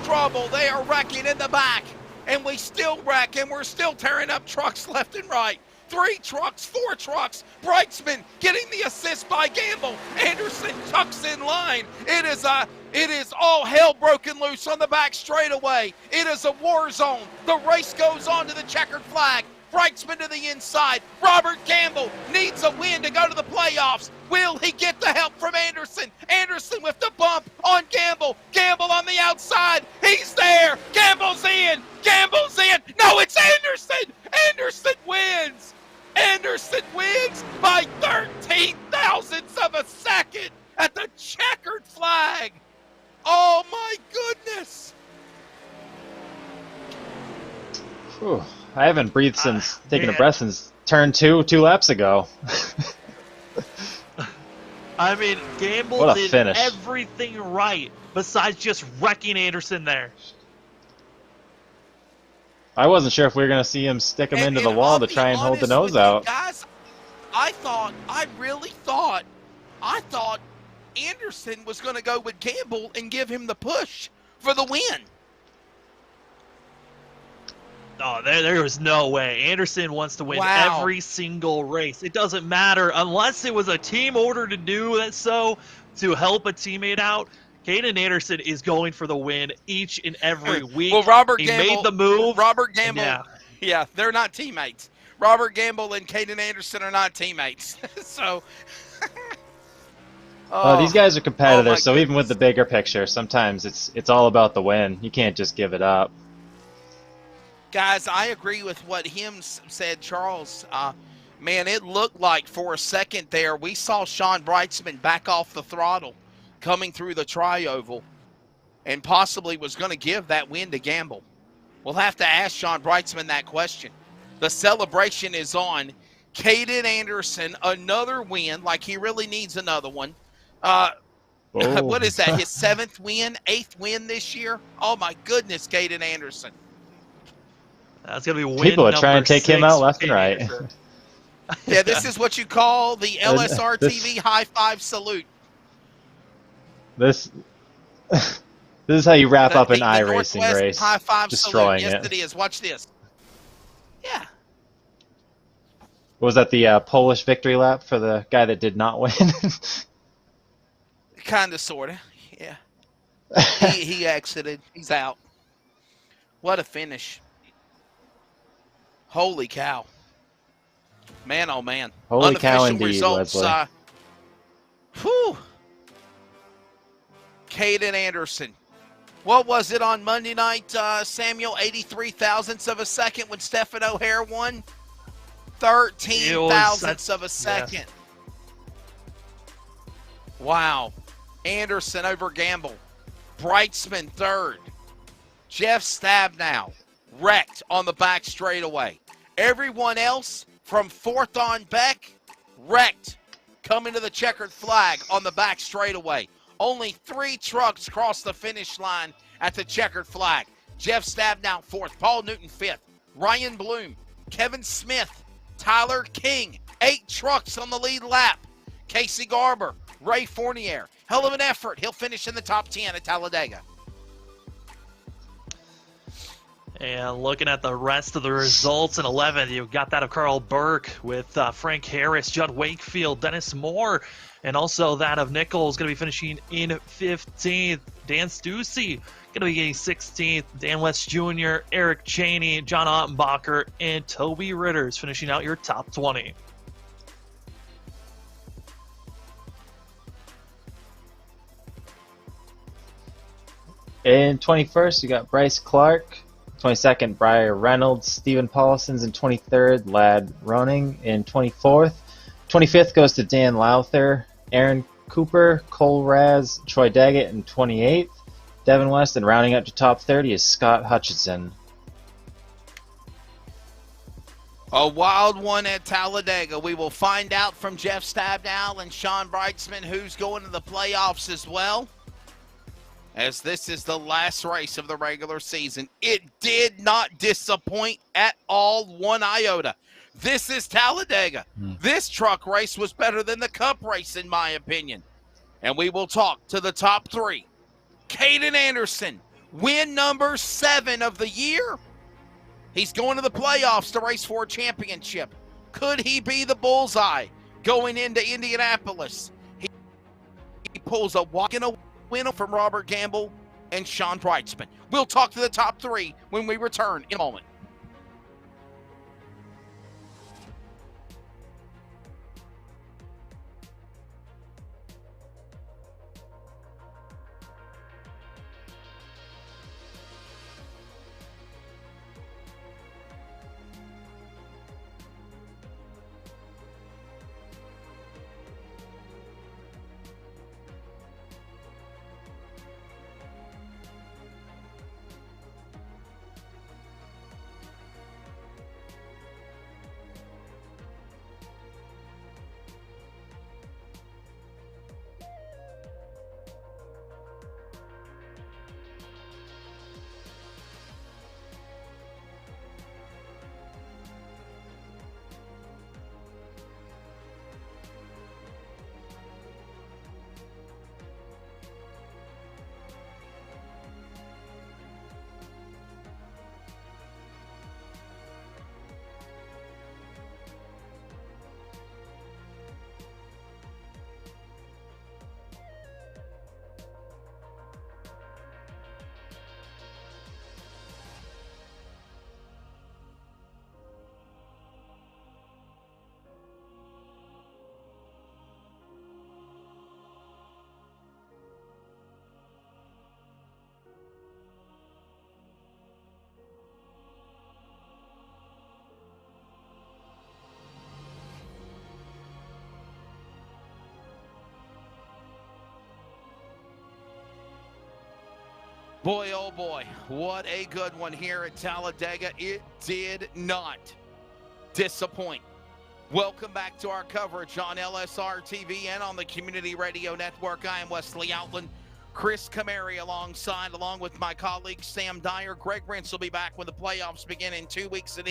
Trouble. They are wrecking in the back. And we still wreck, and we're still tearing up trucks left and right. 3 trucks, 4 trucks. Breitzman getting the assist by Gamble. Anderson tucks in line. It is all hell broken loose on the back straightaway. It is a war zone. The race goes on to the checkered flag. Breitzman to the inside. Robert Gamble needs a win to go to the playoffs. Will he get the help from Anderson? Anderson with the bump on Gamble. Gamble on the outside. He's there. Gamble's in. Gamble's in. No, it's Anderson. Anderson wins. Anderson wins by 13 thousandths of a second at the checkered flag. Oh, my goodness. Whew. I haven't breathed since taking a man. breath since turn 2 laps ago. I mean, Gamble What a did finish. everything right besides just wrecking Anderson there. I wasn't sure if we were going to see him stick him into the And wall I'll to be try and hold the honest nose with you out. Guys, I really thought Anderson was going to go with Gamble and give him the push for the win. Oh, there was no way. Anderson wants to win Wow. every single race. It doesn't matter unless it was a team order to do that so to help a teammate out. Caden Anderson is going for the win each and every week. Well, Robert he Gamble made the move. Robert and Gamble, yeah, they're not teammates. Robert Gamble and Caden Anderson are not teammates. So, Well, these guys are oh competitors, my so even with the bigger picture, sometimes it's all about the win. You can't just give it up. guys, I agree with what him said, Charles. Man, it looked like for a second there we saw Sean Breitzman back off the throttle coming through the tri-oval and possibly was going to give that win to Gamble. We'll have to ask Sean Breitzman that question. The celebration is on. Caden Anderson, another win, like he really needs another one. What is that, his 7th win, 8th win this year? Oh, my goodness, Caden Anderson. That's going to be win People are number trying to take him 6 out for left and Caden right. Anderson. Yeah, this is what you call the LSRTV high five salute. This is how you wrap up an The iRacing Northwest race, high five destroying salute. Yes, it. it is. Watch this. Yeah. Was that the Polish victory lap for the guy that did not win? Kind of, sort of. Yeah. He exited. He's out. What a finish. Holy cow. Man, oh, man. Holy cow Unofficial indeed, results, Leslie. Whew. Caden Anderson. What was it on Monday night, Samuel? 83 thousandths of a second when Stephen O'Hare won? 13 thousandths of a second. Wow. Anderson over Gamble. Breitzman third. Jeff Stabnow wrecked on the back straightaway. Everyone else from 4th on Beck wrecked coming to the checkered flag on the back straightaway. Only 3 trucks crossed the finish line at the checkered flag. Jeff Stabnow 4th, Paul Newton 5th, Ryan Bloom, Kevin Smith, Tyler King, 8 trucks on the lead lap. Casey Garber, Ray Fournier. Hell of an effort. He'll finish in the top 10 at Talladega. And looking at the rest of the results in 11th, you've got that of Carl Burke with Frank Harris, Judd Wakefield, Dennis Moore, and also that of Nichols going to be finishing in 15th. Dan Stussy going to be getting 16th. Dan West Jr., Eric Cheney, John Ottenbacher, and Toby Ritters finishing out your top 20. In 21st, you got Bryce Clark. 22nd, Briar Reynolds. Stephen Paulison's in 23rd. Lad Roning in 24th. 25th goes to Dan Lowther. Aaron Cooper, Cole Raz, Troy Daggett in 28th. Devin West, and rounding up to top 30 is Scott Hutchinson. A wild one at Talladega. We will find out from Jeff Stabnow and Sean Brightsman who's going to the playoffs as well, as this is the last race of the regular season. It did not disappoint at all, one iota. This is Talladega. This truck race was better than the Cup race, in my opinion. And we will talk to the top three. Caden Anderson, win number 7 of the year. He's going to the playoffs to race for a championship. Could he be the bullseye going into Indianapolis? He pulls a walk in a win from Robert Gamble and Sean Brightsman. We'll talk to the top three when we return in a moment. Boy, oh boy, what a good one here at Talladega. It did not disappoint. Welcome back to our coverage on LSRTV and on the Community Radio Network. I am Wesley Outland, Chris Camary along with my colleague Sam Dyer. Greg Rentz will be back when the playoffs begin in 2 weeks at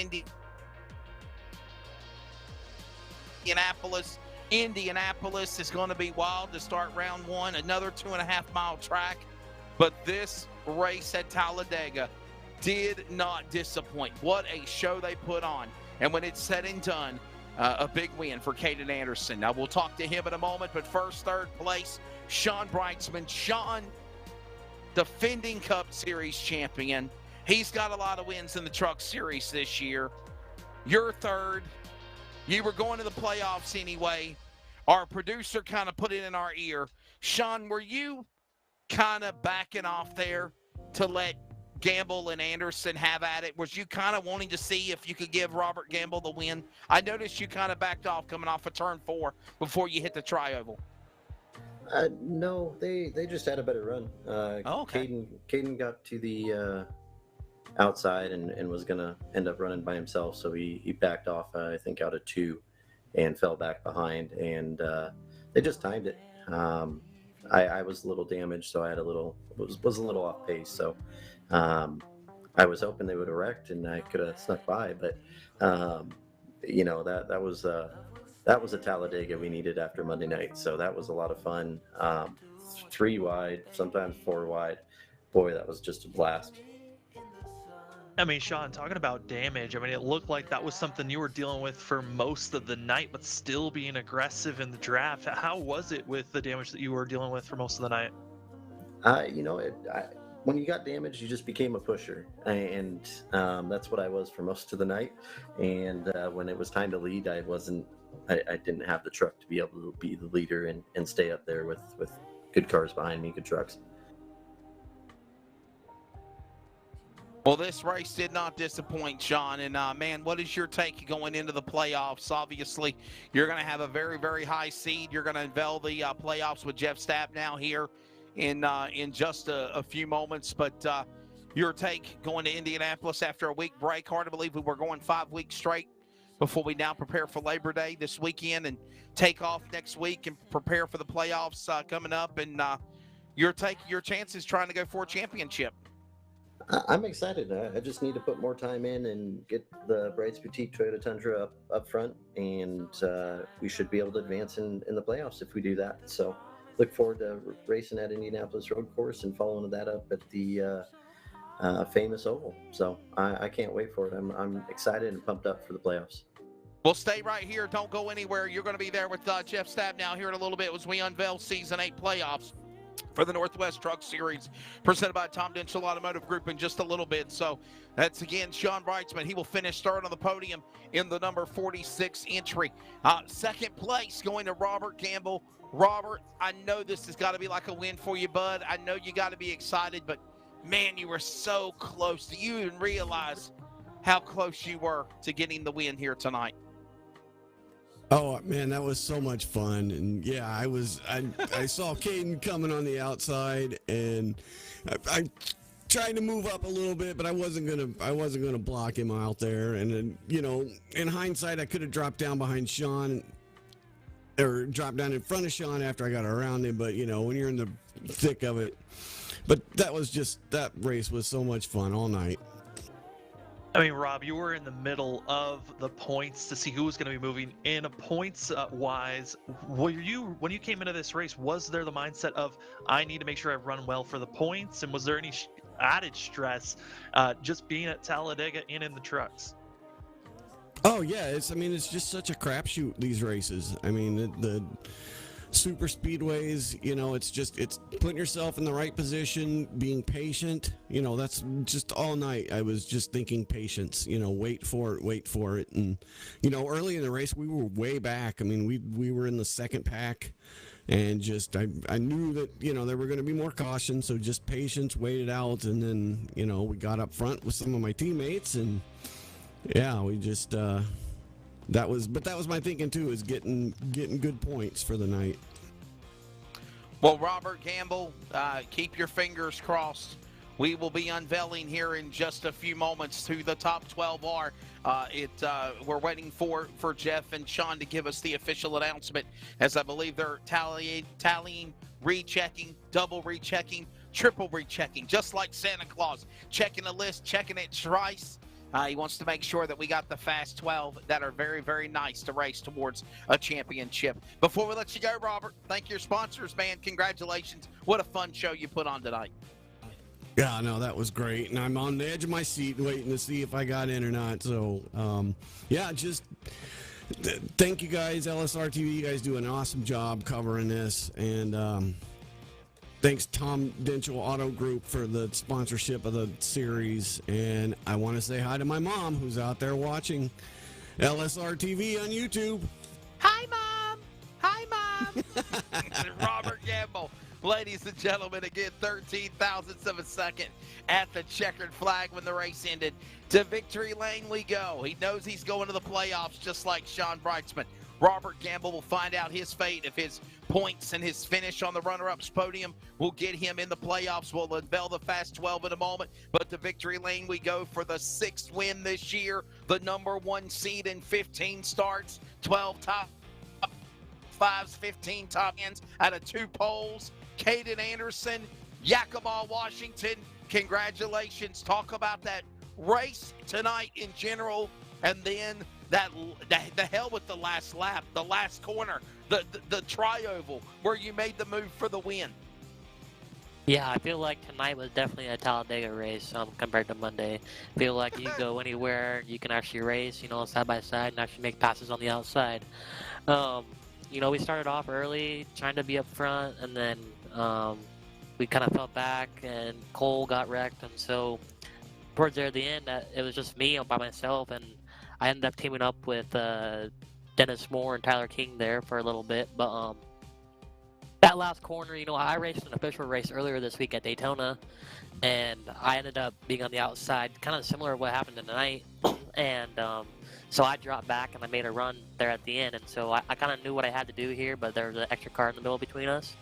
Indianapolis. Indianapolis is going to be wild to start round one, another 2.5-mile track. But this race at Talladega did not disappoint. What a show they put on. And when it's said and done, a big win for Caden Anderson. Now, we'll talk to him in a moment, but first, third place, Sean Brightsman. Sean, defending Cup Series champion. He's got a lot of wins in the Truck Series this year. You're third. You were going to the playoffs anyway. Our producer kind of put it in our ear. Sean, were you kind of backing off there to let Gamble and Anderson have at it? Was you kind of wanting to see if you could give Robert Gamble the win? I noticed you kind of backed off coming off of turn 4 before you hit the tri-oval. No, they just had a better run. Okay. Caden got to the outside and was going to end up running by himself, so he backed off, I think, out of 2 and fell back behind, and they just timed it. I was a little damaged, so I had was a little off pace. So I was hoping they would have wrecked and I could have snuck by. But that was a Talladega we needed after Monday night. So that was a lot of fun. 3 wide, sometimes 4 wide. Boy, that was just a blast. I mean, Sean, talking about damage, I mean, it looked like that was something you were dealing with for most of the night, but still being aggressive in the draft. How was it with the damage that you were dealing with for most of the night? When you got damaged, you just became a pusher, and that's what I was for most of the night. And when it was time to lead, I didn't have the truck to be able to be the leader and stay up there with good cars behind me, good trucks. Well, this race did not disappoint, Sean. And, man, what is your take going into the playoffs? Obviously, you're going to have a very, very high seed. You're going to unveil the playoffs with Jeff Stabnow here in just a few moments. But your take going to Indianapolis after a week break. Hard to believe we were going 5 weeks straight before we now prepare for Labor Day this weekend and take off next week and prepare for the playoffs coming up, and you're taking your chances trying to go for a championship. I'm excited. I just need to put more time in and get the Brights Boutique Toyota Tundra up front, and we should be able to advance in the playoffs if we do that. So look forward to racing at Indianapolis Road Course and following that up at the famous Oval. So I can't wait for it. I'm excited and pumped up for the playoffs. We'll stay right here. Don't go anywhere. You're going to be there with Jeff Stab now here in a little bit as we unveil Season 8 playoffs for the Northwest Truck Series, presented by Tom Denchel Automotive Group in just a little bit. So that's, again, Sean Brightsman. He will finish third on the podium in the number 46 entry. Second place going to Robert Gamble. Robert, I know this has got to be like a win for you, bud. I know you got to be excited, but, man, you were so close. Do you even realize how close you were to getting the win here tonight? Oh man, that was so much fun, and yeah, I saw Caden coming on the outside, and I tried to move up a little bit, but I wasn't gonna block him out there. And then, you know, in hindsight, I could have dropped down behind Sean, or dropped down in front of Sean after I got around him. But you know, when you're in the thick of it, but that race was so much fun all night. I mean, Rob, you were in the middle of the points to see who was going to be moving in points wise. When you came into this race, was there the mindset of, I need to make sure I run well for the points? And was there any added stress just being at Talladega and in the trucks? Oh yeah, it's just such a crapshoot, these races. I mean, the super speedways, you know, it's putting yourself in the right position, being patient. You know, that's just all night I was just thinking patience, you know, wait for it. And you know, early in the race we were way back. I mean, we were in the second pack, and just I knew that, you know, there were going to be more caution, so just patience, wait it out. And then, you know, we got up front with some of my teammates, and yeah, we just that was my thinking too, is getting good points for the night. Well, Robert Gamble, keep your fingers crossed. We will be unveiling here in just a few moments who the top 12 are. We're waiting for Jeff and Sean to give us the official announcement, as I believe they're tallying, rechecking, double rechecking, triple rechecking, just like Santa Claus, checking the list, checking it twice. He wants to make sure that we got the fast 12 that are very, very nice to race towards a championship. Before we let you go, Robert, thank your sponsors, man. Congratulations. What a fun show you put on tonight. Yeah, no, that was great. And I'm on the edge of my seat waiting to see if I got in or not. So, yeah, just thank you guys, LSRTV. You guys do an awesome job covering this. And thanks, Tom Denchel Auto Group, for the sponsorship of the series. And I want to say hi to my mom, who's out there watching LSRTV on YouTube. Hi, Mom. Hi, Mom. Robert Gamble. Ladies and gentlemen, again, 13 thousandths of a second at the checkered flag when the race ended. To victory lane we go. He knows he's going to the playoffs just like Sean Brightsman. Robert Gamble will find out his fate if his points and his finish on the runner-ups podium will get him in the playoffs. We'll unveil the Fast 12 in a moment, but to victory lane we go for the 6th win this year, the number 1 seed in 15 starts, 12 top 5s, 15 top ends out of 2 poles. Caden Anderson, Yakima, Washington, congratulations. Talk about that race tonight in general, and then the hell with the last lap, the last corner, the tri-oval where you made the move for the win. Yeah, I feel like tonight was definitely a Talladega race compared to Monday. I feel like you go anywhere, you can actually race, you know, side by side and actually make passes on the outside. You know, we started off early trying to be up front, and then we kind of fell back and Cole got wrecked, and so towards there at the end, it was just me by myself, and I ended up teaming up with Dennis Moore and Tyler King there for a little bit. But that last corner, you know, I raced an official race earlier this week at Daytona, and I ended up being on the outside, kind of similar to what happened tonight. And so I dropped back and I made a run there at the end, and so I kind of knew what I had to do here, but there was an extra car in the middle between us.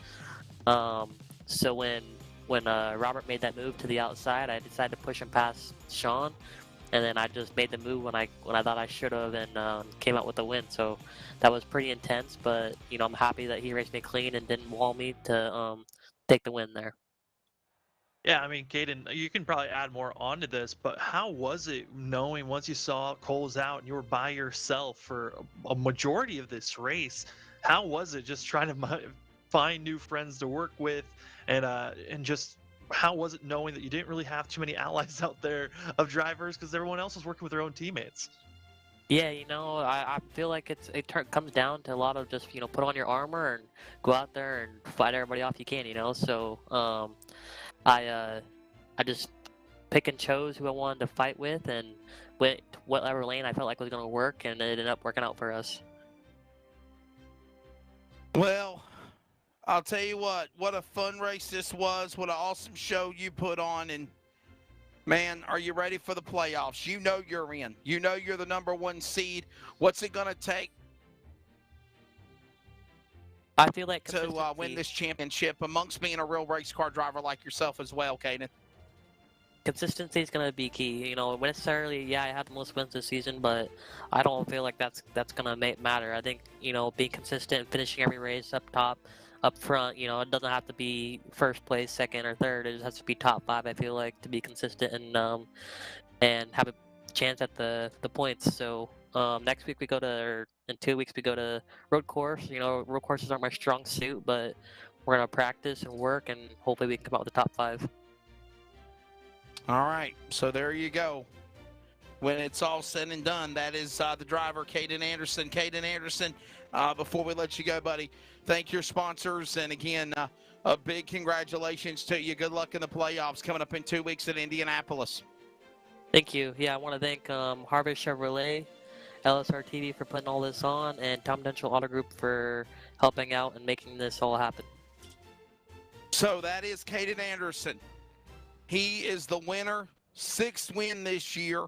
So when Robert made that move to the outside, I decided to push him past Sean, and then I just made the move when I thought I should have, and came out with the win. So that was pretty intense, but I'm happy that he raced me clean and didn't wall me to take the win there. Yeah, I mean, Caden, you can probably add more onto this, but how was it knowing once you saw Cole's out and you were by yourself for a majority of this race? How was it just trying to find new friends to work with, and just how was it knowing that you didn't really have too many allies out there of drivers because everyone else was working with their own teammates? Yeah, I feel like it comes down to a lot of just put on your armor and go out there and fight everybody off you can. So I just pick and chose who I wanted to fight with and went whatever lane I felt like was going to work, and it ended up working out for us. Well, I'll tell you what a fun race this was. What an awesome show you put on. And, man, are you ready for the playoffs? You know you're in. You know you're the #1 seed. What's it going to take I feel like to win this championship amongst being a real race car driver like yourself as well, Caden? consistency is going to be key. Necessarily, yeah, I had the most wins this season, but I don't feel like that's going to matter. I think, being consistent, finishing every race up top, up front, it doesn't have to be first place, second, or third. It just has to be top 5, I feel like, to be consistent and have a chance at the points. So next week in 2 weeks we go to road course. Road courses aren't my strong suit, but we're going to practice and work, and hopefully we can come out with the top 5. All right, so there you go. When it's all said and done, that is the driver, Caden Anderson. Caden Anderson, before we let you go, buddy, thank your sponsors. And again, a big congratulations to you. Good luck in the playoffs coming up in 2 weeks at Indianapolis. Thank you. Yeah, I want to thank Harvest Chevrolet, LSRTV for putting all this on, and Tom Dental Auto Group for helping out and making this all happen. So that is Caden Anderson. He is the winner, 6th win this year,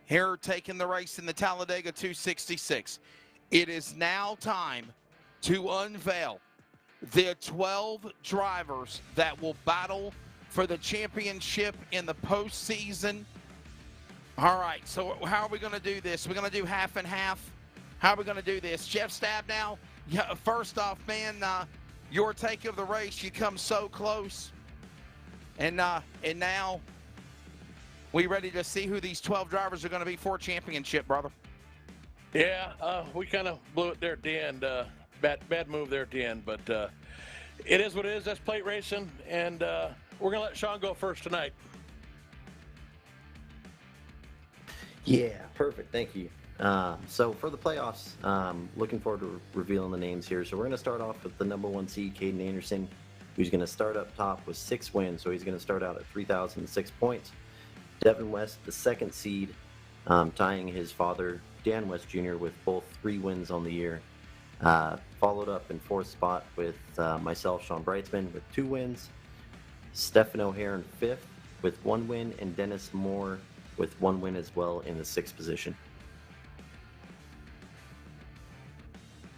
here taking the race in the Talladega 266. It is now time to unveil the 12 drivers that will battle for the championship in the postseason. All right, so how are we going to do this? We're going to do half and half. How are we going to do this? Jeff Stabnow, yeah, first off, man, your take of the race, you come so close. And now we ready to see who these 12 drivers are going to be for championship, brother. Yeah, we kind of blew it there at the end. Bad move there at the end, but it is what it is. That's plate racing, and we're going to let Sean go first tonight. Yeah, perfect. Thank you. So for the playoffs, looking forward to revealing the names here. So we're going to start off with the #1 seed, Caden Anderson, who's going to start up top with 6 wins. So he's going to start out at 3,006 points. Devin West, the 2nd seed, tying his father, Dan West Jr., with both 3 wins on the year. Followed up in 4th spot with myself, Sean Brightsman, with 2 wins. Stephen O'Hare in 5th with 1 win, and Dennis Moore with 1 win as well in the 6th position.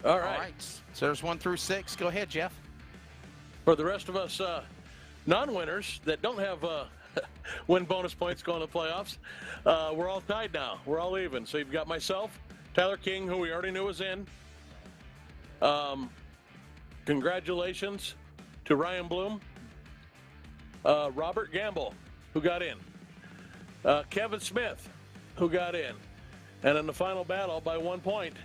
All right. So there's 1 through 6. Go ahead, Jeff. For the rest of us non-winners that don't have win bonus points going to the playoffs, we're all tied now. We're all even. So you've got myself, Tyler King, who we already knew was in. Congratulations to Ryan Bloom. Robert Gamble, who got in. Kevin Smith, who got in. And in the final battle, by 1 point,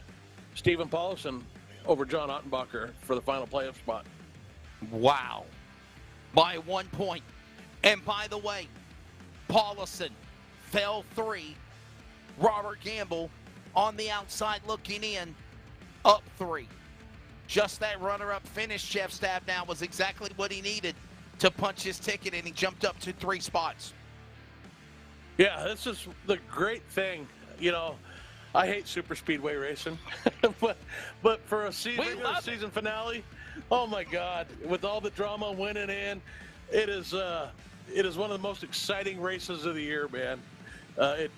Stephen Paulson over John Ottenbacher for the final playoff spot. Wow. By 1 point. And by the way, Paulson fell 3. Robert Gamble on the outside looking in, up 3. Just that runner-up finish, Jeff Stabnow, was exactly what he needed to punch his ticket, and he jumped up to 3 spots. Yeah, this is the great thing. I hate super speedway racing, but for a regular season finale, oh my God! With all the drama winning in, it is one of the most exciting races of the year, man.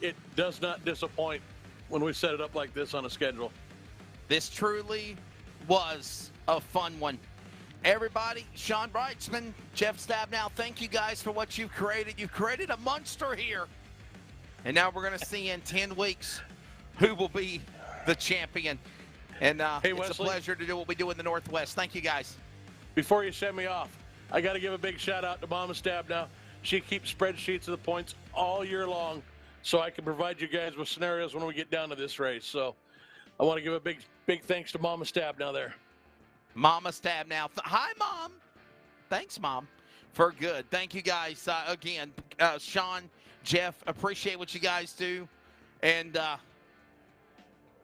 It does not disappoint when we set it up like this on a schedule. This truly was a fun one. Everybody, Sean Brightsman, Jeff Stabnow, thank you guys for what you've created. You've created a monster here And now we're going to see in 10 weeks who will be the champion. And Hey, it's Wesley, a pleasure to do what we do in the Northwest. Thank you, guys. before you send me off, I got to give a big shout out to Mama Stab now. She keeps spreadsheets of the points all year long so I can provide you guys with scenarios when we get down to this race. So I want to give a big thanks to Mama Stab now there. Mama Stab now. Hi, Mom. Thanks, Mom, for good. Thank you, guys. Again, Sean, Jeff, appreciate what you guys do. And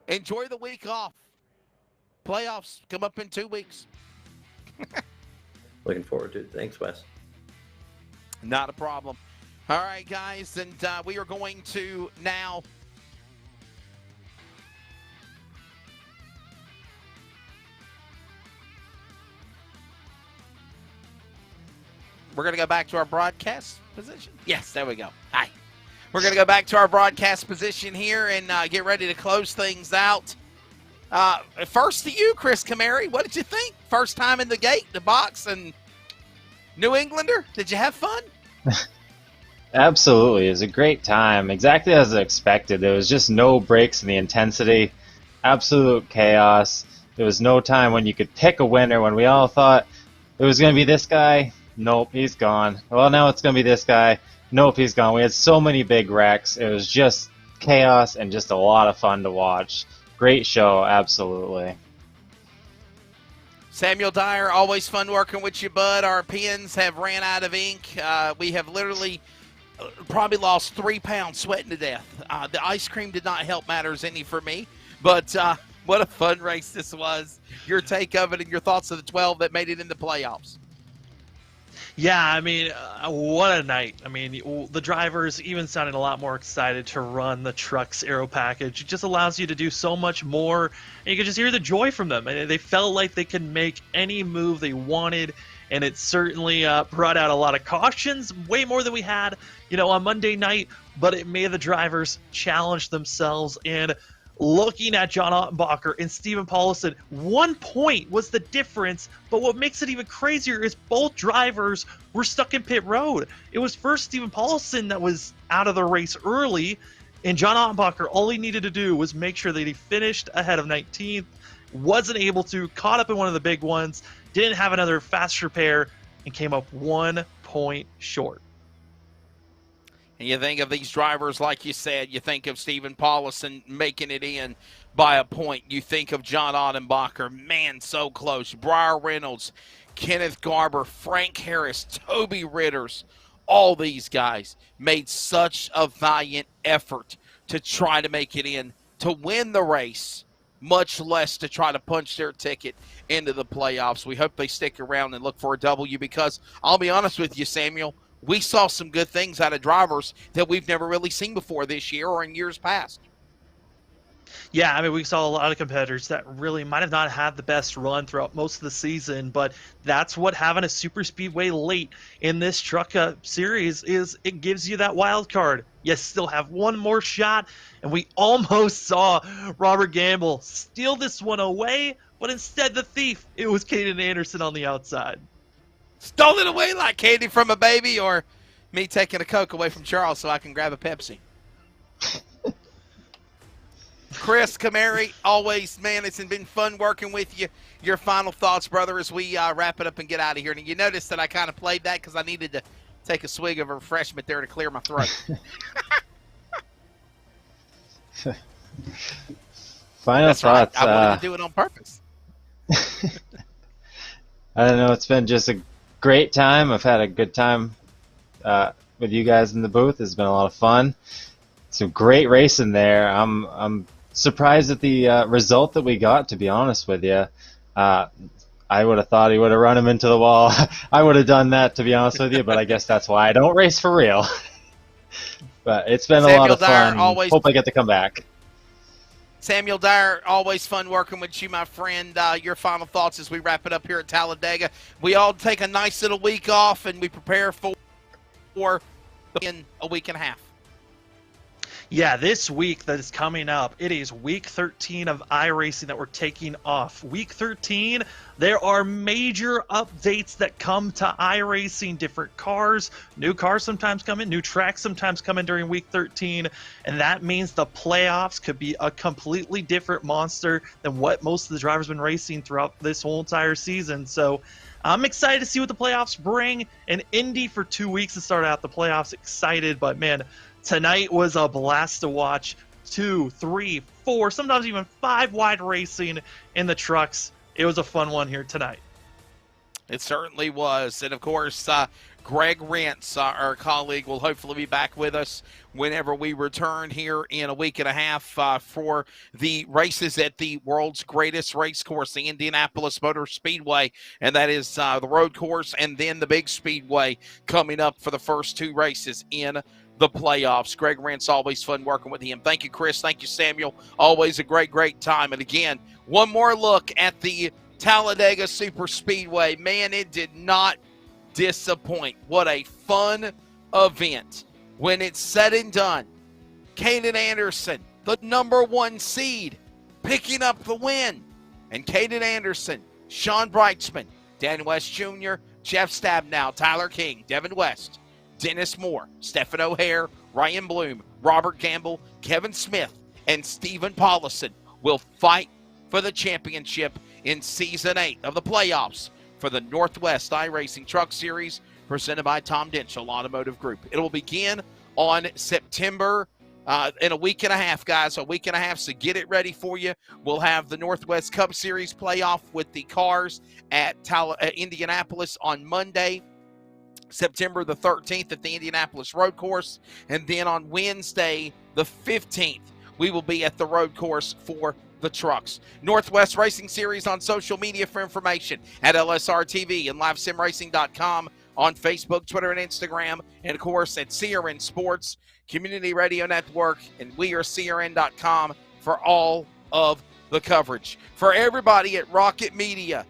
enjoy the week off. Playoffs come up in 2 weeks. Looking forward to it. Thanks, Wes. Not a problem. All right, guys, and we are going to now we're going to go back to our broadcast position. Yes, there we go. Hi. We're going to go back to our broadcast position here and get ready to close things out. First to you, Chris Kamari. What did you think? First time in the gate, the box, and New Englander. Did you have fun? Absolutely. It was a great time. Exactly as expected. There was just no breaks in the intensity. Absolute chaos. There was no time when you could pick a winner when we all thought it was going to be this guy. Nope, he's gone. Well, now it's going to be this guy. Nope, he's gone. We had so many big wrecks. It was just chaos and just a lot of fun to watch. Great show, absolutely. Samuel Dyer, always fun working with you, bud. Our pens have ran out of ink. We have literally probably lost 3 pounds sweating to death. The ice cream did not help matters any for me, but what a fun race this was. Your take of it and your thoughts of the 12 that made it in the playoffs. Yeah, I mean, what a night. I mean, the drivers even sounded a lot more excited to run the truck's aero package. It just allows you to do so much more, and you can just hear the joy from them. And they felt like they could make any move they wanted, and it certainly brought out a lot of cautions, way more than we had, on Monday night, but it made the drivers challenge themselves. And looking at John Ottenbacher and Steven Paulson, 1 point was the difference, but what makes it even crazier is both drivers were stuck in pit road. It was first Steven Paulson that was out of the race early, and John Ottenbacher, all he needed to do was make sure that he finished ahead of 19th, wasn't able to, caught up in one of the big ones, didn't have another fast repair, and came up 1 point short. And you think of these drivers, like you said, you think of Steven Paulson making it in by a point. You think of John Ottenbacher, man, so close. Briar Reynolds, Kenneth Garber, Frank Harris, Toby Ritters, all these guys made such a valiant effort to try to make it in, to win the race, much less to try to punch their ticket into the playoffs. We hope they stick around and look for a W because, I'll be honest with you, Samuel, we saw some good things out of drivers that we've never really seen before this year or in years past. Yeah, I mean, we saw a lot of competitors that really might have not had the best run throughout most of the season, but that's what having a super speedway late in this truck series is. It gives you that wild card. You still have one more shot, and we almost saw Robert Gamble steal this one away, but instead the thief, it was Caden Anderson on the outside. Stole it away like candy from a baby, or me taking a Coke away from Charles so I can grab a Pepsi. Chris Kamari, always, man, it's been fun working with you. Your final thoughts, brother, as we wrap it up and get out of here. And you notice that I kind of played that because I needed to take a swig of refreshment there to clear my throat. Final That's thoughts. Right. I wanted to do it on purpose. I don't know. It's been just a great time. I've had a good time with you guys in the booth. It's been a lot of fun. Some great racing there. I'm surprised at the result that we got, to be honest with you. I would have thought he would have run him into the wall. I would have done that, to be honest with you, but I guess that's why I don't race for real. But it's been a lot of fun. Hope I get to come back. Samuel Dyer, always fun working with you, my friend. Your final thoughts as we wrap it up here at Talladega. We all take a nice little week off, and we prepare for in a week and a half. Yeah, this week that is coming up, it is week 13 of iRacing that we're taking off. Week 13, there are major updates that come to iRacing, different cars, new cars sometimes come in, new tracks sometimes come in during week 13, and that means the playoffs could be a completely different monster than what most of the drivers have been racing throughout this whole entire season. So I'm excited to see what the playoffs bring. In Indy for 2 weeks to start out the playoffs, excited, but man, tonight was a blast to watch. 2, 3, 4, sometimes even 5 wide racing in the trucks. It was a fun one here tonight. It certainly was. And, of course, Greg Rentz, our colleague, will hopefully be back with us whenever we return here in a week and a half for the races at the world's greatest race course, the Indianapolis Motor Speedway, and that is the road course and then the big speedway coming up for the first 2 races in the playoffs. Greg Rentz, always fun working with him. Thank you, Chris. Thank you, Samuel. Always a great, great time. And again, one more look at the Talladega Super Speedway. Man, it did not disappoint. What a fun event. When it's said and done, Caden Anderson, the #1 seed, picking up the win. And Caden Anderson, Sean Breitzman, Dan West Jr., Jeff Stabnow, Tyler King, Devin West, Dennis Moore, Stephen O'Hare, Ryan Bloom, Robert Gamble, Kevin Smith, and Stephen Paulison will fight for the championship in Season 8 of the playoffs for the Northwest iRacing Truck Series presented by Tom Denchel Automotive Group. It will begin on September in a week and a half, guys, a week and a half, so get it ready for you. We'll have the Northwest Cup Series playoff with the cars at Indianapolis on Monday, September the 13th at the Indianapolis Road Course. And then on Wednesday, the 15th, we will be at the road course for the trucks. Northwest Racing Series on social media for information at LSRTV and LiveSimRacing.com on Facebook, Twitter, and Instagram. And, of course, at CRN Sports, Community Radio Network, and WeAreCRN.com for all of the coverage. For everybody at Rocket Media,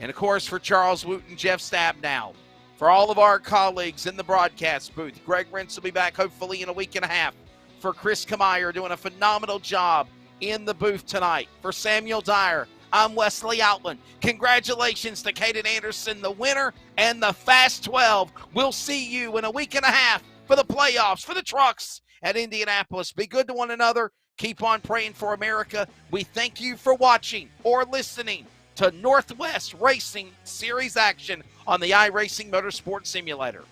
and, of course, for Charles Wooten, Jeff Stabnow, for all of our colleagues in the broadcast booth, Greg Rentz will be back hopefully in a week and a half. For Chris Kameyer doing a phenomenal job in the booth tonight. For Samuel Dyer, I'm Wesley Outland. Congratulations to Caden Anderson, the winner, and the Fast 12. We'll see you in a week and a half for the playoffs, for the trucks at Indianapolis. Be good to one another. Keep on praying for America. We thank you for watching or listening to Northwest Racing Series action on the iRacing Motorsport Simulator.